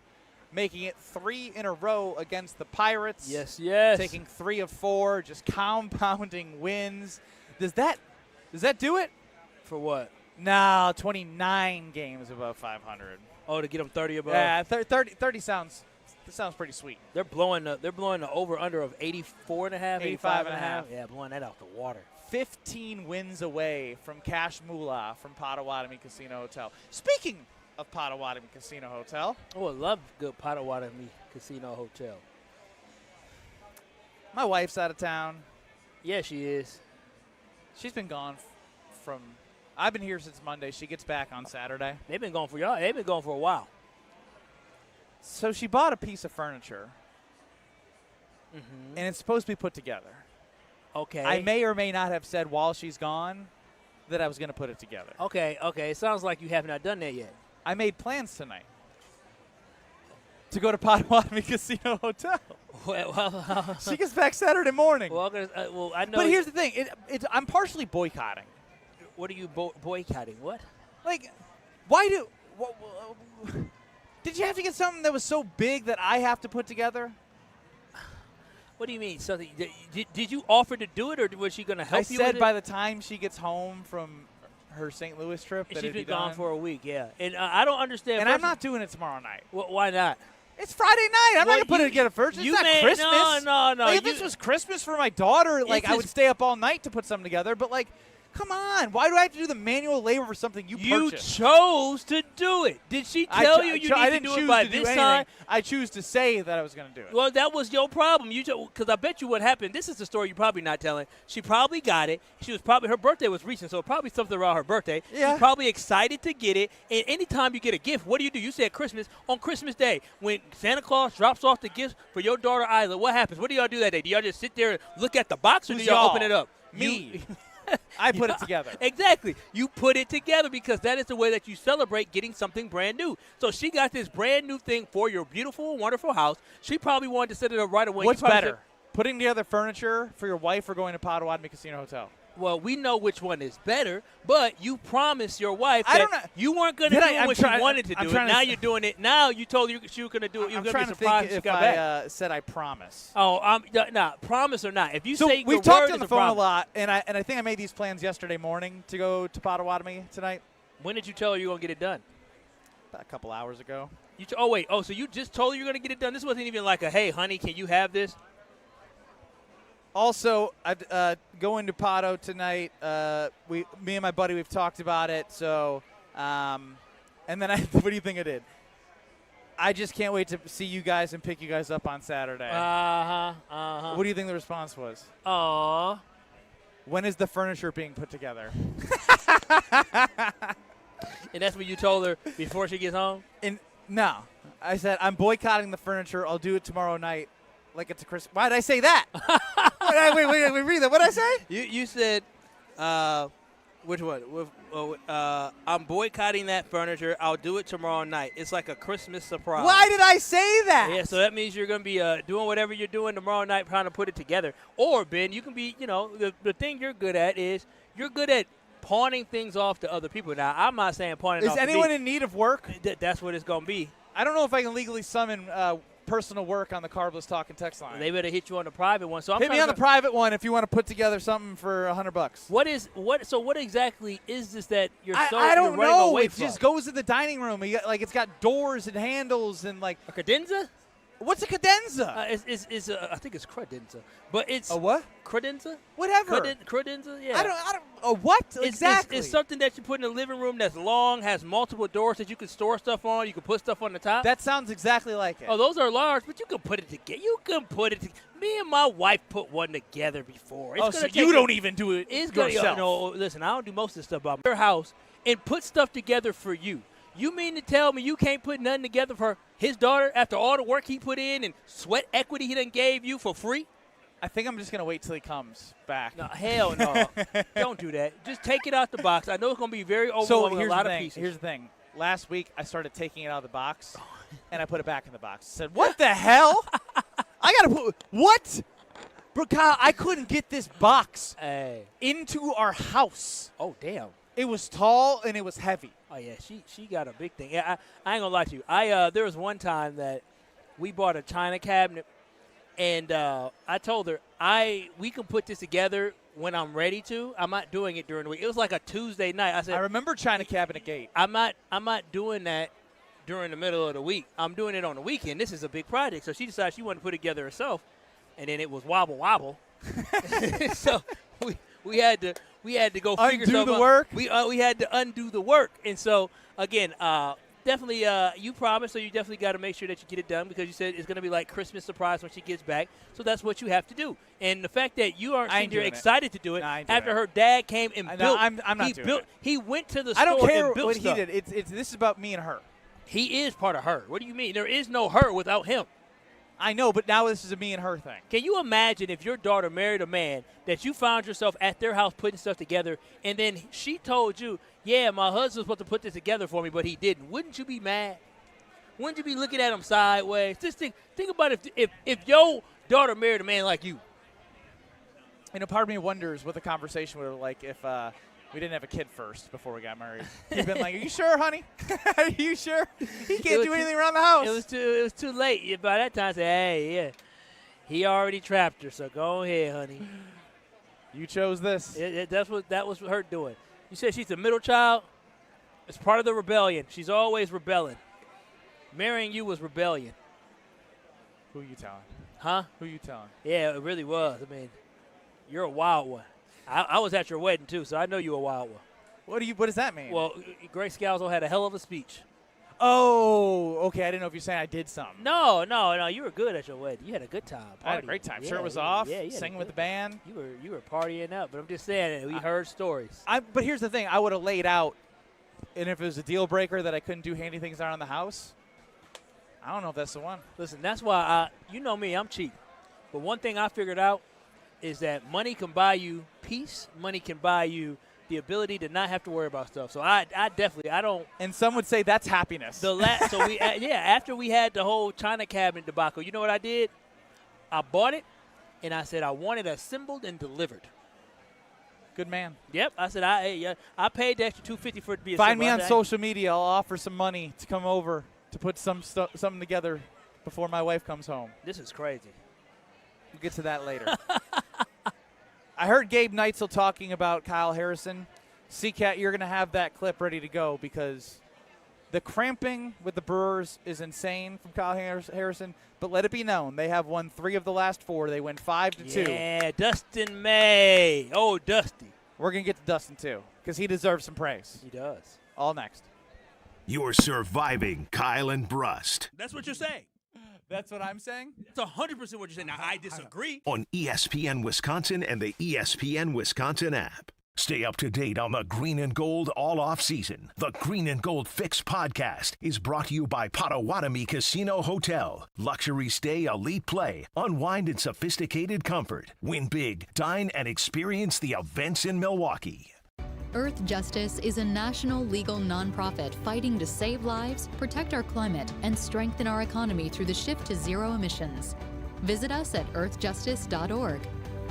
Speaker 3: making it 3 in a row against the Pirates.
Speaker 2: Yes.
Speaker 3: Taking 3 of 4, just compounding wins. Does that do it?
Speaker 2: For what?
Speaker 3: No, 29 games above 500.
Speaker 2: Oh, to get them 30 above?
Speaker 3: Yeah, 30 sounds pretty sweet.
Speaker 2: They're blowing the over-under of 84.5, 85.5. Yeah, blowing that out the water.
Speaker 3: 15 wins away from cash moolah from Potawatomi Casino Hotel. Speaking of Potawatomi Casino Hotel.
Speaker 2: Oh, I love good Potawatomi Casino Hotel.
Speaker 3: My wife's out of town.
Speaker 2: Yeah, she is.
Speaker 3: She's been gone from – I've been here since Monday. She gets back on Saturday.
Speaker 2: They've been gone for y'all. They've been gone for a while.
Speaker 3: So she bought a piece of furniture, and it's supposed to be put together.
Speaker 2: Okay.
Speaker 3: I may or may not have said while she's gone that I was going to put it together.
Speaker 2: Okay. It sounds like you have not done that yet.
Speaker 3: I made plans tonight to go to Potawatomi Casino Hotel.
Speaker 2: Well,
Speaker 3: she gets back Saturday morning.
Speaker 2: Well, I know.
Speaker 3: But here's the thing. I'm partially boycotting.
Speaker 2: What are you boycotting? What?
Speaker 3: Like, why do did you have to get something that was so big that I have to put together?
Speaker 2: What do you mean? Something? Did you offer to do it, or was she going to help you with it?
Speaker 3: I said by the time she gets home from her St. Louis trip that
Speaker 2: she's
Speaker 3: it'd be
Speaker 2: been gone
Speaker 3: done.
Speaker 2: for a week, yeah. And I don't understand.
Speaker 3: And I'm not doing it tomorrow night.
Speaker 2: Well, why not?
Speaker 3: It's Friday night. I'm not going to put it together first. It's not Christmas.
Speaker 2: No.
Speaker 3: Like, if this was Christmas for my daughter, like I would stay up all night to put something together. But, like, come on. Why do I have to do the manual labor for something you purchased?
Speaker 2: You chose to do it. Did she tell you need to do it by this time?
Speaker 3: I choose to say that I was going to do it.
Speaker 2: Well, that was your problem. Because I bet you what happened. This is the story you're probably not telling. She probably got it. Her birthday was recent, so probably something around her birthday.
Speaker 3: Yeah.
Speaker 2: She's probably excited to get it. And anytime you get a gift, what do? You said Christmas. On Christmas Day, when Santa Claus drops off the gifts for your daughter Isla, what happens? What do y'all do that day? Do y'all just sit there and look at the box, or do y'all open it up?
Speaker 3: Me. I put it together.
Speaker 2: Exactly. You put it together because that is the way that you celebrate getting something brand new. So she got this brand new thing for your beautiful, wonderful house. She probably wanted to set it up right away.
Speaker 3: What's better, putting together furniture for your wife or going to Potawatomi Casino Hotel?
Speaker 2: Well, we know which one is better, but you promised your wife that you weren't going to do it when she wanted to do it. Now you're doing it. Now you told her she was going to do it. You were going to be surprised
Speaker 3: if I said I promise.
Speaker 2: Oh, promise or not. If you say
Speaker 3: we've talked on the phone a lot, and I think I made these plans yesterday morning to go to Potawatomi tonight.
Speaker 2: When did you tell her you were going to get it done?
Speaker 3: About a couple hours ago.
Speaker 2: So you just told her you were going to get it done? This wasn't even like a, hey, honey, can you have this?
Speaker 3: Also, going to Pato tonight. Me and my buddy, we've talked about it. So, and then what do you think I did? I just can't wait to see you guys and pick you guys up on Saturday. What do you think the response was?
Speaker 2: Aww.
Speaker 3: When is the furniture being put together?
Speaker 2: And that's what you told her before she gets home?
Speaker 3: No. I said, I'm boycotting the furniture. I'll do it tomorrow night. Like it's a Christmas. Why did I say that? wait, read that. What did I say?
Speaker 2: You said, which one? I'm boycotting that furniture. I'll do it tomorrow night. It's like a Christmas surprise.
Speaker 3: Why did I say that?
Speaker 2: Yeah, so that means you're going to be doing whatever you're doing tomorrow night, trying to put it together. Or, Ben, you can be, the thing you're good at is you're good at pawning things off to other people. Now, I'm not saying pawning off to me.
Speaker 3: Is anyone in need of work?
Speaker 2: That's what it's going to be.
Speaker 3: I don't know if I can legally summon personal work on the Carbless Talk and text line.
Speaker 2: They better hit you on the private one. So
Speaker 3: hit me on the private one if you want to put together something for $100.
Speaker 2: So what exactly is this that you're
Speaker 3: I don't
Speaker 2: running
Speaker 3: know.
Speaker 2: away
Speaker 3: It
Speaker 2: from?
Speaker 3: just goes in the dining room. It's got doors and handles and like
Speaker 2: a cadenza.
Speaker 3: What's a cadenza?
Speaker 2: I think it's credenza, but it's
Speaker 3: a what?
Speaker 2: Credenza?
Speaker 3: Whatever.
Speaker 2: Credenza, yeah.
Speaker 3: I don't. A what exactly?
Speaker 2: It's something that you put in the living room that's long, has multiple doors that you can store stuff on. You can put stuff on the top.
Speaker 3: That sounds exactly like it.
Speaker 2: Oh, those are large, but you can put it together. You can put it. Me and my wife put one together before.
Speaker 3: So you don't even do it yourself?
Speaker 2: No, listen, I don't do most of the stuff about your house and put stuff together for you. You mean to tell me you can't put nothing together for his daughter after all the work he put in and sweat equity he done gave you for free?
Speaker 3: I think I'm just going to wait till he comes back.
Speaker 2: No, hell no. Don't do that. Just take it out the box. I know it's going to be very overwhelming with a lot of pieces.
Speaker 3: Here's the thing. Last week, I started taking it out of the box, and I put it back in the box. I said, what the hell? I got to put – what? Bro, Kyle, I couldn't get this box into our house.
Speaker 2: Oh, damn.
Speaker 3: It was tall, and it was heavy.
Speaker 2: Oh, yeah, she got a big thing. Yeah, I ain't going to lie to you. There was one time that we bought a china cabinet, and I told her, we can put this together when I'm ready to. I'm not doing it during the week. It was like a Tuesday night. I said,
Speaker 3: I remember China Cabinet Gate.
Speaker 2: I'm not doing that during the middle of the week. I'm doing it on the weekend. This is a big project. So she decided she wanted to put it together herself, and then it was wobble. So we had to go figure something out.
Speaker 3: Undo the work?
Speaker 2: We had to undo the work. And so, again, definitely you promised, so you definitely got to make sure that you get it done because you said it's going to be like Christmas surprise when she gets back. So that's what you have to do. And the fact that you aren't sitting here excited to do it after her dad came and built.
Speaker 3: I'm not doing it.
Speaker 2: He went to the store
Speaker 3: I don't care
Speaker 2: and built
Speaker 3: what
Speaker 2: stuff.
Speaker 3: he did. This is about me and her.
Speaker 2: He is part of her. What do you mean? There is no her without him.
Speaker 3: I know, but now this is a me and her thing.
Speaker 2: Can you imagine if your daughter married a man that you found yourself at their house putting stuff together, and then she told you, yeah, my husband's supposed to put this together for me, but he didn't? Wouldn't you be mad? Wouldn't you be looking at him sideways? Just think about if your daughter married a man like you.
Speaker 3: You know, part of me wonders what the conversation would have like if we didn't have a kid first before we got married. He'd been like, are you sure, honey? Are you sure? He can't do anything around the house.
Speaker 2: It was too late. By that time, I said, hey, yeah, he already trapped her, so go ahead, honey.
Speaker 3: You chose this.
Speaker 2: That was her doing. You said she's the middle child. It's part of the rebellion. She's always rebelling. Marrying you was rebellion.
Speaker 3: Who you telling?
Speaker 2: Huh?
Speaker 3: Who you telling?
Speaker 2: Yeah, it really was. I mean, you're a wild one. I was at your wedding, too, so I know you a wild one.
Speaker 3: What does that mean?
Speaker 2: Well, Grace Scalzo had a hell of a speech.
Speaker 3: Oh, okay. I didn't know if you're saying I did something.
Speaker 2: No. You were good at your wedding. You had a good time.
Speaker 3: I had a great time. Shirt was off.
Speaker 2: Yeah,
Speaker 3: singing with the band.
Speaker 2: You were partying up. But I'm just saying, we heard stories.
Speaker 3: But here's the thing. I would have laid out, and if it was a deal breaker that I couldn't do handy things around the house, I don't know if that's the one.
Speaker 2: Listen, that's why you know me. I'm cheap. But one thing I figured out is that money can buy you peace. Money can buy you the ability to not have to worry about stuff. So I don't.
Speaker 3: And some would say that's happiness.
Speaker 2: After we had the whole China cabinet debacle, you know what I did? I bought it, and I said I want it assembled and delivered.
Speaker 3: Good man.
Speaker 2: Yep. I said I paid the extra $250 for it to be assembled.
Speaker 3: Find me on social media. I'll offer some money to come over to put something together before my wife comes home.
Speaker 2: This is crazy.
Speaker 3: We'll get to that later. I heard Gabe Neitzel talking about Kyle Harrison. C-Cat, you're going to have that clip ready to go because the cramping with the Brewers is insane from Kyle Harrison. But let it be known, they have won 3 of the last 4. They win 5-2.
Speaker 2: Yeah, Dustin May. Oh, Dusty.
Speaker 3: We're going to get to Dustin, too, because he deserves some praise.
Speaker 2: He does.
Speaker 3: All next.
Speaker 1: You're surviving Kyle and Brust.
Speaker 4: That's what you're saying.
Speaker 3: That's what I'm saying?
Speaker 4: That's 100% what you're saying. Now, I disagree.
Speaker 1: On ESPN Wisconsin and the ESPN Wisconsin app. Stay up to date on the Green and Gold all off season. The Green and Gold Fix podcast is brought to you by Potawatomi Casino Hotel. Luxury stay, elite play, unwind in sophisticated comfort. Win big, dine, and experience the events in Milwaukee.
Speaker 5: Earth Justice is a national legal nonprofit fighting to save lives, protect our climate, and strengthen our economy through the shift to zero emissions. Visit us at earthjustice.org.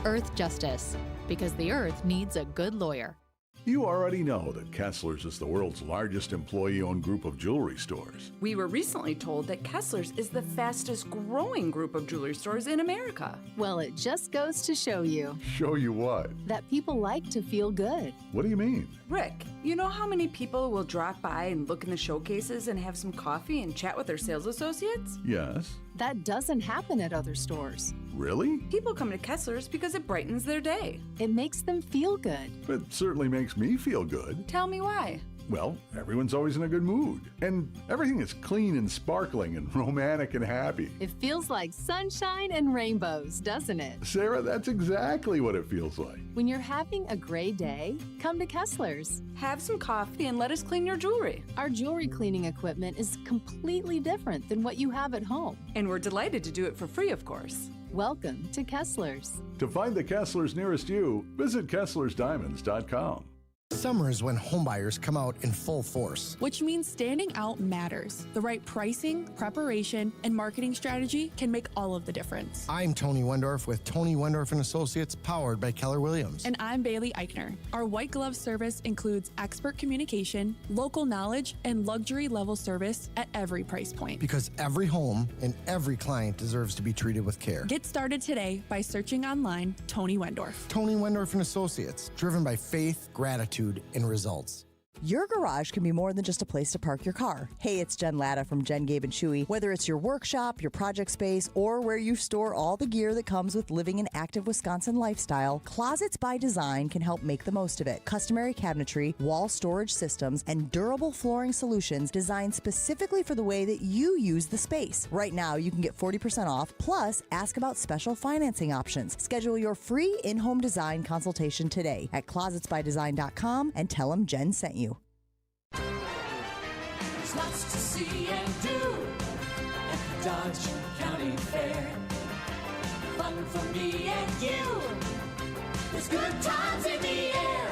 Speaker 5: Earth Justice, because the earth needs a good lawyer.
Speaker 10: You already know that Kessler's is the world's largest employee-owned group of jewelry stores.
Speaker 12: We were recently told that Kessler's is the fastest growing group of jewelry stores in America.
Speaker 6: Well, it just goes to show you.
Speaker 10: Show you what?
Speaker 6: That people like to feel good.
Speaker 10: What do you mean?
Speaker 12: Rick, you know how many people will drop by and look in the showcases and have some coffee and chat with their sales associates?
Speaker 10: Yes.
Speaker 6: That doesn't happen at other stores.
Speaker 10: Really?
Speaker 12: People come to Kessler's because it brightens their day.
Speaker 6: It makes them feel good.
Speaker 10: It certainly makes me feel good.
Speaker 12: Tell me why.
Speaker 10: Well, everyone's always in a good mood. And everything is clean and sparkling and romantic and happy.
Speaker 6: It feels like sunshine and rainbows, doesn't it?
Speaker 10: Sarah, that's exactly what it feels like.
Speaker 6: When you're having a gray day, come to Kessler's.
Speaker 12: Have some coffee and let us clean your jewelry.
Speaker 6: Our jewelry cleaning equipment is completely different than what you have at home.
Speaker 12: And we're delighted to do it for free, of course.
Speaker 6: Welcome to Kessler's.
Speaker 10: To find the Kessler's nearest you, visit KesslersDiamonds.com.
Speaker 7: Summer is when homebuyers come out in full force.
Speaker 8: Which means standing out matters. The right pricing, preparation, and marketing strategy can make all of the difference.
Speaker 7: I'm Tony Wendorf with Tony Wendorf & Associates, powered by Keller Williams.
Speaker 8: And I'm Bailey Eichner. Our white glove service includes expert communication, local knowledge, and luxury level service at every price point.
Speaker 7: Because every home and every client deserves to be treated with care.
Speaker 8: Get started today by searching online Tony Wendorf.
Speaker 7: Tony Wendorf & Associates, driven by faith, gratitude, and results.
Speaker 21: Your garage can be more than just a place to park your car. Hey, it's Jen Latta from Jen, Gabe & Chewy. Whether it's your workshop, your project space, or where you store all the gear that comes with living an active Wisconsin lifestyle, Closets by Design can help make the most of it. Customary cabinetry, wall storage systems, and durable flooring solutions designed specifically for the way that you use the space. Right now, you can get 40% off, plus ask about special financing options. Schedule your free in-home design consultation today at closetsbydesign.com and tell them Jen sent you.
Speaker 9: There's lots to see and do at the Dodge County Fair. Fun for me and you. There's good times in the air.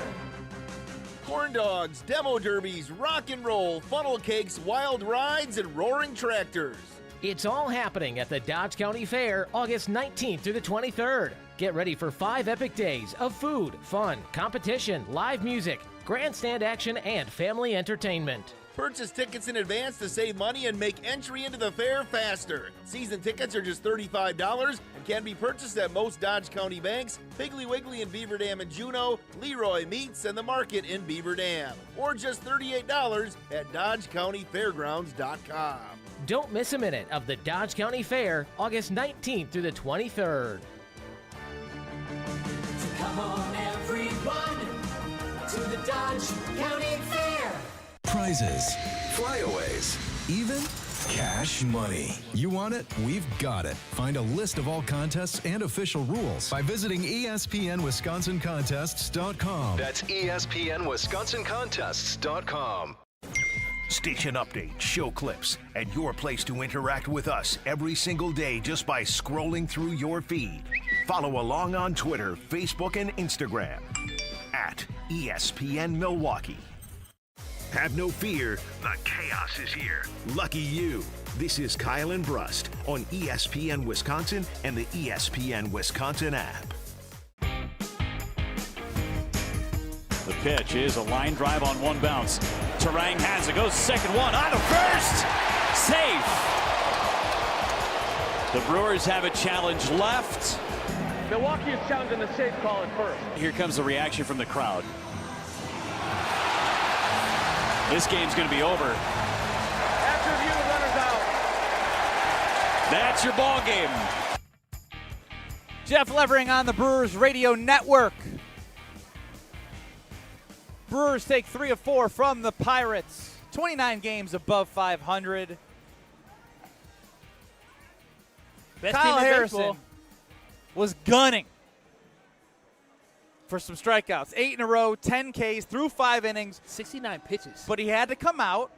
Speaker 19: Corn dogs, demo derbies, rock and roll, funnel cakes, wild rides, and roaring tractors.
Speaker 20: It's all happening at the Dodge County Fair, August 19th through the 23rd. Get ready for 5 epic days of food, fun, competition, live music, grandstand action, and family entertainment.
Speaker 19: Purchase tickets in advance to save money and make entry into the fair faster. Season tickets are just $35 and can be purchased at most Dodge County banks, Piggly Wiggly in Beaver Dam and Juneau, Leroy Meats, and the Market in Beaver Dam. Or just $38 at DodgeCountyFairgrounds.com.
Speaker 20: Don't miss a minute of the Dodge County Fair, August 19th through the 23rd.
Speaker 9: So come on, everyone, to the Dodge County Fair.
Speaker 23: Prizes, flyaways, even cash money. You want it? We've got it. Find a list of all contests and official rules by visiting ESPNWisconsinContests.com.
Speaker 1: That's ESPNWisconsinContests.com. Station updates, show clips, and your place to interact with us every single day just by scrolling through your feed. Follow along on Twitter, Facebook, and Instagram at ESPN Milwaukee. Have no fear, the chaos is here. Lucky you. This is Kyle and Brust on ESPN Wisconsin and the ESPN Wisconsin app.
Speaker 24: The pitch is a line drive on one bounce. Terang has it, goes second one, on to first, safe. The Brewers have a challenge left.
Speaker 25: Milwaukee is challenging the safe call at first.
Speaker 24: Here comes the reaction from the crowd. This game's going to be over.
Speaker 25: After review, the runner's out.
Speaker 24: That's your ball game.
Speaker 3: Jeff Levering on the Brewers Radio Network. Brewers take 3 of 4 from the Pirates. 29 games above 500.
Speaker 2: Best
Speaker 3: Kyle
Speaker 2: team in
Speaker 3: Harrison
Speaker 2: baseball
Speaker 3: was gunning for some strikeouts. 8 in a row, 10 Ks through 5 innings.
Speaker 2: 69 pitches.
Speaker 3: But he had to come out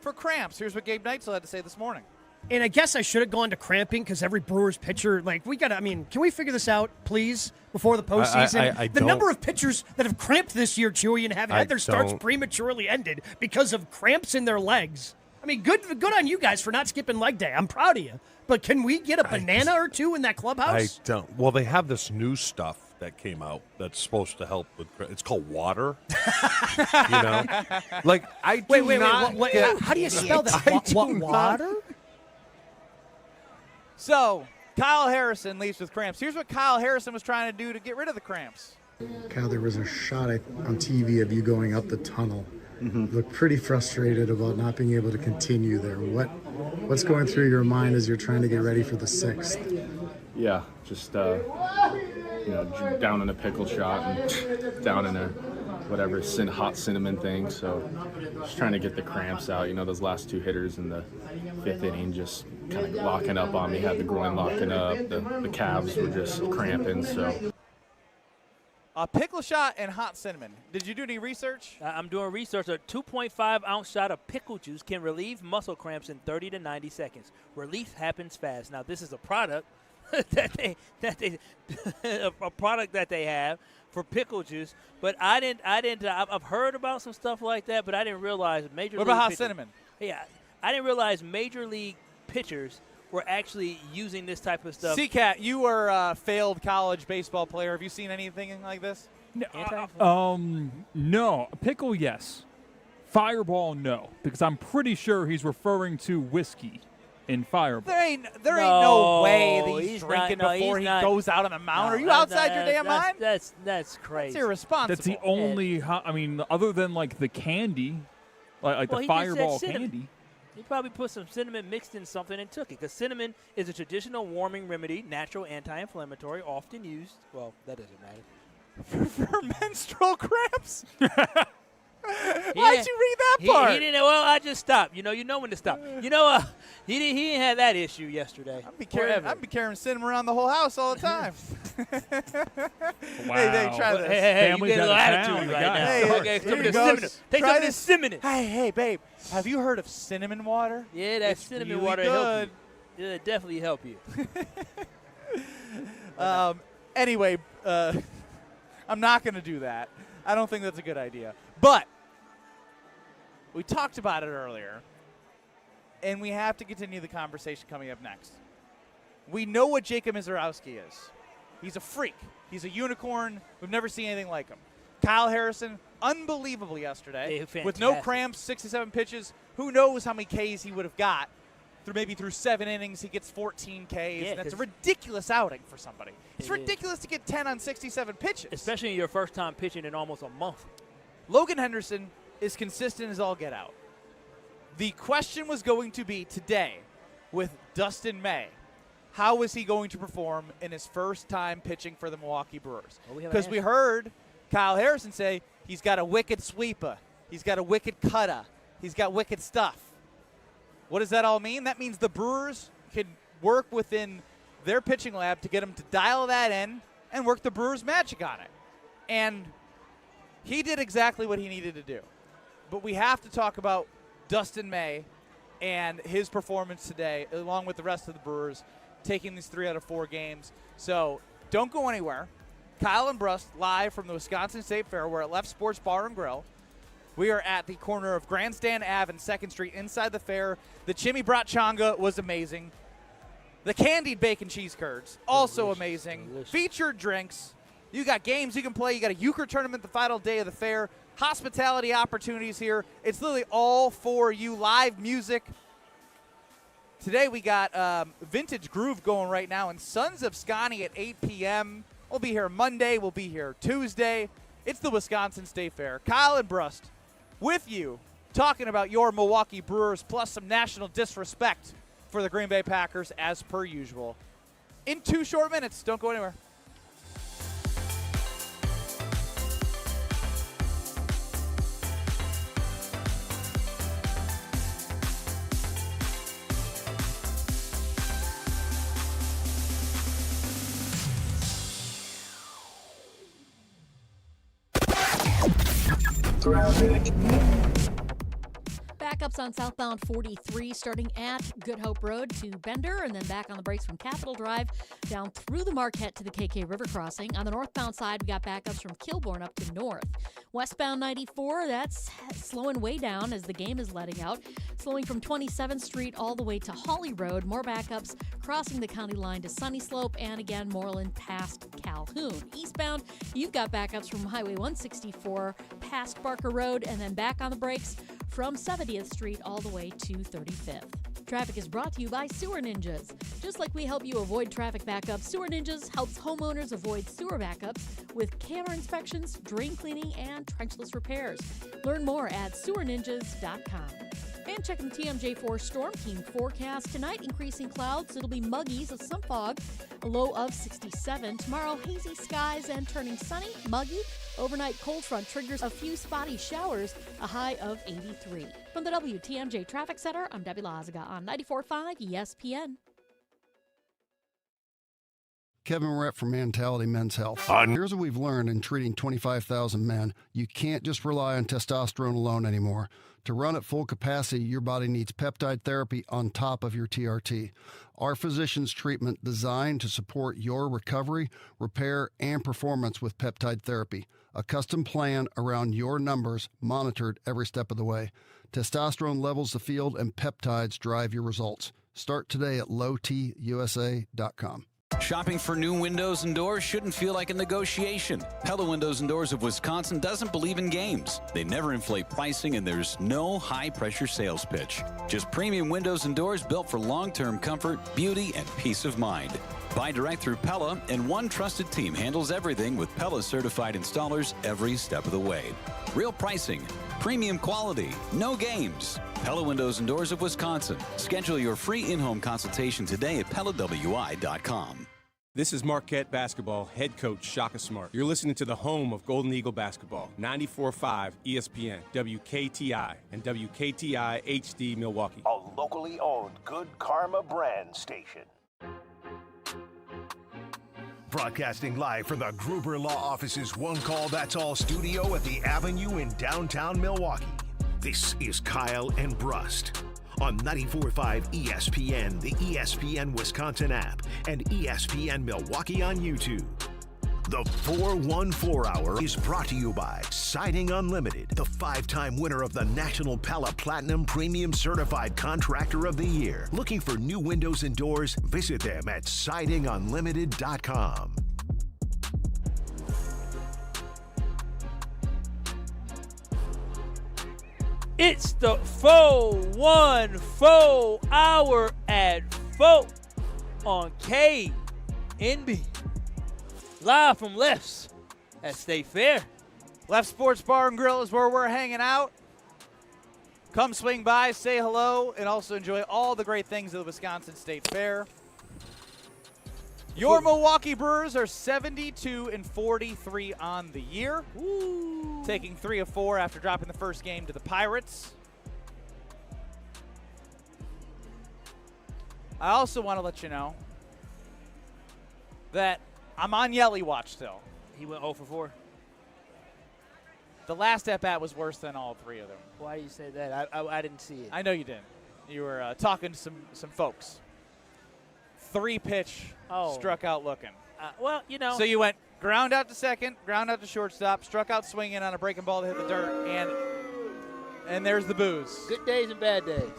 Speaker 3: for cramps. Here's what Gabe Neitzel had to say this morning.
Speaker 22: And I guess I should have gone to cramping because every Brewers pitcher, can we figure this out, please, before the postseason? The number of pitchers that have cramped this year, Chewy, and have had their starts prematurely ended because of cramps in their legs. I mean, good on you guys for not skipping leg day. I'm proud of you. But can we get a banana or two in that clubhouse?
Speaker 29: I don't. Well, they have this new stuff that came out that's supposed to help with. It's called water. You know, I do
Speaker 22: wait. How do you spell that? What water?
Speaker 3: So, Kyle Harrison leaves with cramps. Here's what Kyle Harrison was trying to do to get rid of the cramps.
Speaker 30: Kyle, there was a shot on TV of you going up the tunnel
Speaker 7: look pretty frustrated about not being able to continue there. What's going through your mind as you're trying to get ready for the 6th?
Speaker 11: Yeah, just down in a pickle shot and down in a whatever hot cinnamon thing. So just trying to get the cramps out. Those last 2 hitters in the 5th inning just kind of locking up on me. Had the groin locking up. The calves were just cramping. So.
Speaker 3: A pickle shot and hot cinnamon. Did you do any research?
Speaker 2: I'm doing research. A 2.5-ounce shot of pickle juice can relieve muscle cramps in 30 to 90 seconds. Relief happens fast. Now, this is a product a product that they have for pickle juice, but I've heard about some stuff like that, but I didn't realize major.
Speaker 3: What
Speaker 2: league
Speaker 3: about hot
Speaker 2: pitchers,
Speaker 3: cinnamon?
Speaker 2: Yeah, I didn't realize major league pitchers were actually using this type of stuff.
Speaker 3: C-Cat, you were a failed college baseball player. Have you seen anything like this?
Speaker 13: No. Pickle, yes. Fireball, no. Because I'm pretty sure he's referring to whiskey in Fireball.
Speaker 3: There ain't no way that he's drinking before he goes out on the mound. Are you outside your damn mind?
Speaker 2: That's crazy.
Speaker 3: That's irresponsible.
Speaker 13: That's the only, other than like the candy, like the Fireball candy.
Speaker 2: He probably put some cinnamon mixed in something and took it, because cinnamon is a traditional warming remedy, natural anti-inflammatory, often used. Well, that doesn't matter.
Speaker 3: For menstrual cramps? Why'd you read that part?
Speaker 2: He didn't. Well, I just stopped. You know when to stop. He didn't have that issue yesterday.
Speaker 3: I'd be carrying cinnamon around the whole house all the time.
Speaker 13: Wow.
Speaker 3: Hey, try this.
Speaker 2: Hey, you get a little attitude right now.
Speaker 3: Hey,
Speaker 2: okay, take some of this cinnamon.
Speaker 3: Hey, babe, have you heard of cinnamon water?
Speaker 2: Yeah, that cinnamon water helps you. Yeah, it definitely help you.
Speaker 3: Anyway, I'm not going to do that. I don't think that's a good idea. But we talked about it earlier, and we have to continue the conversation coming up next. We know what Jacob Mizorowski is. He's a freak. He's a unicorn. We've never seen anything like him. Kyle Harrison, unbelievable yesterday. With no cramps, 67 pitches. Who knows how many Ks he would have got. Through 7 innings, he gets 14 Ks.
Speaker 2: Yeah,
Speaker 3: that's a ridiculous outing for somebody. It's ridiculous to get 10 on 67 pitches.
Speaker 2: Especially your first time pitching in almost a month.
Speaker 3: Logan Henderson is consistent as all get out. The question was going to be today with Dustin May. How is he going to perform in his first time pitching for the Milwaukee Brewers? Because we heard Kyle Harrison say he's got a wicked sweeper. He's got a wicked cutter. He's got wicked stuff. What does that all mean? That means the Brewers can work within their pitching lab to get him to dial that in and work the Brewers' magic on it. And he did exactly what he needed to do. But we have to talk about Dustin May and his performance today, along with the rest of the Brewers, taking these 3 out of 4 games. So don't go anywhere. Kyle and Brust live from the Wisconsin State Fair. We're at Left Sports Bar and Grill. We are at the corner of Grandstand Ave and 2nd Street inside the fair. The Chimmy Bratchanga was amazing. The candied bacon cheese curds, also amazing. Delicious. Featured drinks. You got games you can play. You got a euchre tournament the final day of the fair. Hospitality opportunities here. It's literally all for you. Live music. Today we got Vintage Groove going right now and Sons of Scotty at 8 p.m. We'll be here Monday. We'll be here Tuesday. It's the Wisconsin State Fair. Kyle and Brust with you, talking about your Milwaukee Brewers, plus some national disrespect for the Green Bay Packers as per usual. In 2 short minutes. Don't go anywhere.
Speaker 14: Backups on southbound 43 starting at Good Hope Road to Bender, and then back on the brakes from Capitol Drive down through the Marquette to the KK River crossing. On the northbound side, we got backups from Kilbourne up to North. Westbound 94, that's slowing way down as the game is letting out. Slowing from 27th Street all the way to Hawley Road. More backups crossing the county line to Sunny Slope, and again, Moreland past Calhoun. Eastbound, you've got backups from Highway 164 past Barker Road, and then back on the brakes from 70th Street all the way to 35th. Traffic is brought to you by Sewer Ninjas. Just like we help you avoid traffic backups, Sewer Ninjas helps homeowners avoid sewer backups with camera inspections, drain cleaning, and trenchless repairs. Learn more at sewerninjas.com. And checking the TMJ4 Storm Team forecast tonight, increasing clouds. It'll be muggy, so some fog, a low of 67. Tomorrow, hazy skies and turning sunny, muggy. Overnight cold front triggers a few spotty showers, a high of 83. From the WTMJ Traffic Center, I'm Debbie Lazaga on 94.5 ESPN.
Speaker 4: Kevin Rett from Mentality Men's Health. Here's what we've learned in treating 25,000 men. You can't just rely on testosterone alone anymore. To run at full capacity, your body needs peptide therapy on top of your TRT. Our physician's treatment designed to support your recovery, repair, and performance with peptide therapy. A custom plan around your numbers, monitored every step of the way. Testosterone levels the field and peptides drive your results. Start today at lowtusa.com.
Speaker 5: Shopping for new windows and doors shouldn't feel like a negotiation. Pella Windows and Doors of Wisconsin doesn't believe in games. They never inflate pricing, and there's no high-pressure sales pitch. Just premium windows and doors built for long-term comfort, beauty, and peace of mind. Buy direct through Pella, and one trusted team handles everything with Pella-certified installers every step of the way. Real pricing, premium quality, no games. Pella Windows and Doors of Wisconsin. Schedule your free in-home consultation today at PellaWI.com.
Speaker 15: This is Marquette Basketball head coach Shaka Smart. You're listening to the home of Golden Eagle Basketball, 94.5 ESPN, WKTI, and WKTI HD Milwaukee.
Speaker 1: A locally owned Good Karma brand station. Broadcasting live from the Gruber Law Office's One Call That's All studio at the Avenue in downtown Milwaukee. This is Kyle and Brust on 94.5 ESPN, the ESPN Wisconsin app, and ESPN Milwaukee on YouTube. The 414 Hour is brought to you by Siding Unlimited, the 5-time winner of the National Pella Platinum Premium Certified Contractor of the Year. Looking for new windows and doors? Visit them at sidingunlimited.com.
Speaker 2: It's the 414 Hour at 4 on KNB. Live from Left's at State Fair.
Speaker 3: Left Sports Bar and Grill is where we're hanging out. Come swing by, say hello, and also enjoy all the great things of the Wisconsin State Fair. Your Milwaukee Brewers are 72-43 on the year.
Speaker 2: Ooh.
Speaker 3: Taking 3 of 4 after dropping the first game to the Pirates. I also want to let you know that I'm on Yelich watch still.
Speaker 2: He went 0 for 4.
Speaker 3: The last at-bat was worse than all 3 of them.
Speaker 2: Why do you say that? I didn't see it.
Speaker 3: I know you didn't. You were talking to some folks. 3-pitch, struck out looking.
Speaker 2: Well, you know.
Speaker 3: So you went ground out to second, ground out to shortstop, struck out swinging on a breaking ball to hit the dirt, and there's the booze.
Speaker 2: Good days and bad days.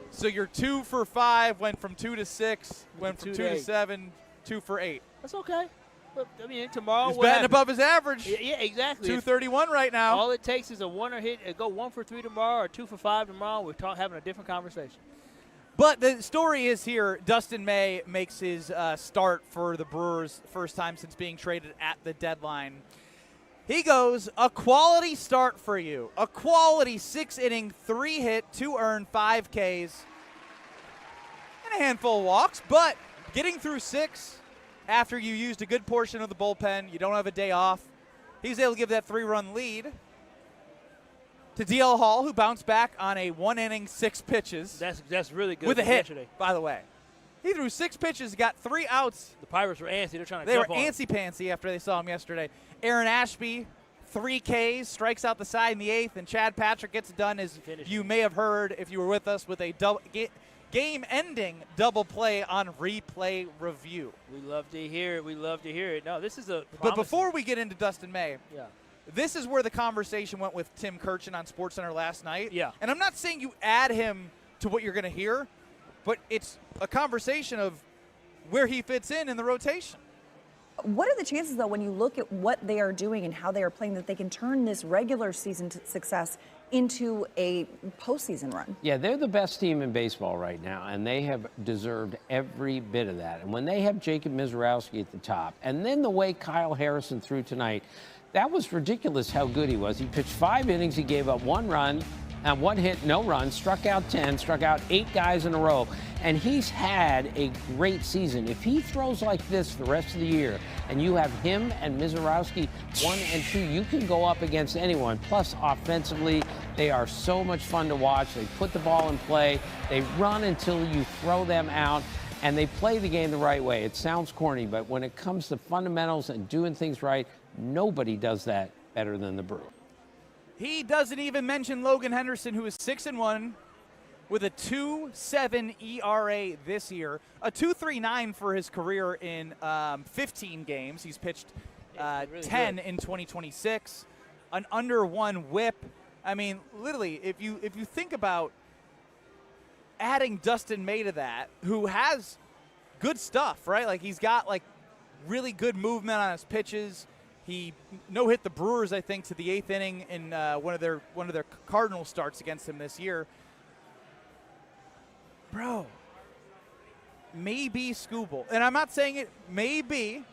Speaker 3: So you're 2 for 5, went from 2 to 6, went from 2 to 7, 2 for 8.
Speaker 2: That's okay. But, I mean, tomorrow
Speaker 3: he's batting above his average.
Speaker 2: Yeah, exactly.
Speaker 3: 231 right now.
Speaker 2: All it takes is a 1-er hit, go 1 for 3 tomorrow or 2 for 5 tomorrow. We're having a different conversation.
Speaker 3: But the story is here, Dustin May makes his start for the Brewers first time since being traded at the deadline. He goes, a quality start for you. A quality 6-inning, 3-hit, 2 earned, 5 Ks, and a handful of walks. But getting through 6 after you used a good portion of the bullpen, you don't have a day off, he's able to give that 3-run lead to DL Hall, who bounced back on a 1-inning, 6 pitches.
Speaker 2: That's really good.
Speaker 3: With a hit,
Speaker 2: yesterday.
Speaker 3: By the way. He threw 6 pitches, got 3 outs.
Speaker 2: The Pirates were antsy. They're trying to
Speaker 3: They were
Speaker 2: jump on him.
Speaker 3: antsy-pantsy after they saw him yesterday. Aaron Ashby, 3 Ks, strikes out the side in the 8th, and Chad Patrick gets it done, as you may have heard if you were with us, with a game-ending double play on replay review.
Speaker 2: We love to hear it. We love to hear it. No, this is a
Speaker 3: But before we get into Dustin May,
Speaker 2: yeah.
Speaker 3: This is where the conversation went with Tim Kirchin on SportsCenter last night.
Speaker 2: Yeah.
Speaker 3: And I'm not saying you add him to what you're going to hear, but it's a conversation of where he fits in the rotation.
Speaker 6: What are the chances, though, when you look at what they are doing and how they are playing, that they can turn this regular season success into a postseason run?
Speaker 10: Yeah, they're the best team in baseball right now, and they have deserved every bit of that. And when they have Jacob Mizorowski at the top, and then the way Kyle Harrison threw tonight, that was ridiculous how good he was. He pitched 5 innings, he gave up 1 run, and 1 hit, no runs, struck out 10, struck out 8 guys in a row, and he's had a great season. If he throws like this the rest of the year, and you have him and Mizorowski 1 and 2, you can go up against anyone. Plus, offensively, they are so much fun to watch. They put the ball in play, they run until you throw them out, and they play the game the right way. It sounds corny, but when it comes to fundamentals and doing things right, nobody does that better than the Brewers.
Speaker 3: He doesn't even mention Logan Henderson, who is 6-1 with a 2.7 ERA this year, a 2.39 for his career in 15 games. He's pitched really 10 good in 2026, an under 1 WHIP. I mean, literally, if you think about adding Dustin May to that, who has good stuff, right? Like, he's got like really good movement on his pitches. He no-hit the Brewers, I think, to the 8th inning in one of their Cardinal starts against him this year. Bro, maybe Skubal, and I'm not saying it may be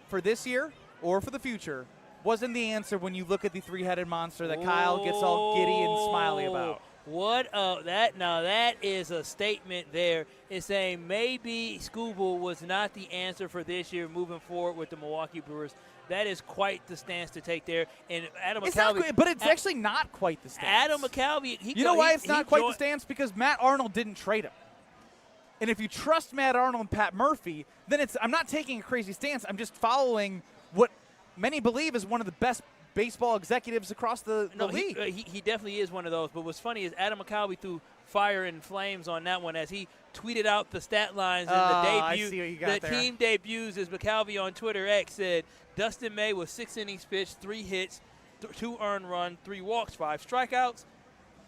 Speaker 3: for this year or for the future, wasn't the answer when you look at the 3-headed monster that Kyle gets all giddy and smiley about.
Speaker 2: What that? Now that is a statement there. It's saying maybe Skubal was not the answer for this year moving forward with the Milwaukee Brewers. That is quite the stance to take there. And Adam McCalvy.
Speaker 3: But it's actually not quite the stance.
Speaker 2: Adam McCalvy.
Speaker 3: You know why it's not quite the stance? Because Matt Arnold didn't trade him. And if you trust Matt Arnold and Pat Murphy, then I'm not taking a crazy stance. I'm just following what many believe is one of the best baseball executives across the league.
Speaker 2: He definitely is one of those. But what's funny is Adam McCalvy threw fire and flames on that one as he tweeted out the stat lines and the debut.
Speaker 3: I see what you got
Speaker 2: the
Speaker 3: there.
Speaker 2: Team debuts, as McCalvy on Twitter X said, Dustin May was 6 innings pitched, 3 hits, 2 earned runs, 3 walks, 5 strikeouts.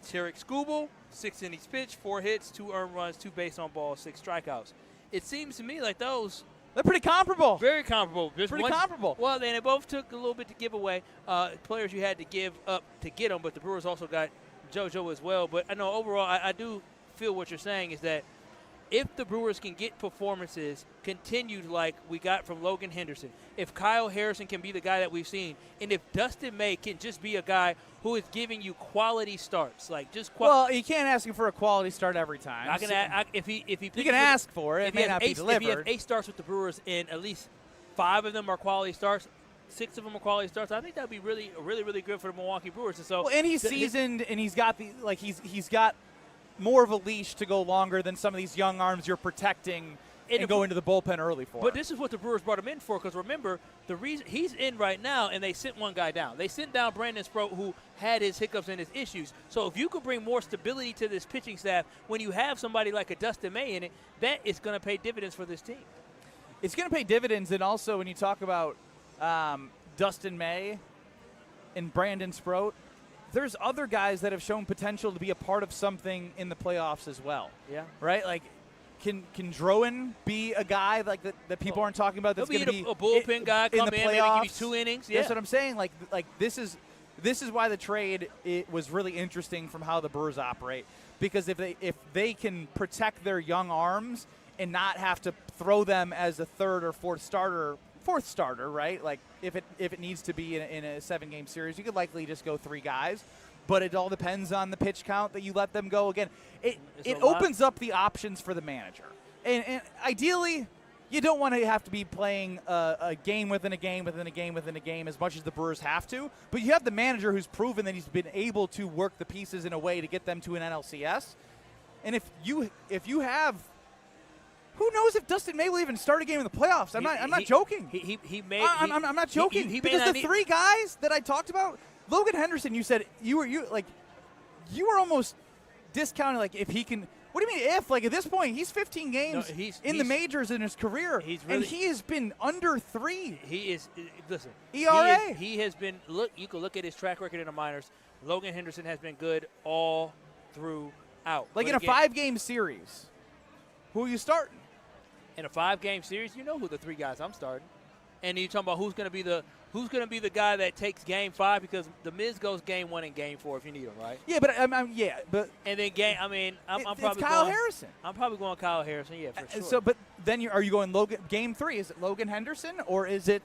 Speaker 2: Tarek Skubal, 6 innings pitched, 4 hits, 2 earned runs, 2 base on balls, 6 strikeouts. It seems to me like those.
Speaker 3: They're pretty comparable.
Speaker 2: Very comparable.
Speaker 3: Comparable.
Speaker 2: Well, they both took a little bit to give away. Players you had to give up to get them, but the Brewers also got JoJo as well. But I know overall, I do feel what you're saying is that if the Brewers can get performances continued like we got from Logan Henderson, if Kyle Harrison can be the guy that we've seen, and if Dustin May can just be a guy who is giving you quality starts, like just
Speaker 3: well, you can't ask him for a quality start every time.
Speaker 2: If he
Speaker 3: you can ask for it, it may not be delivered.
Speaker 2: If he has 8 starts with the Brewers and at least 5 of them are quality starts, 6 of them are quality starts, I think that would be really good for the Milwaukee Brewers. And so,
Speaker 3: and he's seasoned, and he's got he's got more of a leash to go longer than some of these young arms you're protecting and go into the bullpen early for.
Speaker 2: But this is what the Brewers brought him in for, because remember, the reason he's in right now, and they sent one guy down. They sent down Brandon Sproat, who had his hiccups and his issues. So if you could bring more stability to this pitching staff when you have somebody like a Dustin May in it, that is going to pay dividends for this team.
Speaker 3: It's going to pay dividends, and also when you talk about Dustin May and Brandon Sproat, there's other guys that have shown potential to be a part of something in the playoffs as well.
Speaker 2: Yeah.
Speaker 3: Right? Like, can Drowan be a guy like that people aren't talking about that's going to be
Speaker 2: a bullpen guy, come in, maybe give you 2 innings? Yeah.
Speaker 3: That's what I'm saying. Like this is why the trade was really interesting from how the Brewers operate, because if they can protect their young arms and not have to throw them as a third or fourth starter, right? Like if it needs to be in a 7-game series, you could likely just go 3 guys, but it all depends on the pitch count that you let them go. Again, it opens up the options for the manager, and ideally, you don't want to have to be playing a game within a game within a game within a game as much as the Brewers have to, but you have the manager who's proven that he's been able to work the pieces in a way to get them to an NLCS, and if you have. Who knows if Dustin May will even start a game in the playoffs? I'm not joking. I'm not joking because the 3 guys that I talked about, Logan Henderson, you said you were almost discounting like if he can. What do you mean if? Like at this point, he's 15 games in the majors in his career, and he has been under 3.
Speaker 2: He is. Listen,
Speaker 3: ERA.
Speaker 2: He has been. Look, you can look at his track record in the minors. Logan Henderson has been good all throughout.
Speaker 3: Like in a 5-game series, who are you starting?
Speaker 2: In a 5-game series, you know who the 3 guys I'm starting. And you're talking about who's going to be the guy that takes Game 5 because the Miz goes Game 1 and Game 4 if you need him, right?
Speaker 3: Yeah, but and
Speaker 2: then I'm probably
Speaker 3: it's Kyle Harrison.
Speaker 2: I'm probably going Kyle Harrison, yeah, for sure.
Speaker 3: So, but then are you going Logan? Game 3 is it Logan Henderson or is it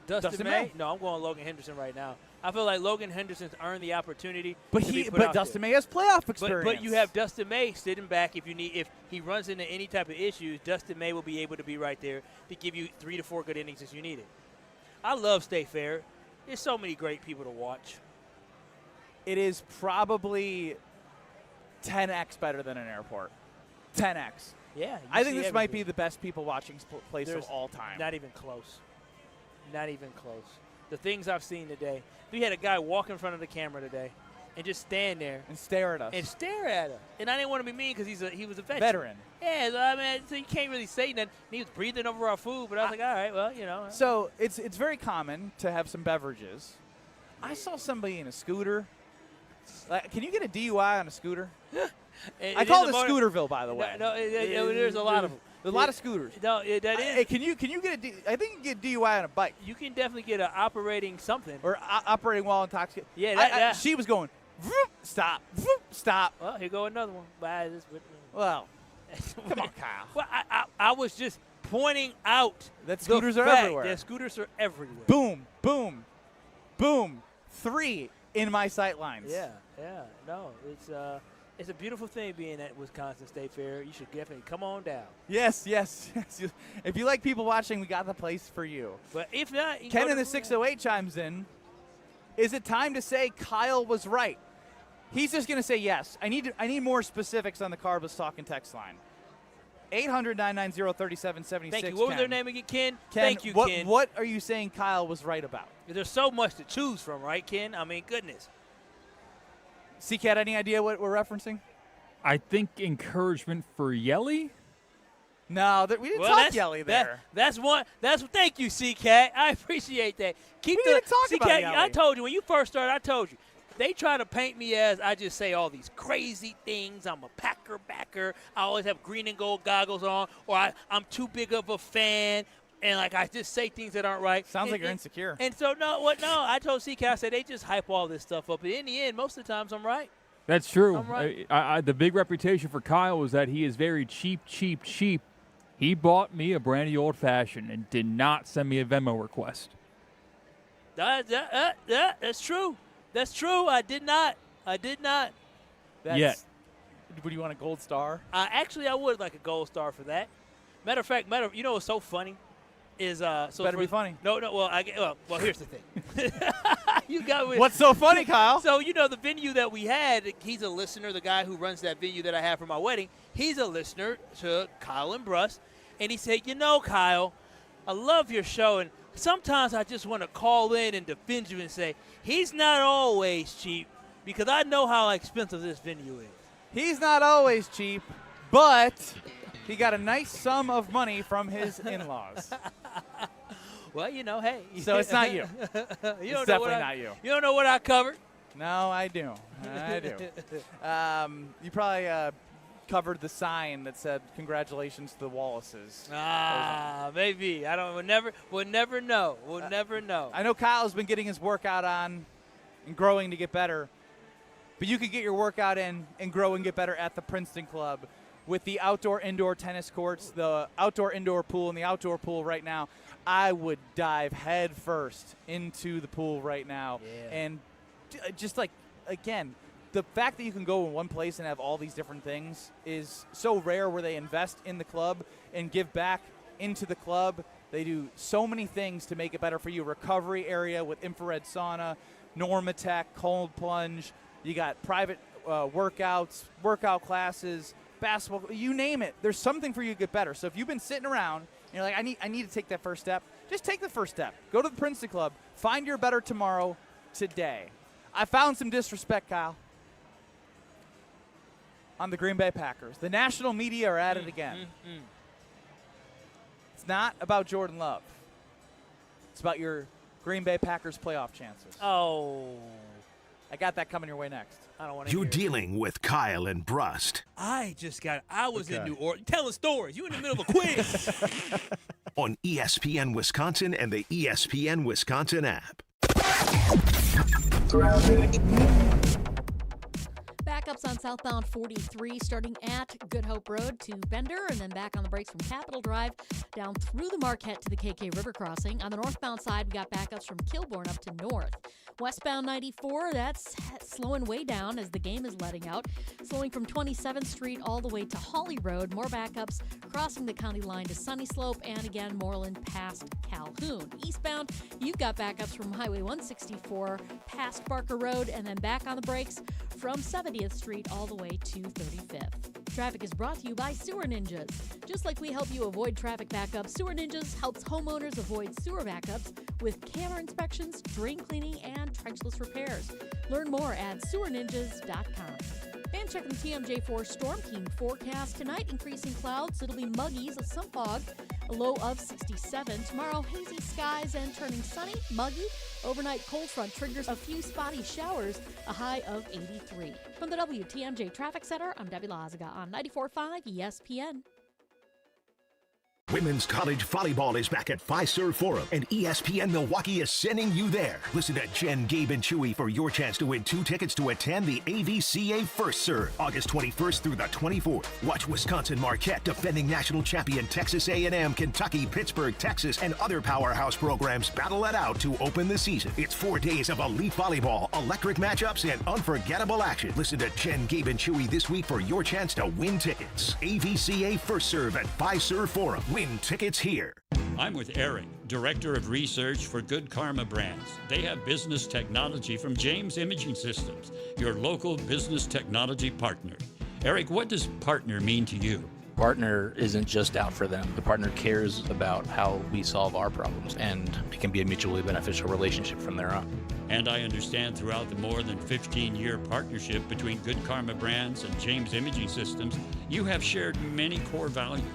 Speaker 2: Dustin May? No, I'm going Logan Henderson right now. I feel like Logan Henderson's earned the opportunity.
Speaker 3: But Dustin May has playoff experience.
Speaker 2: But you have Dustin May sitting back. If he runs into any type of issues, Dustin May will be able to be right there to give you 3 to 4 good innings as you need it. I love State Fair. There's so many great people to watch.
Speaker 3: It is probably 10x better than an airport. 10x.
Speaker 2: Yeah.
Speaker 3: I think this might be the best people watching place of all time.
Speaker 2: Not even close. Not even close. The things I've seen today. We had a guy walk in front of the camera today and just stand there.
Speaker 3: And stare at us.
Speaker 2: And I didn't want to be mean because he was a
Speaker 3: veteran.
Speaker 2: Yeah, so, I mean, so you can't really say nothing. He was breathing over our food, but I was like, all right, well, you know.
Speaker 3: So it's very common to have some beverages. I saw somebody in a scooter. Can you get a DUI on a scooter? I call it Scooterville, by the way.
Speaker 2: No, there's a lot of them.
Speaker 3: There's a lot of scooters.
Speaker 2: No, that is.
Speaker 3: Hey, can you get I think you can get DUI on a bike.
Speaker 2: You can definitely get an operating something.
Speaker 3: Or operating while intoxicated.
Speaker 2: Yeah,
Speaker 3: she was going, stop, stop.
Speaker 2: Well, here go another one.
Speaker 3: Well, come on, Kyle.
Speaker 2: Well, I was just pointing out
Speaker 3: that scooters are everywhere.
Speaker 2: That scooters are everywhere.
Speaker 3: Boom, boom, boom. 3 in my sight lines.
Speaker 2: Yeah. No, it's a beautiful thing being at Wisconsin State Fair. You should definitely come on down.
Speaker 3: Yes. If you like people watching, we got the place for you.
Speaker 2: But if not,
Speaker 3: Ken in the 608 chimes in. Is it time to say Kyle was right? He's just going to say yes. I need more specifics on the Carbus Talk and text line. 800-990-3776.
Speaker 2: Thank you. What was their name again, Ken?
Speaker 3: Thank
Speaker 2: you,
Speaker 3: Ken. What are you saying Kyle was right about?
Speaker 2: There's so much to choose from, right, Ken? I mean, goodness.
Speaker 3: C-Cat, any idea what we're referencing?
Speaker 13: I think encouragement for Yelich.
Speaker 3: No, we didn't talk Yelich there.
Speaker 2: Thank you, C-Cat. I appreciate that.
Speaker 3: We didn't talk about Yelich.
Speaker 2: I told you, when you first started, I told you. They try to paint me as I just say all these crazy things. I'm a Packer backer. I always have green and gold goggles on, or I'm too big of a fan, and I just say things that aren't right.
Speaker 3: Sounds like you're insecure.
Speaker 2: And so I told CK, I said they just hype all this stuff up. But in the end, most of the times I'm right.
Speaker 13: That's true.
Speaker 2: I'm right.
Speaker 13: The big reputation for Kyle was that he is very cheap. He bought me a brandy old-fashioned and did not send me a Venmo request.
Speaker 2: That's true. That's true. I did not.
Speaker 13: Yet.
Speaker 3: Would you want a gold star?
Speaker 2: Actually, I would like a gold star for that. Matter of fact, you know what's so funny is
Speaker 3: better be funny.
Speaker 2: No. Well, here's the thing. You got me.
Speaker 3: What's so funny, Kyle?
Speaker 2: So the venue that we had. He's a listener. The guy who runs that venue that I have for my wedding. He's a listener to Kyle and Brust, and he said, Kyle, I love your show, and sometimes I just want to call in and defend you and say he's not always cheap because I know how expensive this venue is.
Speaker 3: He's not always cheap, but he got a nice sum of money from his in-laws.
Speaker 2: Well, hey.
Speaker 3: So it's not you. It's definitely not you.
Speaker 2: You don't know what I covered?
Speaker 3: No, I do. You probably covered the sign that said "Congratulations to the Wallaces."
Speaker 2: Maybe. We'll never know. We'll never know.
Speaker 3: I know Kyle's been getting his workout on and growing to get better, but you could get your workout in and grow and get better at the Princeton Club with the outdoor-indoor tennis courts, the outdoor-indoor pool, and the outdoor pool right now. I would dive head first into the pool right now.
Speaker 2: Yeah.
Speaker 3: And just again, the fact that you can go in one place and have all these different things is so rare where they invest in the club and give back into the club. They do so many things to make it better for you. Recovery area with infrared sauna, Normatec, cold plunge. You got private workouts, workout classes, basketball, you name it. There's something for you to get better. So if you've been sitting around and you're like, I need to take that first step, just take the first step. Go to the Princeton Club. Find your better tomorrow today. I found some disrespect, Kyle, on the Green Bay Packers. The national media are at it again. It's not about Jordan Love. It's about your Green Bay Packers playoff chances.
Speaker 2: Oh.
Speaker 3: I got that coming your way next.
Speaker 2: I don't want to.
Speaker 1: You're dealing with Kyle and Brust.
Speaker 2: I was in New Orleans telling stories. You in the middle of a quiz.
Speaker 1: on ESPN Wisconsin and the ESPN Wisconsin app.
Speaker 14: Backups on southbound 43 starting at Good Hope Road to Bender and then back on the brakes from Capitol Drive down through the Marquette to the KK River Crossing. On the northbound side, we got backups from Kilbourne up to North. Westbound 94, that's slowing way down as the game is letting out. Slowing from 27th Street all the way to Hawley Road. More backups crossing the county line to Sunny Slope and again Moreland past Calhoun. Eastbound, you've got backups from Highway 164 past Barker Road and then back on the brakes from 70th Street all the way to 35th. Traffic is brought to you by Sewer Ninjas. Just like we help you avoid traffic backups, Sewer Ninjas helps homeowners avoid sewer backups with camera inspections, drain cleaning, and trenchless repairs. Learn more at sewerninjas.com. And checking the TMJ4 Storm King forecast. Tonight, increasing clouds. It'll be muggy, some fog, a low of 67. Tomorrow, hazy skies and turning sunny, muggy. Overnight cold front triggers a few spotty showers, a high of 83. From the WTMJ Traffic Center, I'm Debbie Lazaga on 94.5 ESPN.
Speaker 1: Women's college volleyball is back at Fiserv Forum, and ESPN Milwaukee is sending you there. Listen to Jen, Gabe, and Chewy for your chance to win 2 tickets to attend the AVCA First Serve, August 21st through the 24th. Watch Wisconsin Marquette, defending national champion Texas A&M, Kentucky, Pittsburgh, Texas, and other powerhouse programs battle it out to open the season. It's 4 days of elite volleyball, electric matchups, and unforgettable action. Listen to Jen, Gabe, and Chewy this week for your chance to win tickets. AVCA First Serve at Fiserv Forum. Win tickets here.
Speaker 8: I'm with Eric, Director of Research for Good Karma Brands. They have business technology from James Imaging Systems, your local business technology partner. Eric, what does partner mean to you?
Speaker 12: Partner isn't just out for them. The partner cares about how we solve our problems, and it can be a mutually beneficial relationship from there on.
Speaker 8: And I understand throughout the more than 15-year partnership between Good Karma Brands and James Imaging Systems, you have shared many core values.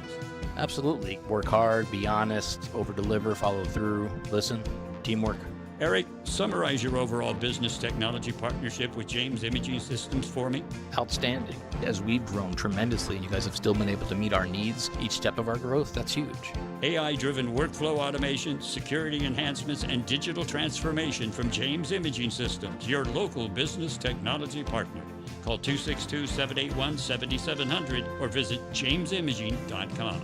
Speaker 12: Absolutely. Work hard, be honest, over-deliver, follow through, listen, teamwork.
Speaker 8: Eric, summarize your overall business technology partnership with James Imaging Systems for me.
Speaker 12: Outstanding. As we've grown tremendously, you guys have still been able to meet our needs each step of our growth. That's huge.
Speaker 8: AI-driven workflow automation, security enhancements, and digital transformation from James Imaging Systems, your local business technology partner. Call 262-781-7700 or visit jamesimaging.com.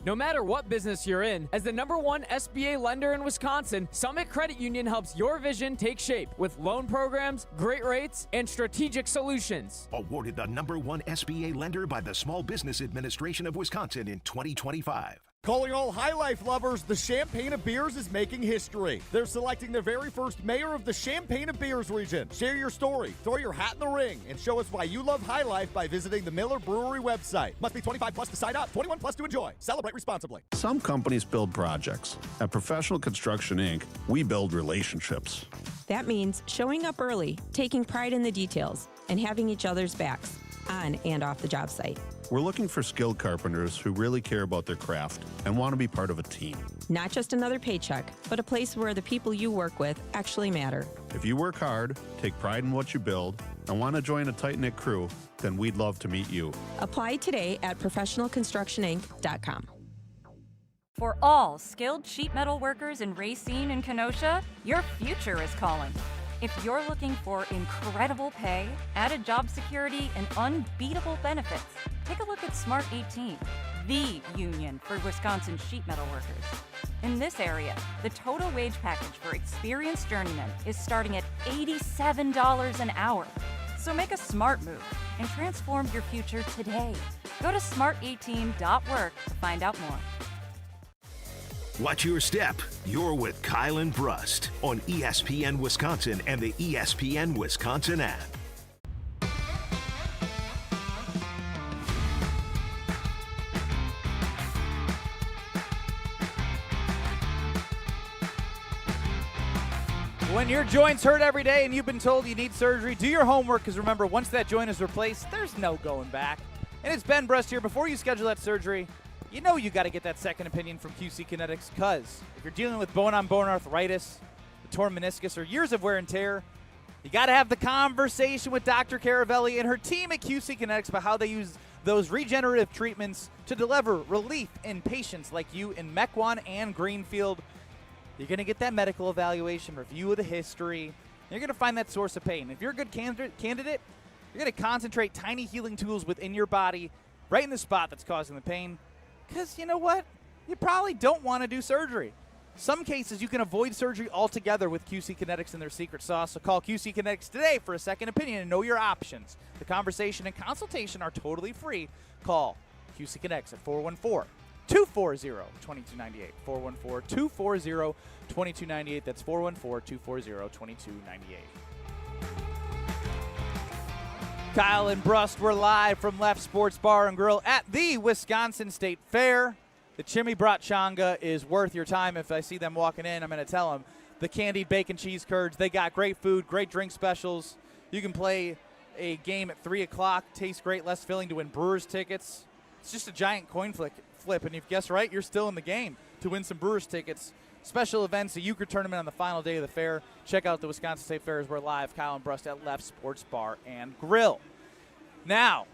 Speaker 16: No matter what business you're in, as the #1 SBA lender in Wisconsin, Summit Credit Union helps your vision take shape with loan programs, great rates, and strategic solutions.
Speaker 1: Awarded the #1 SBA lender by the Small Business Administration of Wisconsin in 2025.
Speaker 17: Calling all High Life lovers, the Champaign of Beers is making history. They're selecting their very first mayor of the Champaign of Beers region. Share your story, throw your hat in the ring, and show us why you love High Life by visiting the Miller Brewery website. Must be 25 plus to sign up, 21 plus to enjoy. Celebrate responsibly.
Speaker 18: Some companies build projects. At Professional Construction, Inc., we build relationships.
Speaker 21: That means showing up early, taking pride in the details, and having each other's backs on and off the job site.
Speaker 18: We're looking for skilled carpenters who really care about their craft and want to be part of a team.
Speaker 21: Not just another paycheck, but a place where the people you work with actually matter.
Speaker 18: If you work hard, take pride in what you build, and want to join a tight-knit crew, then we'd love to meet you.
Speaker 21: Apply today at professionalconstructioninc.com.
Speaker 26: For all skilled sheet metal workers in Racine and Kenosha, your future is calling. If you're looking for incredible pay, added job security, and unbeatable benefits, take a look at Smart 18, the union for Wisconsin sheet metal workers. In this area, the total wage package for experienced journeymen is starting at $87 an hour. So make a smart move and transform your future today. Go to smart18.work to find out more.
Speaker 1: Watch your step. You're with Kyle and Brust on ESPN Wisconsin and the ESPN Wisconsin app.
Speaker 3: When your joint's hurt every day and you've been told you need surgery, do your homework, because remember, once that joint is replaced, there's no going back. And it's Ben Brust here. Before you schedule that surgery, you know you got to get that second opinion from QC Kinetics, because if you're dealing with bone-on-bone arthritis, the torn meniscus, or years of wear and tear, you got to have the conversation with Dr. Caravelli and her team at QC Kinetics about how they use those regenerative treatments to deliver relief in patients like you in Mequon and Greenfield. You're going to get that medical evaluation, review of the history. You're going to find that source of pain. If you're a good candidate, you're going to concentrate tiny healing tools within your body right in the spot that's causing the pain. Because you know what? You probably don't want to do surgery. Some cases you can avoid surgery altogether with QC Kinetics and their secret sauce. So call QC Kinetics today for a second opinion and know your options. The conversation and consultation are totally free. Call QC Kinetics at 414-240-2298. 414-240-2298. That's 414-240-2298. Kyle and Brust, we're live from Left Sports Bar and Grill at the Wisconsin State Fair. The Chimney Brat Changa is worth your time. If I see them walking in, I'm going to tell them. The candied bacon cheese curds, they got great food, great drink specials. You can play a game at 3 o'clock, tastes great, less filling to win Brewers tickets. It's just a giant coin flip, and if you guess right, you're still in the game to win some Brewers tickets. Special events, a euchre tournament on the final day of the fair. Check out the Wisconsin State Fair as we're live. Kyle and Brust at Left Sports Bar and Grill. Now,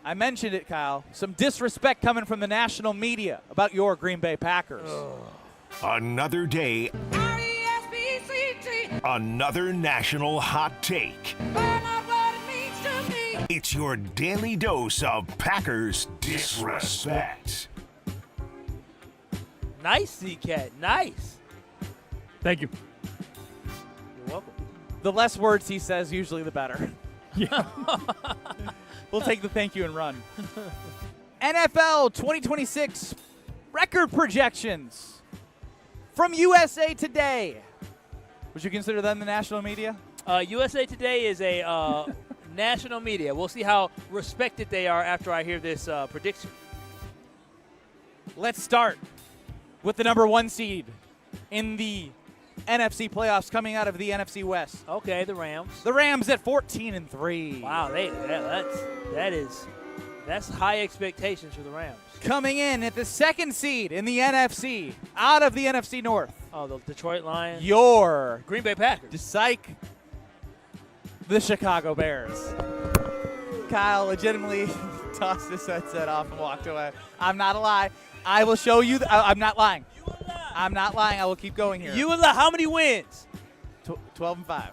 Speaker 3: I mentioned it, Kyle. Some disrespect coming from the national media about your Green Bay Packers.
Speaker 1: Another day. Another national hot take. It's your daily dose of Packers disrespect.
Speaker 2: Nice, C-Cat. Nice.
Speaker 13: Thank you.
Speaker 2: You're welcome.
Speaker 3: The less words he says, usually the better.
Speaker 13: Yeah.
Speaker 3: We'll take the thank you and run. NFL 2026 record projections from USA Today. Would you consider them the national media?
Speaker 2: USA Today is a national media. We'll see how respected they are after I hear this prediction.
Speaker 3: Let's start with the number 1 seed in the NFC playoffs coming out of the NFC West.
Speaker 2: Okay, the Rams.
Speaker 3: The Rams at 14-3.
Speaker 2: Wow, that's high expectations for the Rams.
Speaker 3: Coming in at the 2nd seed in the NFC, out of the NFC North.
Speaker 2: Oh, the Detroit Lions.
Speaker 3: Your
Speaker 2: Green Bay Packers.
Speaker 3: Psych. The Chicago Bears. Kyle legitimately tossed his headset off and walked away. I'm not a lie. I will show you. I'm not lying. I'm not lying. I will keep going here.
Speaker 2: You and how many wins?
Speaker 3: 12-5.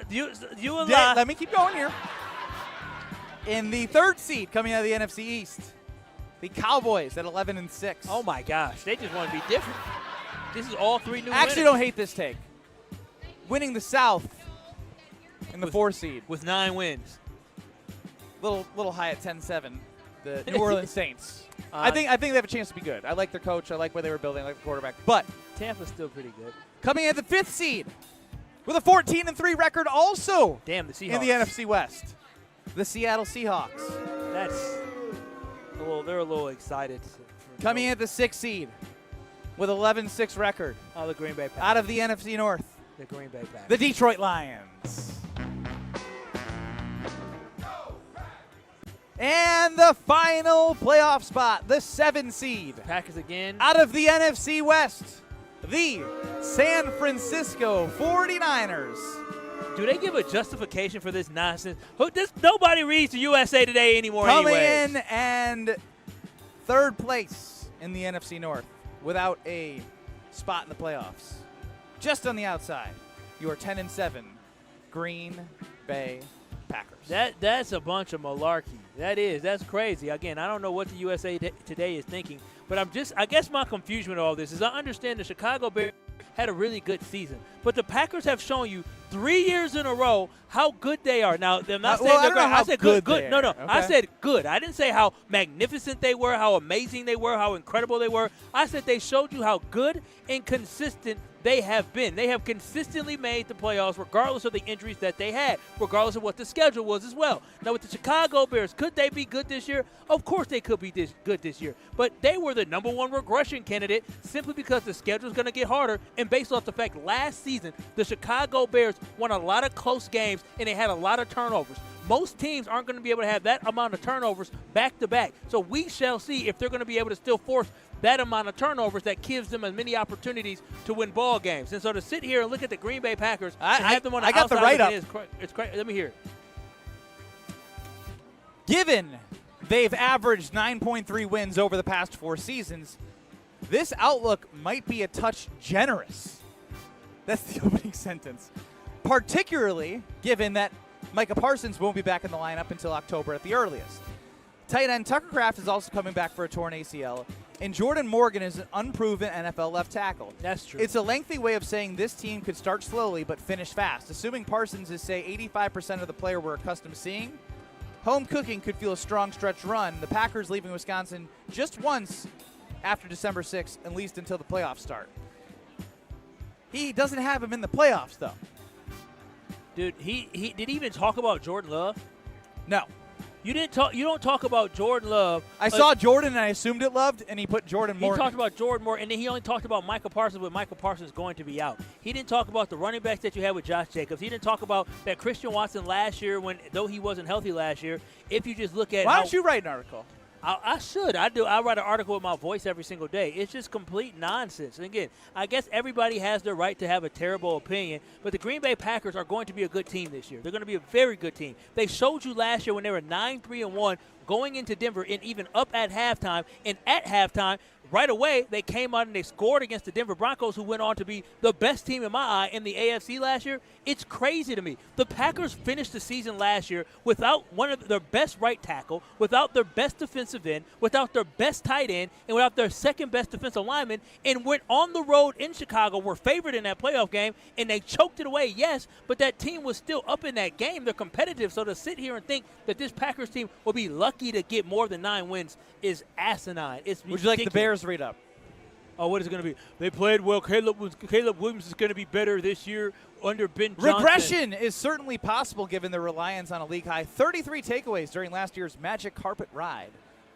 Speaker 2: You and
Speaker 3: let me keep going here. In the 3rd seed coming out of the NFC East, the Cowboys at 11-6.
Speaker 2: Oh my gosh, they just want to be different. This is all 3 new
Speaker 3: I actually
Speaker 2: winners.
Speaker 3: don't hate this take. Winning the South in the 4th seed
Speaker 2: with 9 wins.
Speaker 3: Little high at 10-7. The New Orleans Saints. I think they have a chance to be good. I like their coach. I like where they were building. I like the quarterback. But
Speaker 2: Tampa's still pretty good.
Speaker 3: Coming at the 5th seed with a 14-3 record, also
Speaker 2: damn the Seahawks
Speaker 3: in the NFC West, the Seattle Seahawks.
Speaker 2: They're a little excited.
Speaker 3: Coming at the 6th seed with 11-6 record.
Speaker 2: Oh, the Green Bay Packers.
Speaker 3: Out of the NFC North.
Speaker 2: The Green Bay Packers.
Speaker 3: The Detroit Lions. And the final playoff spot, the 7 seed.
Speaker 2: Packers again.
Speaker 3: Out of the NFC West, the San Francisco 49ers.
Speaker 2: Do they give a justification for this nonsense? Nobody reads the USA Today anymore
Speaker 3: Coming
Speaker 2: anyways.
Speaker 3: in and 3rd place in the NFC North without a spot in the playoffs. Just on the outside, your 10-7 Green Bay Packers.
Speaker 2: That's a bunch of malarkey. That's crazy. Again, I don't know what the USA Today is thinking, but I guess my confusion with all this is I understand the Chicago Bears had a really good season, but the Packers have shown you 3 years in a row how good they are. Now, I'm not saying they're great. I said good. No. Okay. I said good. I didn't say how magnificent they were, how amazing they were, how incredible they were. I said they showed you how good and consistent they have been. They have consistently made the playoffs regardless of the injuries that they had, regardless of what the schedule was as well. Now, with the Chicago Bears, could they be good this year? Of course they could be good this year. But they were the number 1 regression candidate simply because the schedule is going to get harder, and based off the fact last season, the Chicago Bears won a lot of close games, and they had a lot of turnovers. Most teams aren't going to be able to have that amount of turnovers back-to-back. So we shall see if they're going to be able to still force that amount of turnovers that gives them as many opportunities to win ball games. And so to sit here and look at the Green Bay Packers and have them on the
Speaker 3: got the
Speaker 2: outside
Speaker 3: write-up.
Speaker 2: it's crazy. Let me hear it.
Speaker 3: Given they've averaged 9.3 wins over the past 4 seasons. This outlook might be a touch generous. That's the opening sentence. Particularly given that Micah Parsons won't be back in the lineup until October at the earliest. Tight end Tucker Kraft is also coming back for a torn ACL, and Jordan Morgan is an unproven NFL left tackle.
Speaker 2: That's true.
Speaker 3: It's a lengthy way of saying this team could start slowly but finish fast. Assuming Parsons is, say, 85% of the player we're accustomed to seeing, home cooking could feel a strong stretch run. The Packers leaving Wisconsin just once after December 6th, at least until the playoffs start. He doesn't have him in the playoffs, though.
Speaker 2: Dude, he did he even talk about Jordan Love?
Speaker 3: No.
Speaker 2: You don't talk about Jordan Love.
Speaker 3: I saw Jordan and I assumed it loved, and he put Jordan Morgan.
Speaker 2: He talked about Jordan Morgan, and then he only talked about Micah Parsons with Micah Parsons going to be out. He didn't talk about the running backs that you had with Josh Jacobs. He didn't talk about that Christian Watson last year, though he wasn't healthy last year. If you just look at
Speaker 3: Why don't you write an article?
Speaker 2: I should. I do. I write an article with my voice every single day. It's just complete nonsense. And again, I guess everybody has their right to have a terrible opinion, but the Green Bay Packers are going to be a good team this year. They're going to be a very good team. They showed you last year when they were 9-3-1 going into Denver and even up at halftime. And at halftime, right away, they came out and they scored against the Denver Broncos, who went on to be the best team in my eye in the AFC last year. It's crazy to me. The Packers finished the season last year without one of their best right tackle, without their best defensive end, without their best tight end, and without their second best defensive lineman, and went on the road in Chicago, were favored in that playoff game, and they choked it away, yes, but that team was still up in that game. They're competitive, so to sit here and think that this Packers team will be lucky to get more than 9 wins is asinine. It's ridiculous.
Speaker 3: Would you like the Bears read up?
Speaker 2: Oh, what is it going to be? They played well. Caleb Williams is going to be better this year under Ben Johnson.
Speaker 3: Regression is certainly possible given the reliance on a league-high 33 takeaways during last year's Magic Carpet Ride.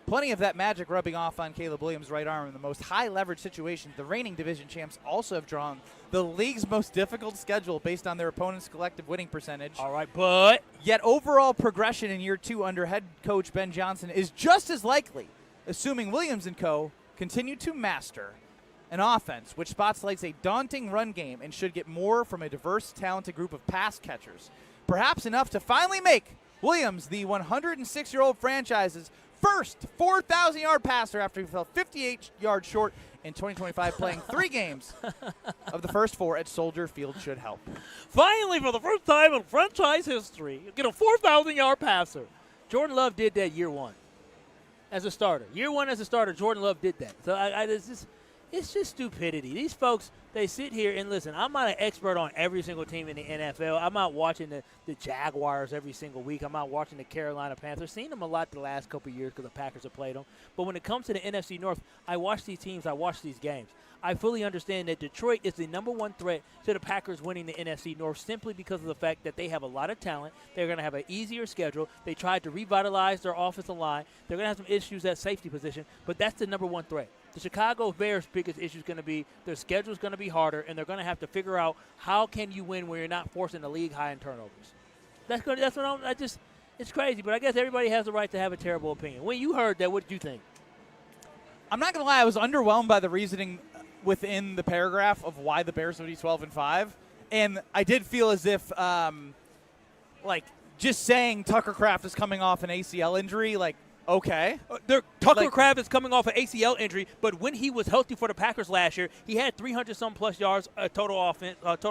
Speaker 3: Plenty of that magic rubbing off on Caleb Williams' right arm in the most high-leverage situations. The reigning division champs also have drawn the league's most difficult schedule based on their opponent's collective winning percentage.
Speaker 2: All right, but
Speaker 3: yet overall progression in year 2 under head coach Ben Johnson is just as likely, assuming Williams and co. continue to master an offense which spotlights a daunting run game and should get more from a diverse, talented group of pass catchers. Perhaps enough to finally make Williams the 106-year-old franchise's first 4,000-yard passer after he fell 58 yards short in 2025, playing 3 games of the first 4 at Soldier Field should help.
Speaker 2: Finally, for the first time in franchise history, you get a 4,000-yard passer. Jordan Love did that year 1 as a starter. Year 1 as a starter, Jordan Love did that. So it's just stupidity. These folks, they sit here and listen. I'm not an expert on every single team in the NFL. I'm not watching the Jaguars every single week. I'm not watching the Carolina Panthers. Seen them a lot the last couple of years because the Packers have played them. But when it comes to the NFC North, I watch these teams. I watch these games. I fully understand that Detroit is the number 1 threat to the Packers winning the NFC North simply because of the fact that they have a lot of talent. They're going to have an easier schedule. They tried to revitalize their offensive line. They're going to have some issues at safety position, but that's the number 1 threat. The Chicago Bears' biggest issue is going to be their schedule is going to be harder, and they're going to have to figure out how can you win when you're not forcing the league high in turnovers. It's crazy, but I guess everybody has the right to have a terrible opinion. When you heard that, what did you think?
Speaker 3: I'm not going to lie, I was underwhelmed by the reasoning within the paragraph of why the Bears would be 12-5, and I did feel as if, just saying Tucker Kraft is coming off an ACL injury, okay.
Speaker 2: Tucker Kraft is coming off an ACL injury, but when he was healthy for the Packers last year, he had 300-some plus yards, total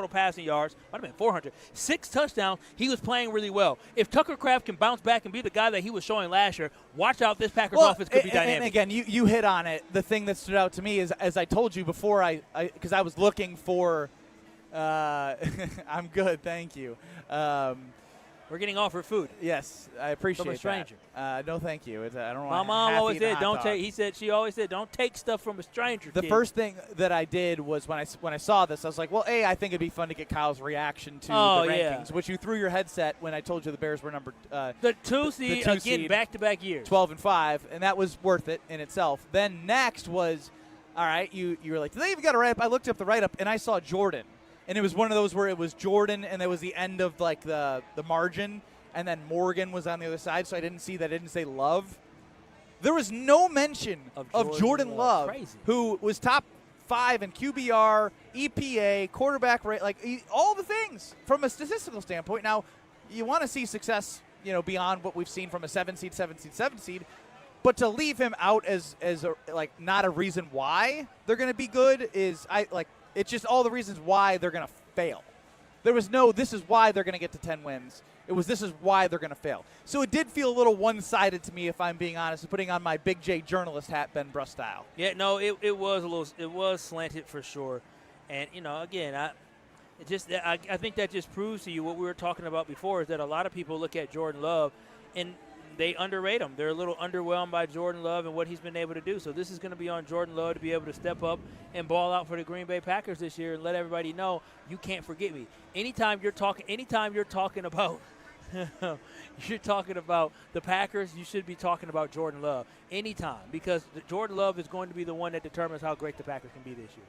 Speaker 2: passing yards. Might have been 400. 6 touchdowns. He was playing really well. If Tucker Kraft can bounce back and be the guy that he was showing last year, watch out. This Packers offense could be dynamic.
Speaker 3: And again, you hit on it. The thing that stood out to me is, as I told you before, because I was looking for I'm good, thank you.
Speaker 2: We're getting offered food.
Speaker 3: Yes, I appreciate
Speaker 2: from a stranger.
Speaker 3: That. No, thank you. I don't want.
Speaker 2: My mom always said, "Don't take." She always said, "Don't take stuff from a stranger."
Speaker 3: The first thing that I did was when I saw this, I was like, "Well, I think it'd be fun to get Kyle's reaction to the rankings," which you threw your headset when I told you the Bears were number
Speaker 2: the 2 seed again, back-to-back years,
Speaker 3: 12-5, and that was worth it in itself. Then next was, all right, you were like, "Do they even got a write-up?" I looked up the write-up and I saw Jordan. And it was one of those where it was Jordan, and there was the end of the margin, and then Morgan was on the other side, so I didn't see that. It didn't say Love. There was no mention of Jordan Love, who was top 5 in QBR, EPA, quarterback rate, all the things from a statistical standpoint. Now, you want to see success, beyond what we've seen from a 7 seed. But to leave him out as not a reason why they're going to be good is it's just all the reasons why they're going to fail. There was no this is why they're going to get to 10 wins. It was this is why they're going to fail. So it did feel a little one-sided to me, if I'm being honest, putting on my Big J journalist hat, Ben Brust style.
Speaker 2: Yeah, no, it was slanted for sure. And, again, I think that just proves to you what we were talking about before, is that a lot of people look at Jordan Love and they underrate him. They're a little underwhelmed by Jordan Love and what he's been able to do. So this is going to be on Jordan Love to be able to step up and ball out for the Green Bay Packers this year and let everybody know you can't forget me. Anytime you're talking about you're talking about the Packers, you should be talking about Jordan Love anytime, because Jordan Love is going to be the one that determines how great the Packers can be this year.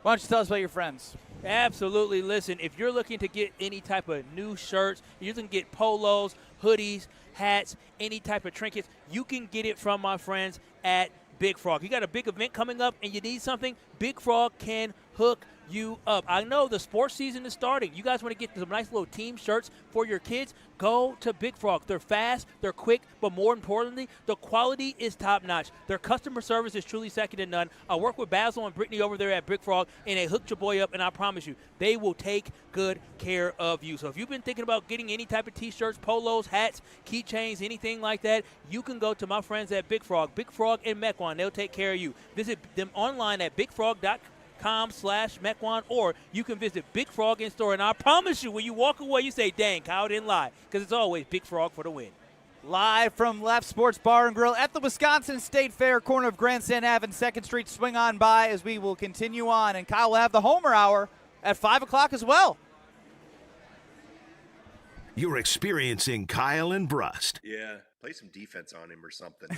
Speaker 3: Why don't you tell us about your friends?
Speaker 2: Absolutely. Listen, if you're looking to get any type of new shirts, you can get polos, hoodies, hats, any type of trinkets, you can get it from my friends at Big Frog. You got a big event coming up and you need something, Big Frog can hook you up. I know the sports season is starting. You guys want to get some nice little team shirts for your kids? Go to Big Frog. They're fast, they're quick, but more importantly, the quality is top-notch. Their customer service is truly second to none. I work with Basil and Brittany over there at Big Frog, and they hooked your boy up, and I promise you, they will take good care of you. So if you've been thinking about getting any type of T-shirts, polos, hats, keychains, anything like that, you can go to my friends at Big Frog and Mequon. They'll take care of you. Visit them online at bigfrog.com/Mequon, or you can visit Big Frog in store. And I promise you, when you walk away, you say, dang, Kyle didn't lie, because it's always Big Frog for the win.
Speaker 3: Live from Left Sports Bar and Grill at the Wisconsin State Fair, corner of Grandstand Ave and 2nd Street. Swing on by as we will continue on. And Kyle will have the Homer Hour at 5 o'clock as well.
Speaker 1: You're experiencing Kyle and Brust.
Speaker 9: Yeah, play some defense on him or something.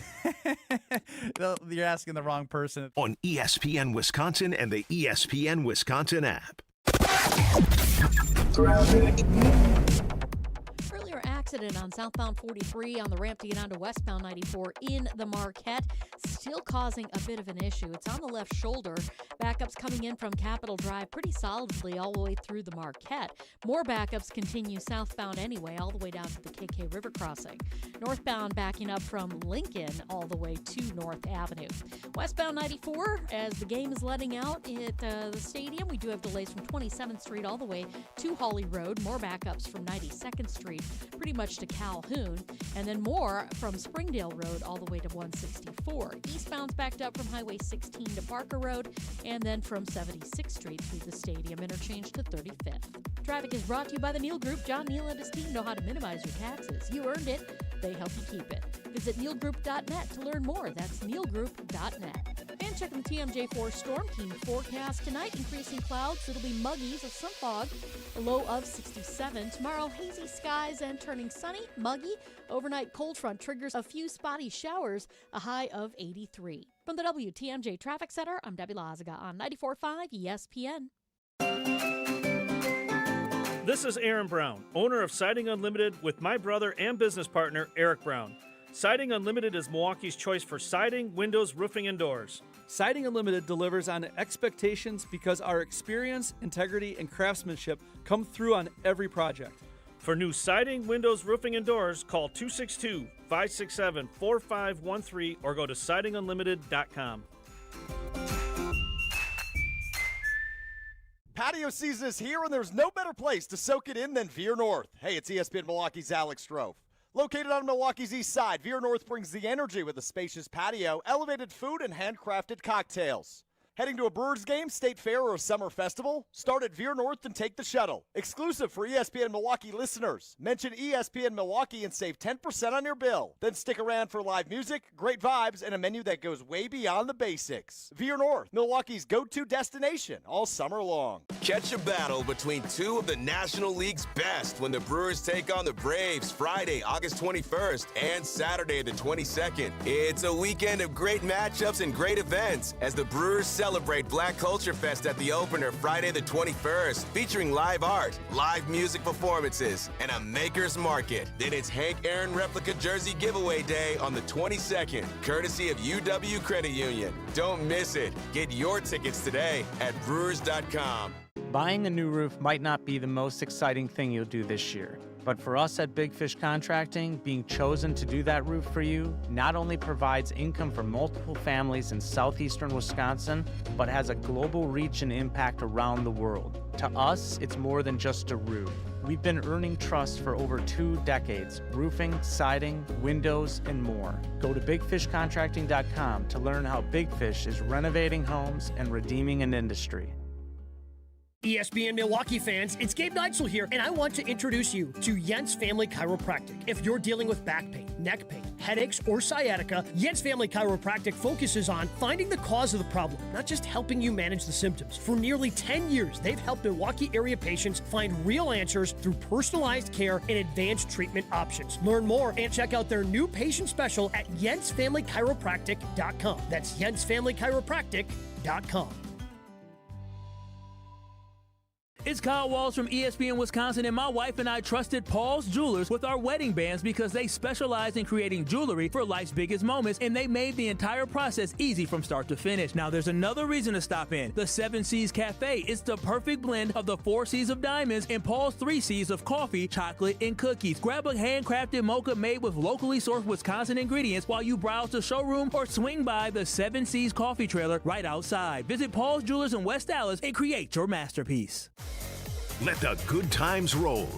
Speaker 3: You're asking the wrong person.
Speaker 1: On ESPN Wisconsin and the ESPN Wisconsin app.
Speaker 14: Earlier accident on southbound 43 on the ramp to get onto westbound 94 in the Marquette. Still causing a bit of an issue. It's on the left shoulder. Backups coming in from Capitol Drive pretty solidly all the way through the Marquette. More backups continue southbound anyway, all the way down to the KK River crossing. Northbound backing up from Lincoln all the way to North Avenue. Westbound 94, as the game is letting out at the stadium, we do have delays from 27th Street all the way to Hawley Road. More backups from 92nd Street pretty much to Calhoun. And then more from Springdale Road all the way to 164. Eastbound's backed up from Highway 16 to Parker Road, and then from 76th Street through the stadium interchange to 35th. Traffic is brought to you by the Neal Group. John Neal and his team know how to minimize your taxes. You earned it. They help you keep it. Visit nealgroup.net to learn more. That's nealgroup.net. And checking the TMJ4 Storm Team forecast tonight. Increasing clouds. It'll be muggies of some fog. A low of 67. Tomorrow, hazy skies and turning sunny, muggy. Overnight cold front triggers a few spotty showers. A high of 83. From the WTMJ Traffic Center, I'm Debbie Lazaga on 94.5 ESPN.
Speaker 19: This is Aaron Brown, owner of Siding Unlimited, with my brother and business partner, Eric Brown. Siding Unlimited is Milwaukee's choice for siding, windows, roofing, and doors.
Speaker 20: Siding Unlimited delivers on expectations because our experience, integrity, and craftsmanship come through on every project.
Speaker 19: For new siding, windows, roofing, and doors, call 262-567-4513 or go to sidingunlimited.com.
Speaker 17: Patio season is here, and there's no better place to soak it in than Veer North. Hey, it's ESPN Milwaukee's Alex Strofe. Located on Milwaukee's east side, Veer North brings the energy with a spacious patio, elevated food, and handcrafted cocktails. Heading to a Brewers game, state fair, or a summer festival? Start at Veer North and take the shuttle. Exclusive for ESPN Milwaukee listeners. Mention ESPN Milwaukee and save 10% on your bill. Then stick around for live music, great vibes, and a menu that goes way beyond the basics. Veer North, Milwaukee's go-to destination all summer long.
Speaker 23: Catch a battle between two of the National League's best when the Brewers take on the Braves Friday, August 21st and Saturday the 22nd. It's a weekend of great matchups and great events as the Brewers celebrate Black Culture Fest at the opener Friday the 21st, featuring live art, live music performances, and a maker's market. Then it's Hank Aaron replica jersey giveaway day on the 22nd, courtesy of UW Credit Union. Don't miss it. Get your tickets today at Brewers.com.
Speaker 24: Buying a new roof might not be the most exciting thing you'll do this year.
Speaker 4: But for us at Big Fish Contracting, being chosen to do that roof for you not only provides income for multiple families in southeastern Wisconsin, but has a global reach and impact around the world. To us, it's more than just a roof. We've been earning trust for over 2 decades, roofing, siding, windows, and more. Go to bigfishcontracting.com to learn how Big Fish is renovating homes and redeeming an industry.
Speaker 7: ESPN Milwaukee fans, it's Gabe Neitzel here, and I want to introduce you to Jens Family Chiropractic. If you're dealing with back pain, neck pain, headaches, or sciatica, Jens Family Chiropractic focuses on finding the cause of the problem, not just helping you manage the symptoms. For nearly 10 years, they've helped Milwaukee area patients find real answers through personalized care and advanced treatment options. Learn more and check out their new patient special at jensfamilychiropractic.com. That's jensfamilychiropractic.com.
Speaker 2: It's Kyle Walsh from ESPN Wisconsin, and my wife and I trusted Paul's Jewelers with our wedding bands because they specialize in creating jewelry for life's biggest moments, and they made the entire process easy from start to finish. Now, there's another reason to stop in. The 7 C's Cafe. It's the perfect blend of the 4 C's of diamonds and Paul's 3 C's of coffee, chocolate, and cookies. Grab a handcrafted mocha made with locally sourced Wisconsin ingredients while you browse the showroom or swing by the 7 C's coffee trailer right outside. Visit Paul's Jewelers in West Dallas and create your masterpiece.
Speaker 1: Let the good times roll.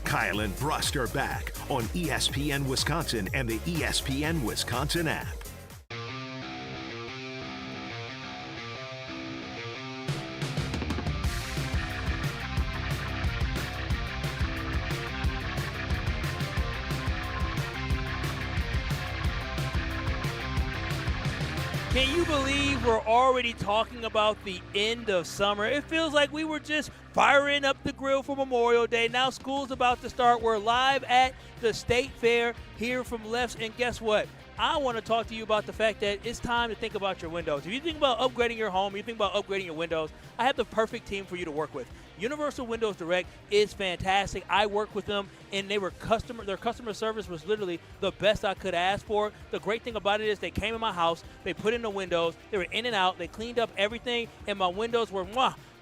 Speaker 1: Kyle and Brust are back on ESPN Wisconsin and the ESPN Wisconsin app.
Speaker 2: Can you believe we're already talking about the end of summer? It feels like we were just firing up the grill for Memorial Day. Now school's about to start. We're live at the State Fair here from Lefts, and guess what? I want to talk to you about the fact that it's time to think about your windows. If you think about upgrading your home, you think about upgrading your windows, I have the perfect team for you to work with. Universal Windows Direct is fantastic. I work with them, and their customer service was literally the best I could ask for. The great thing about it is they came in my house, they put in the windows, they were in and out, they cleaned up everything, and my windows were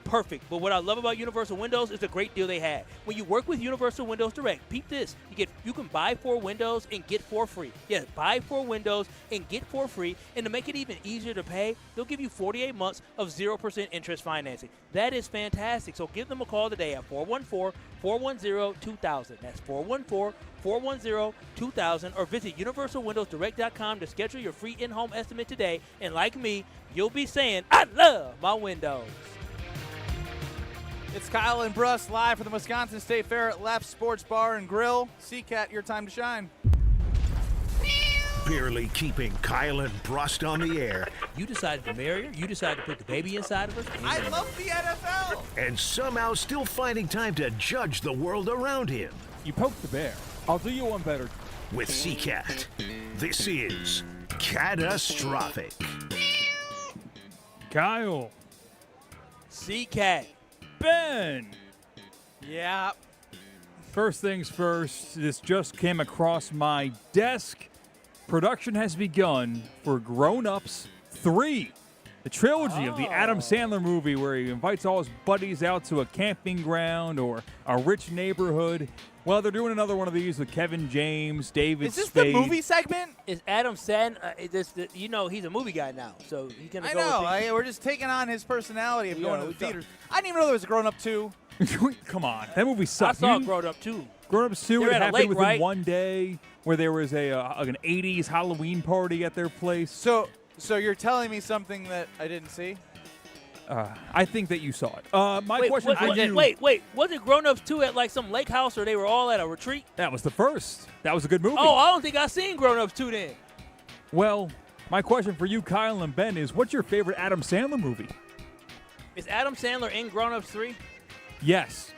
Speaker 2: perfect. But what I love about Universal Windows is the great deal they had. When you work with Universal Windows Direct, peep this. You can buy 4 windows and get 4 free. Yes, buy 4 windows and get 4 free. And to make it even easier to pay, they'll give you 48 months of 0% interest financing. That is fantastic. So give them a call today at 414-410-2000. That's 414-410-2000, or visit universalwindowsdirect.com to schedule your free in-home estimate today. And like me, you'll be saying, I love my windows.
Speaker 3: It's Kyle and Brust live from the Wisconsin State Fair at Left Sports Bar and Grill. Seacat, your time to shine.
Speaker 1: Barely keeping Kyle and Brust on the air.
Speaker 2: You decided to marry her. You decided to put the baby inside of her.
Speaker 3: I love the NFL.
Speaker 1: And somehow still finding time to judge the world around him.
Speaker 13: You poked the bear. I'll do you one better.
Speaker 1: With Seacat, this is Catastrophic.
Speaker 13: Kyle.
Speaker 2: Seacat.
Speaker 13: Ben.
Speaker 3: Yeah.
Speaker 13: First things first, this just came across my desk. Production has begun for Grown Ups 3, the trilogy of the Adam Sandler movie where he invites all his buddies out to a camping ground or a rich neighborhood. Well, they're doing another one of these with Kevin James, David
Speaker 3: Is this
Speaker 13: Spade.
Speaker 3: the movie segment?
Speaker 2: Is Adam Sandler, he's a movie guy now, so he's going to go
Speaker 3: I
Speaker 2: with
Speaker 3: know. We're just taking on his personality of going to the theaters. I didn't even know there was a Grown Up 2.
Speaker 13: Come on. That movie sucked.
Speaker 2: I saw Grown Up 2.
Speaker 13: Grown Ups 2,
Speaker 2: They were
Speaker 13: it
Speaker 2: at a
Speaker 13: happened
Speaker 2: lake,
Speaker 13: within
Speaker 2: right?
Speaker 13: one day where there was an 80s Halloween party at their place.
Speaker 3: So you're telling me something that I didn't see?
Speaker 13: I think that you saw it. Question for you.
Speaker 2: Wait. Was it Grown Ups 2 at like some lake house, or they were all at a retreat?
Speaker 13: That was the first. That was a good movie.
Speaker 2: Oh, I don't think I seen Grown Ups 2 then.
Speaker 13: Well, my question for you, Kyle and Ben, is what's your favorite Adam Sandler movie?
Speaker 2: Is Adam Sandler in Grown Ups 3?
Speaker 13: Yes.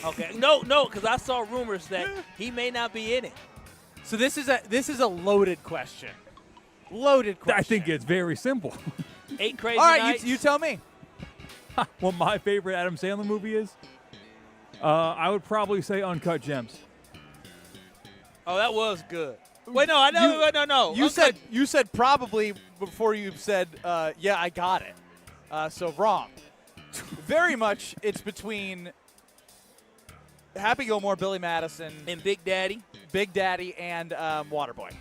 Speaker 2: Okay. No, because I saw rumors that he may not be in it.
Speaker 3: So this is a loaded question. Loaded question.
Speaker 13: I think it's very simple.
Speaker 2: 8 Crazy
Speaker 3: All right,
Speaker 2: Nights.
Speaker 3: you tell me.
Speaker 13: What my favorite Adam Sandler movie is? I would probably say Uncut Gems.
Speaker 2: Oh, that was good. Wait, no, I know. No.
Speaker 3: You said probably before you said, yeah, I got it. So wrong. Very much it's between Happy Gilmore, Billy Madison,
Speaker 2: and Big Daddy,
Speaker 3: and Waterboy.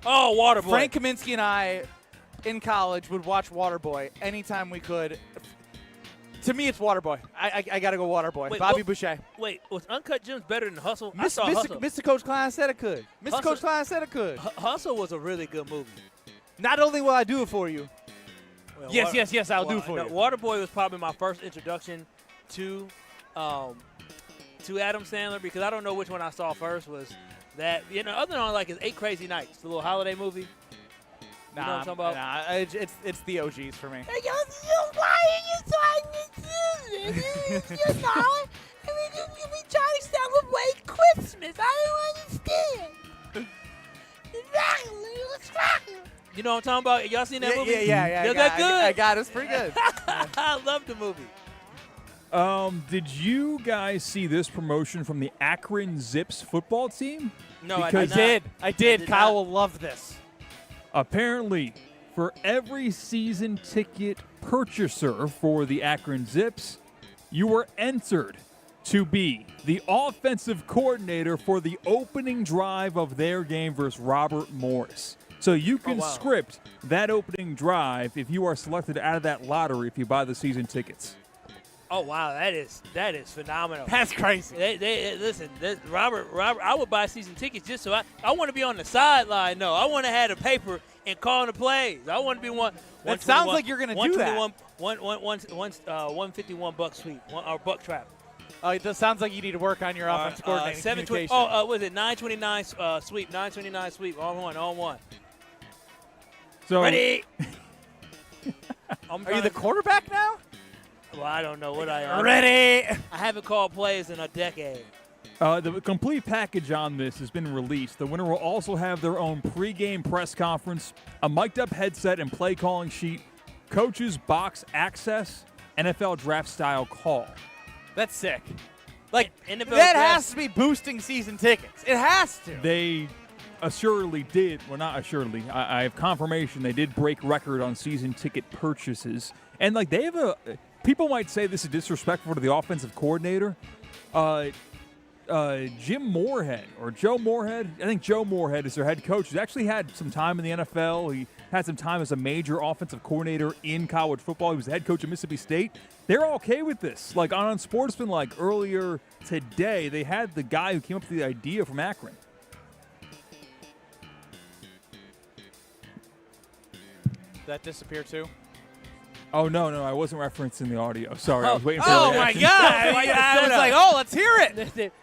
Speaker 2: Oh, Waterboy.
Speaker 3: Frank Kaminsky and I, in college, would watch Waterboy anytime we could. To me, it's Waterboy. I got to go Waterboy.
Speaker 2: Wait,
Speaker 3: Bobby Boucher.
Speaker 2: Wait, was Uncut Gems better than Hustle? I saw Hustle.
Speaker 3: Mr. Coach Klein said it could. Mr.
Speaker 2: Hustle-
Speaker 3: Coach Klein said it could.
Speaker 2: Hustle was a really good movie.
Speaker 3: Not only will I do it for you.
Speaker 2: Well,
Speaker 3: Yes, I'll do it for you.
Speaker 2: Waterboy was probably my first introduction to Adam Sandler, because I don't know which one I saw first. Was that, other than like his 8 Crazy Nights, the little holiday movie. You know what I'm talking about?
Speaker 3: It's the OGs for me.
Speaker 5: Why are you trying to do this? It's just all. We try to celebrate Christmas. I don't understand. Exactly. What's wrong?
Speaker 2: You know what I'm talking about? Y'all seen that movie?
Speaker 3: Yeah.
Speaker 2: Is that good?
Speaker 3: I got it. It's pretty good.
Speaker 2: I love the movie.
Speaker 13: Did you guys see this promotion from the Akron Zips football team?
Speaker 2: No,
Speaker 13: Because
Speaker 3: I did. Kyle will love this.
Speaker 13: Apparently, for every season ticket purchaser for the Akron Zips, you were entered to be the offensive coordinator for the opening drive of their game versus Robert Morris. So you can script that opening drive if you are selected out of that lottery if you buy the season tickets.
Speaker 2: Oh wow, that is phenomenal.
Speaker 3: That's crazy.
Speaker 2: Listen, Robert, I would buy season tickets just so I want to be on the sideline. No, I want to have the paper and calling the plays. I want to be one.
Speaker 3: That sounds like you're going to do that.
Speaker 2: 151 buck sweep or buck trap.
Speaker 3: It sounds like you need to work on your offensive coordinating communication.
Speaker 2: Was it 929 sweep? 929 sweep on one.
Speaker 13: So
Speaker 2: ready.
Speaker 3: Are you the quarterback now?
Speaker 2: Well, I don't know what I am.
Speaker 3: Ready.
Speaker 2: I haven't called plays in a decade.
Speaker 13: The complete package on this has been released. The winner will also have their own pregame press conference, a mic'd-up headset and play calling sheet, coaches box access, NFL draft-style call.
Speaker 3: That's sick. Like,
Speaker 2: NFL
Speaker 3: that
Speaker 2: draft.
Speaker 3: has to be boosting season tickets. It has to.
Speaker 13: They assuredly did. Well, not assuredly. I have confirmation they did break record on season ticket purchases. And, like, they have a – people might say this is disrespectful to the offensive coordinator. Jim Moorhead or Joe Moorhead. I think Joe Moorhead is their head coach. He's actually had some time in the NFL. He had some time as a major offensive coordinator in college football. He was the head coach of Mississippi State. They're okay with this. Like on Sportsman, like earlier today, they had the guy who came up with the idea from Akron.
Speaker 3: Did that disappear too?
Speaker 13: Oh, no, I wasn't referencing the audio. Sorry, I was waiting for
Speaker 3: the
Speaker 13: reaction.
Speaker 3: my God. I was like, let's hear it.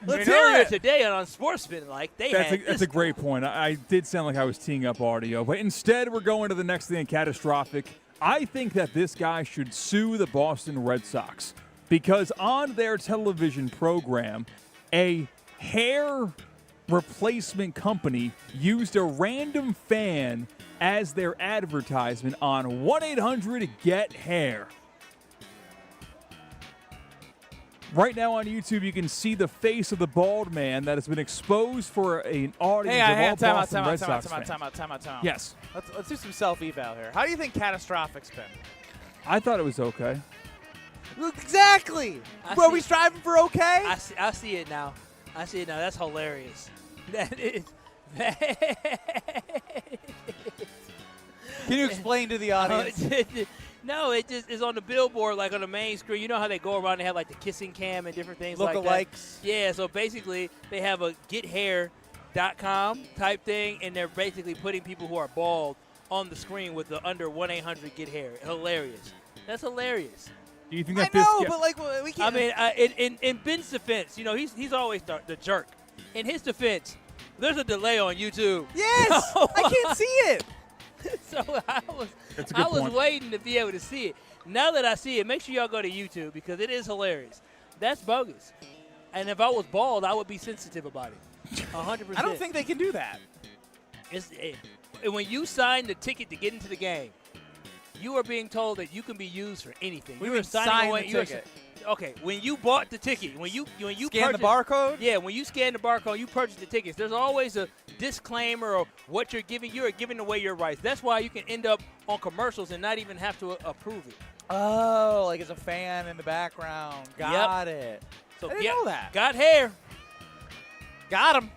Speaker 3: Let's hear
Speaker 2: earlier
Speaker 3: it.
Speaker 2: Today on Sportsman,
Speaker 13: That's a great point. I did sound like I was teeing up audio, but instead we're going to the next thing catastrophic. I think that this guy should sue the Boston Red Sox because on their television program, a hair replacement company used a random fan as their advertisement on 1-800-GET-HAIR. Right now on YouTube, you can see the face of the bald man that has been exposed for an audience of all Boston Red Sox fans.
Speaker 3: Time out.
Speaker 13: Yes.
Speaker 3: Let's do some self-eval here. How do you think catastrophic's been?
Speaker 13: I thought it was okay.
Speaker 3: Exactly. Were we striving for okay?
Speaker 2: I see it now. That's hilarious. That is.
Speaker 3: Can you explain to the audience?
Speaker 2: No, it just is on the billboard, like on the main screen. You know how they go around and have like the kissing cam and different things like that?
Speaker 3: Lookalikes.
Speaker 2: Yeah, so basically they have a gethair.com type thing, and they're basically putting people who are bald on the screen with the under 1-800-GET-HAIR. Hilarious. That's hilarious.
Speaker 13: Do you think
Speaker 3: I
Speaker 13: that
Speaker 3: know,
Speaker 13: this
Speaker 3: but like we can't.
Speaker 2: I mean, in Ben's defense, he's always the jerk. In his defense, there's a delay on YouTube.
Speaker 3: Yes, I can't see it.
Speaker 2: So I was waiting to be able to see it. Now that I see it, make sure y'all go to YouTube because it is hilarious. That's bogus. And if I was bald, I would be sensitive about it. 100%.
Speaker 3: I don't think they can do that.
Speaker 2: When you sign the ticket to get into the game, you are being told that you can be used for anything.
Speaker 3: You are signing the ticket.
Speaker 2: Okay, when you bought the ticket, when you
Speaker 3: scan the barcode?
Speaker 2: Yeah, when you scan the barcode, you purchase the tickets. There's always a disclaimer of what you're giving. You are giving away your rights. That's why you can end up on commercials and not even have to approve it.
Speaker 3: Oh, like as a fan in the background. Got it.
Speaker 2: So
Speaker 3: I didn't know that.
Speaker 2: Got hair.
Speaker 3: Got him.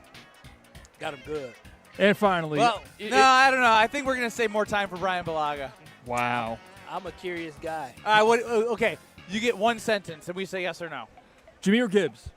Speaker 2: Got him good.
Speaker 13: And finally,
Speaker 3: Well, I don't know. I think we're going to save more time for Brian Balaga.
Speaker 13: Wow.
Speaker 2: I'm a curious guy.
Speaker 3: All right, okay. You get one sentence, and we say yes or no.
Speaker 13: Jameer Gibbs.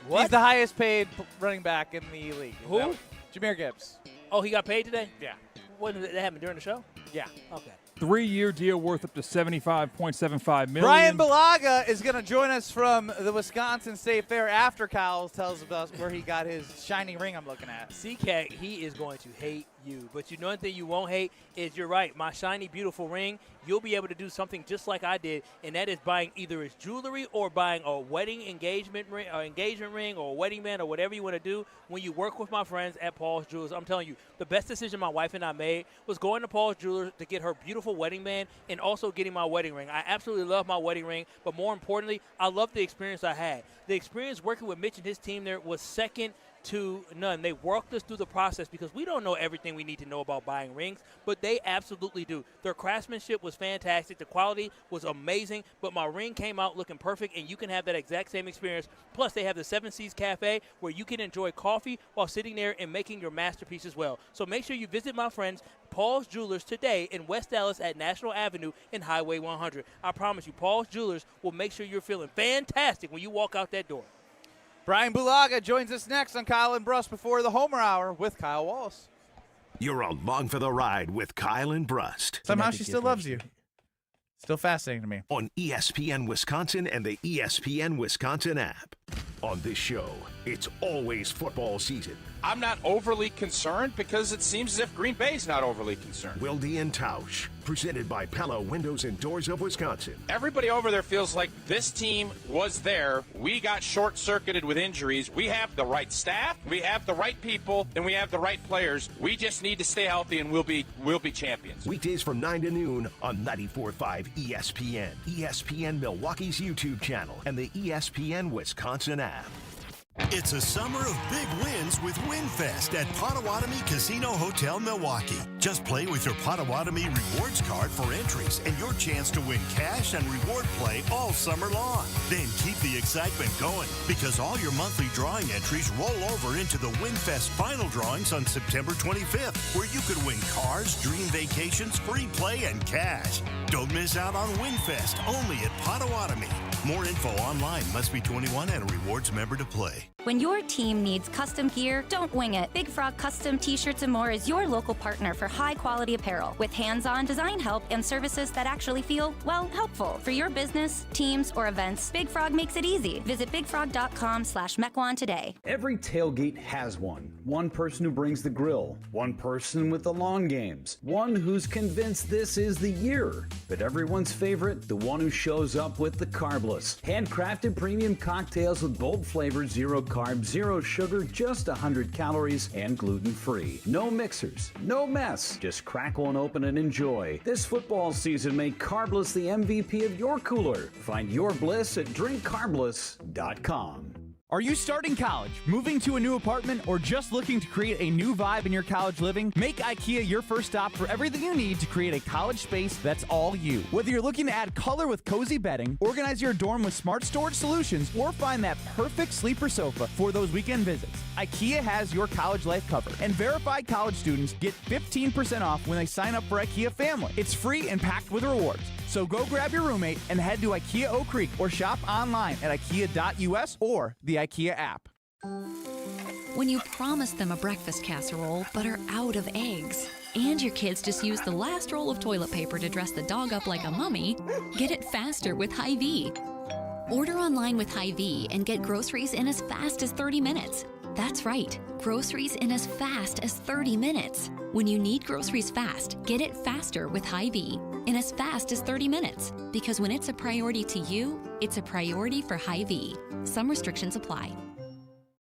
Speaker 3: What? He's the highest paid running back in the league.
Speaker 2: Who?
Speaker 3: Jameer Gibbs.
Speaker 2: Oh, he got paid today?
Speaker 3: Yeah.
Speaker 2: When did that happen? During the show?
Speaker 3: Yeah.
Speaker 2: Okay.
Speaker 13: 3-year deal worth up to $75.75 million.
Speaker 3: Brian Balaga is going to join us from the Wisconsin State Fair after Kyle tells us where he got his shiny ring I'm looking at.
Speaker 2: CCAC, he is going to hate you. But you know one thing you won't hate is you're right. My shiny, beautiful ring, you'll be able to do something just like I did, and that is buying either his jewelry or buying a wedding engagement ring or a wedding band or whatever you want to do when you work with my friends at Paul's Jewelers. I'm telling you, the best decision my wife and I made was going to Paul's Jewelers to get her beautiful wedding band and also getting my wedding ring. I absolutely love my wedding ring, but more importantly, I love the experience I had. The experience working with Mitch and his team there was second to none. They worked us through the process because we don't know everything we need to know about buying rings, but they absolutely do. Their craftsmanship was fantastic. The quality was amazing, but my ring came out looking perfect, and you can have that exact same experience. Plus, they have the Seven Seas Cafe where you can enjoy coffee while sitting there and making your masterpiece as well. So make sure you visit my friends Paul's Jewelers today in West Dallas at National Avenue and Highway 100. I promise you, Paul's Jewelers will make sure you're feeling fantastic when you walk out that door.
Speaker 3: Brian Bulaga joins us next on Kyle and Brust before the Homer Hour with Kyle Wallace.
Speaker 1: You're along for the ride with Kyle and Brust.
Speaker 3: Somehow she still loves you. Still fascinating to me.
Speaker 1: On ESPN Wisconsin and the ESPN Wisconsin app. On this show, it's always football season.
Speaker 6: I'm not overly concerned because it seems as if Green Bay's not overly concerned.
Speaker 1: Wilde and Tausch, presented by Pella Windows and Doors of Wisconsin.
Speaker 6: Everybody over there feels like this team was there. We got short-circuited with injuries. We have the right staff, we have the right people, and we have the right players. We just need to stay healthy, and we'll be champions.
Speaker 1: Weekdays from 9 to noon on 94.5 ESPN, ESPN Milwaukee's YouTube channel, and the ESPN Wisconsin app.
Speaker 11: It's a summer of big wins with WinFest at Potawatomi Casino Hotel Milwaukee. Just play with your Potawatomi rewards card for entries and your chance to win cash and reward play all summer long. Then keep the excitement going because all your monthly drawing entries roll over into the WinFest final drawings on September 25th, where you could win cars, dream vacations, free play, and cash. Don't miss out on WinFest only at Potawatomi. More info online. Must be 21 and a rewards member to play.
Speaker 15: When your team needs custom gear, don't wing it. Big Frog Custom T-Shirts and More is your local partner for high-quality apparel with hands-on design help and services that actually feel, well, helpful. For your business, teams, or events, Big Frog makes it easy. Visit bigfrog.com/Mequon today.
Speaker 22: Every tailgate has one. One person who brings the grill. One person with the long games. One who's convinced this is the year. But everyone's favorite, the one who shows up with the carbless. Handcrafted premium cocktails with bold flavors, 0 carb, 0 sugar, just 100 calories, and gluten-free. No mixers, no mess. Just crack one open and enjoy. This football season, make Carbless the MVP of your cooler. Find your bliss at drinkcarbless.com.
Speaker 24: Are you starting college, moving to a new apartment, or just looking to create a new vibe in your college living? Make IKEA your first stop for everything you need to create a college space that's all you. Whether you're looking to add color with cozy bedding, organize your dorm with smart storage solutions, or find that perfect sleeper sofa for those weekend visits, IKEA has your college life covered. And verified college students get 15% off when they sign up for IKEA Family. It's free and packed with rewards. So go grab your roommate and head to IKEA Oak Creek or shop online at ikea.us or the IKEA app.
Speaker 25: When you promise them a breakfast casserole but are out of eggs, and your kids just use the last roll of toilet paper to dress the dog up like a mummy, get it faster with Hy-Vee. Order online with Hy-Vee and get groceries in as fast as 30 minutes. That's right, groceries in as fast as 30 minutes. When you need groceries fast, get it faster with Hy-Vee in as fast as 30 minutes. Because when it's a priority to you, it's a priority for Hy-Vee. Some restrictions apply.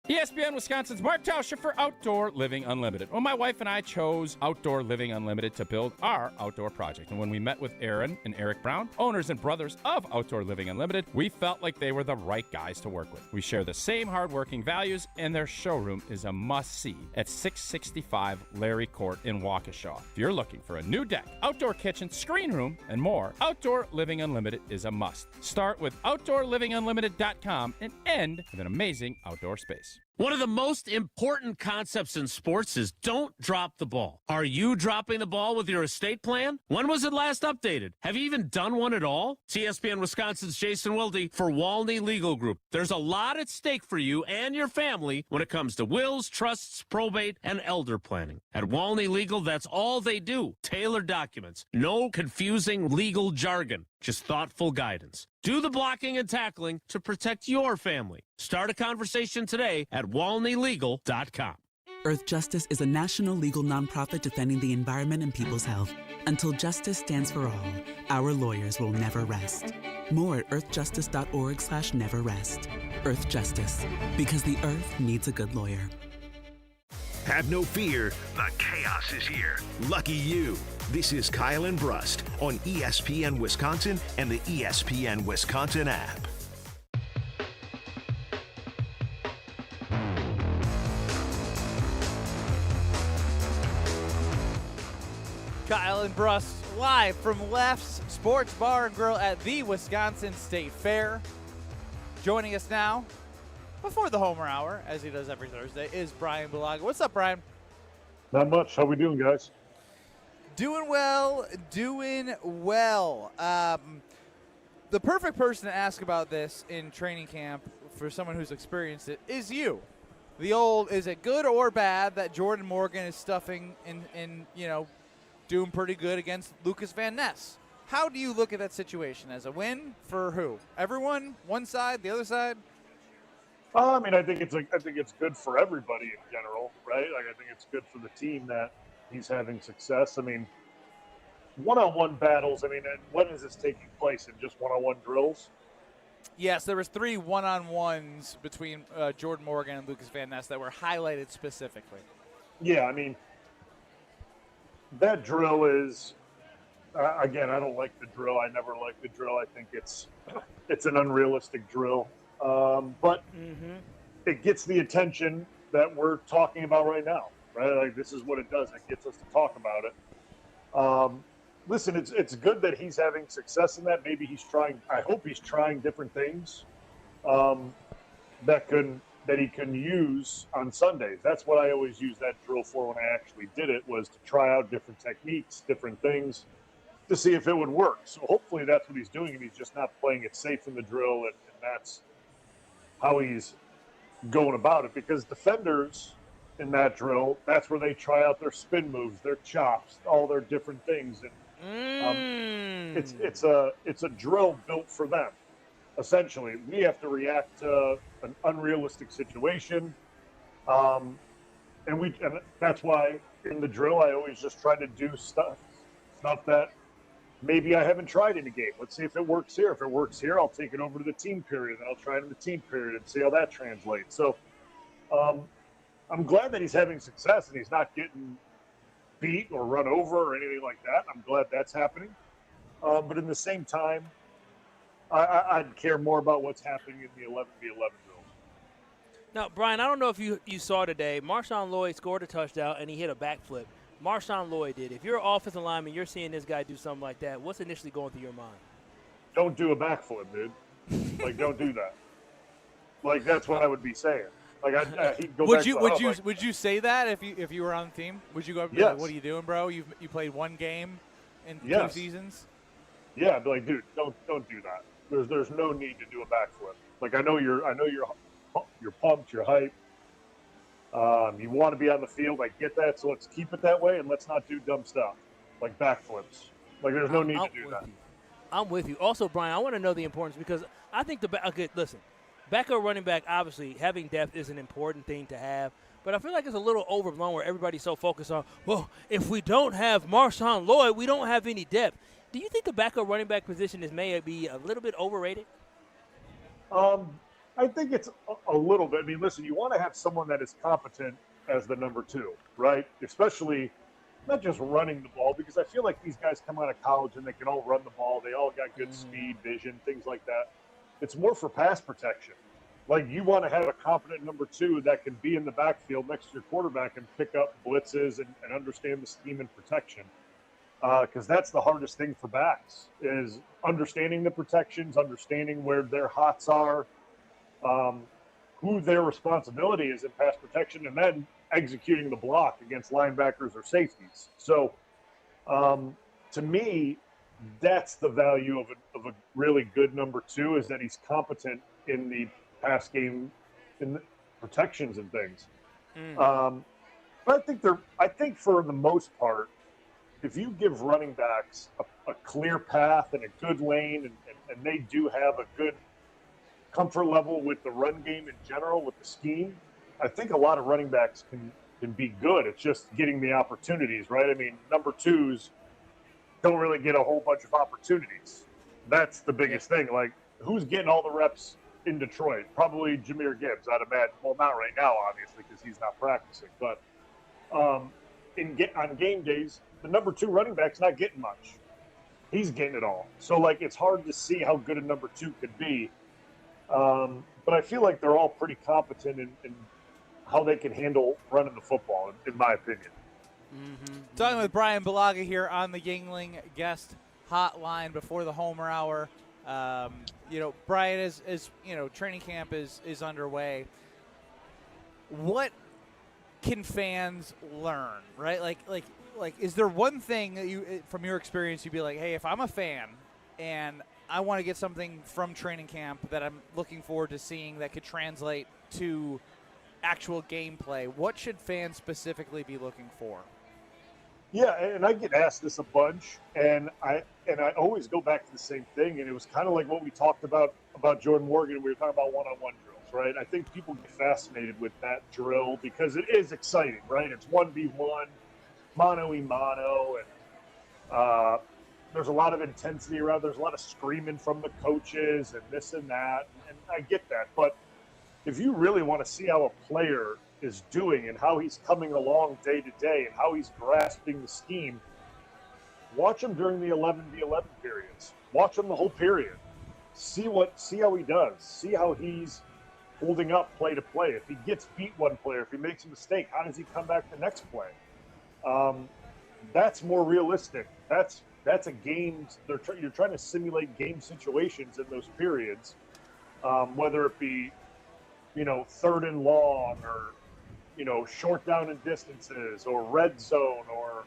Speaker 6: ESPN Wisconsin's Mark Tauscher for Outdoor Living Unlimited. Well, my wife and I chose Outdoor Living Unlimited to build our outdoor project. And when we met with Aaron and Eric Brown, owners and brothers of Outdoor Living Unlimited, we felt like they were the right guys to work with. We share the same hardworking values, and their showroom is a must-see at 665 Larry Court in Waukesha. If you're looking for a new deck, outdoor kitchen, screen room, and more, Outdoor Living Unlimited is a must. Start with OutdoorLivingUnlimited.com and end with an amazing outdoor space.
Speaker 8: One of the most important concepts in sports is don't drop the ball. Are you dropping the ball with your estate plan? When was it last updated? Have you even done one at all? It's ESPN Wisconsin's Jason Wilde for Walney Legal Group. There's a lot at stake for you and your family when it comes to wills, trusts, probate, and elder planning. At Walney Legal, that's all they do. Tailored documents. No confusing legal jargon. Just thoughtful guidance. Do the blocking and tackling to protect your family. Start a conversation today at walneylegal.com.
Speaker 10: Earth Justice is a national legal nonprofit defending the environment and people's health. Until justice stands for all, our lawyers will never rest. More at earthjustice.org/neverrest. Earth Justice, because the earth needs a good lawyer.
Speaker 1: Have no fear, the chaos is here. Lucky you. This is Kyle and Brust on ESPN Wisconsin and the ESPN Wisconsin app.
Speaker 3: Kyle and Brust live from Left's Sports Bar and Grill at the Wisconsin State Fair. Joining us now, before the Homer Hour, as he does every Thursday, is Brian Bulaga. What's up, Brian?
Speaker 12: Not much. How we doing, guys?
Speaker 3: Doing well, doing well. The perfect person to ask about this in training camp for someone who's experienced it is you. The old, is it good or bad that Jordan Morgan is stuffing and doing pretty good against Lucas Van Ness? How do you look at that situation? As a win for who? Everyone? One side? The other side?
Speaker 12: I think it's good for everybody in general, right? Like, I think it's good for the team that he's having success. I mean, one-on-one battles. I mean, when is this taking place? In just one-on-one drills?
Speaker 3: Yes, there was 3 one-on-ones between Jordan Morgan and Lucas Van Ness that were highlighted specifically.
Speaker 12: Yeah, I mean, that drill is. Again, I don't like the drill. I never liked the drill. I think it's an unrealistic drill. But it gets the attention that we're talking about right now, right? Like, this is what it does. It gets us to talk about it. Listen, it's good that he's having success in that. Maybe he's trying. I hope he's trying different things that he can use on Sundays. That's what I always use that drill for when I actually did it, was to try out different techniques, different things, to see if it would work. So hopefully that's what he's doing, and he's just not playing it safe in the drill, and that's how he's going about it. Because defenders in that drill, that's where they try out their spin moves, their chops, all their different things, and it's a drill built for them. Essentially, we have to react to an unrealistic situation, and that's why in the drill I always just try to do stuff that maybe I haven't tried in a game. Let's see if it works here. If it works here, I'll take it over to the team period, and I'll try it in the team period and see how that translates. So I'm glad that he's having success and he's not getting beat or run over or anything like that. I'm glad that's happening. But in the same time, I'd care more about what's happening in the 11v11 drills.
Speaker 2: Now, Brian, I don't know if you saw today, Marshawn Lloyd scored a touchdown and he hit a backflip. Marshawn Lloyd did. If you're an offensive lineman, you're seeing this guy do something like that, what's initially going through your mind?
Speaker 12: Don't do a backflip, dude. Like, don't do that. Like, that's what I would be saying. Like, he'd go back.
Speaker 3: Would you say that if you were on the team? Would you go up and be like, what are you doing, bro? You played one game in 2 seasons?
Speaker 12: Yeah, I'd be like, dude, don't do that. There's no need to do a backflip. Like, I know you're pumped, you're hyped. You want to be on the field. I get that, so let's keep it that way, and let's not do dumb stuff like backflips. Like, there's no need to do that.
Speaker 2: I'm with you. Also, Brian, I want to know the importance, because I think listen, backup running back, obviously, having depth is an important thing to have, but I feel like it's a little overblown where everybody's so focused on, well, if we don't have Marshawn Lloyd, we don't have any depth. Do you think the backup running back position may be a little bit overrated?
Speaker 12: I think it's a little bit. I mean, listen, you want to have someone that is competent as the number 2, right? Especially not just running the ball, because I feel like these guys come out of college and they can all run the ball. They all got good speed, vision, things like that. It's more for pass protection. Like, you want to have a competent number 2 that can be in the backfield next to your quarterback and pick up blitzes and understand the scheme and protection. Because that's the hardest thing for backs, is understanding the protections, understanding where their hots are. who their responsibility is in pass protection and then executing the block against linebackers or safeties. So to me, that's the value of a really good number 2, is that he's competent in the pass game, in the protections and things. But I think for the most part, if you give running backs a clear path and a good lane, and they do have a good comfort level with the run game in general, with the scheme, I think a lot of running backs can be good. It's just getting the opportunities, right? I mean, number 2s don't really get a whole bunch of opportunities. That's the biggest thing. Like, who's getting all the reps in Detroit? Probably Jahmyr Gibbs, I'd imagine. Well, not right now, obviously, because he's not practicing. But on game days, the number 2 running back's not getting much. He's getting it all. So, like, it's hard to see how good a number 2 could be. But I feel like they're all pretty competent in how they can handle running the football, in my opinion.
Speaker 3: Talking with Brian Bulaga here on the Yingling guest hotline before the Homer Hour. Brian, as training camp is underway. What can fans learn, right? Like, is there one thing that you, from your experience, you'd be like, hey, if I'm a fan and I want to get something from training camp that I'm looking forward to seeing that could translate to actual gameplay, what should fans specifically be looking for?
Speaker 12: Yeah, and I get asked this a bunch, and I always go back to the same thing, and it was kind of like what we talked about Jordan Morgan. We were talking about one-on-one drills, right? I think people get fascinated with that drill because it is exciting, right? It's 1v1, mano-y-mano, and there's a lot of intensity around. There's a lot of screaming from the coaches and this and that, and I get that. But if you really want to see how a player is doing and how he's coming along day to day and how he's grasping the scheme, watch him during the 11v11 periods. Watch him the whole period. See how he does. See how he's holding up play to play. If he gets beat one player, if he makes a mistake, how does he come back the next play? That's more realistic. That's a game. You're trying to simulate game situations in those periods, whether it be, 3rd and long, or, short down and distances, or red zone, or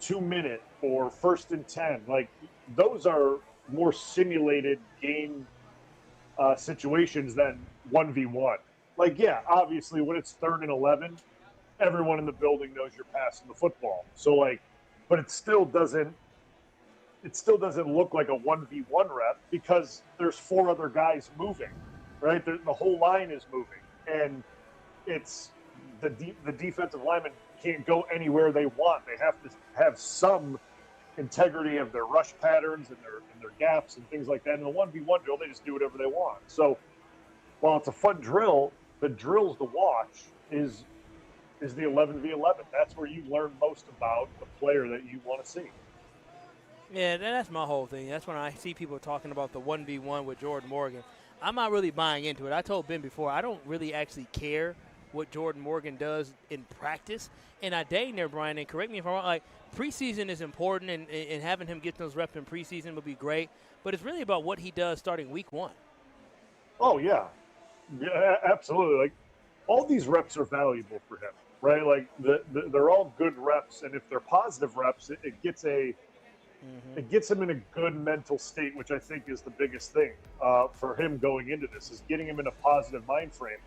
Speaker 12: 2-minute, or 1st and 10. Like, those are more simulated game situations than 1v1. Like, yeah, obviously when it's 3rd and 11, everyone in the building knows you're passing the football. So, like, but it still doesn't look like a 1v1 rep because there's 4 other guys moving, right? The whole line is moving, and it's the defensive linemen can't go anywhere they want. They have to have some integrity of their rush patterns and their gaps and things like that. In the 1v1 drill, they just do whatever they want. So while it's a fun drill, the drills to watch is the 11v11. That's where you learn most about the player that you want to see.
Speaker 2: Yeah, that's my whole thing. That's when I see people talking about the 1v1 with Jordan Morgan. I'm not really buying into it. I told Ben before, I don't really actually care what Jordan Morgan does in practice. And I dang there, Brian, and correct me if I'm wrong, like, preseason is important, and having him get those reps in preseason would be great. But it's really about what he does starting week 1.
Speaker 12: Oh, yeah. Yeah, absolutely. Like, all these reps are valuable for him, right? Like, they're all good reps, and if they're positive reps, it gets him in a good mental state, which I think is the biggest thing for him going into this, is getting him in a positive mind frame.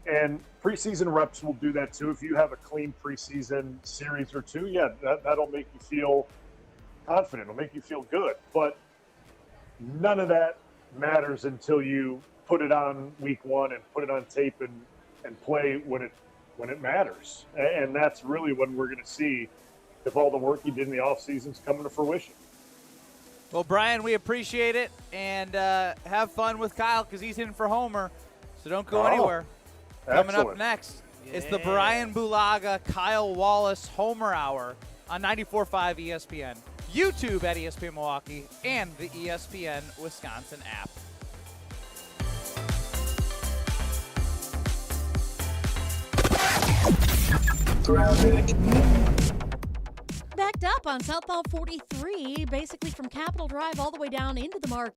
Speaker 12: And preseason reps will do that too. If you have a clean preseason series or 2, yeah, that'll make you feel confident. It'll make you feel good. But none of that matters until you put it on week 1 and put it on tape and play when it matters. And that's really when we're going to see if all the work he did in the offseason is coming to fruition.
Speaker 3: Well, Brian, we appreciate it, and have fun with Kyle because he's in for Homer, so don't go anywhere. Coming up next, it's the Brian Bulaga, Kyle Wallace Homer Hour on 94.5 ESPN, YouTube at ESPN Milwaukee, and the ESPN Wisconsin app.
Speaker 9: Backed up on southbound 43, basically from Capitol Drive all the way down into the Mark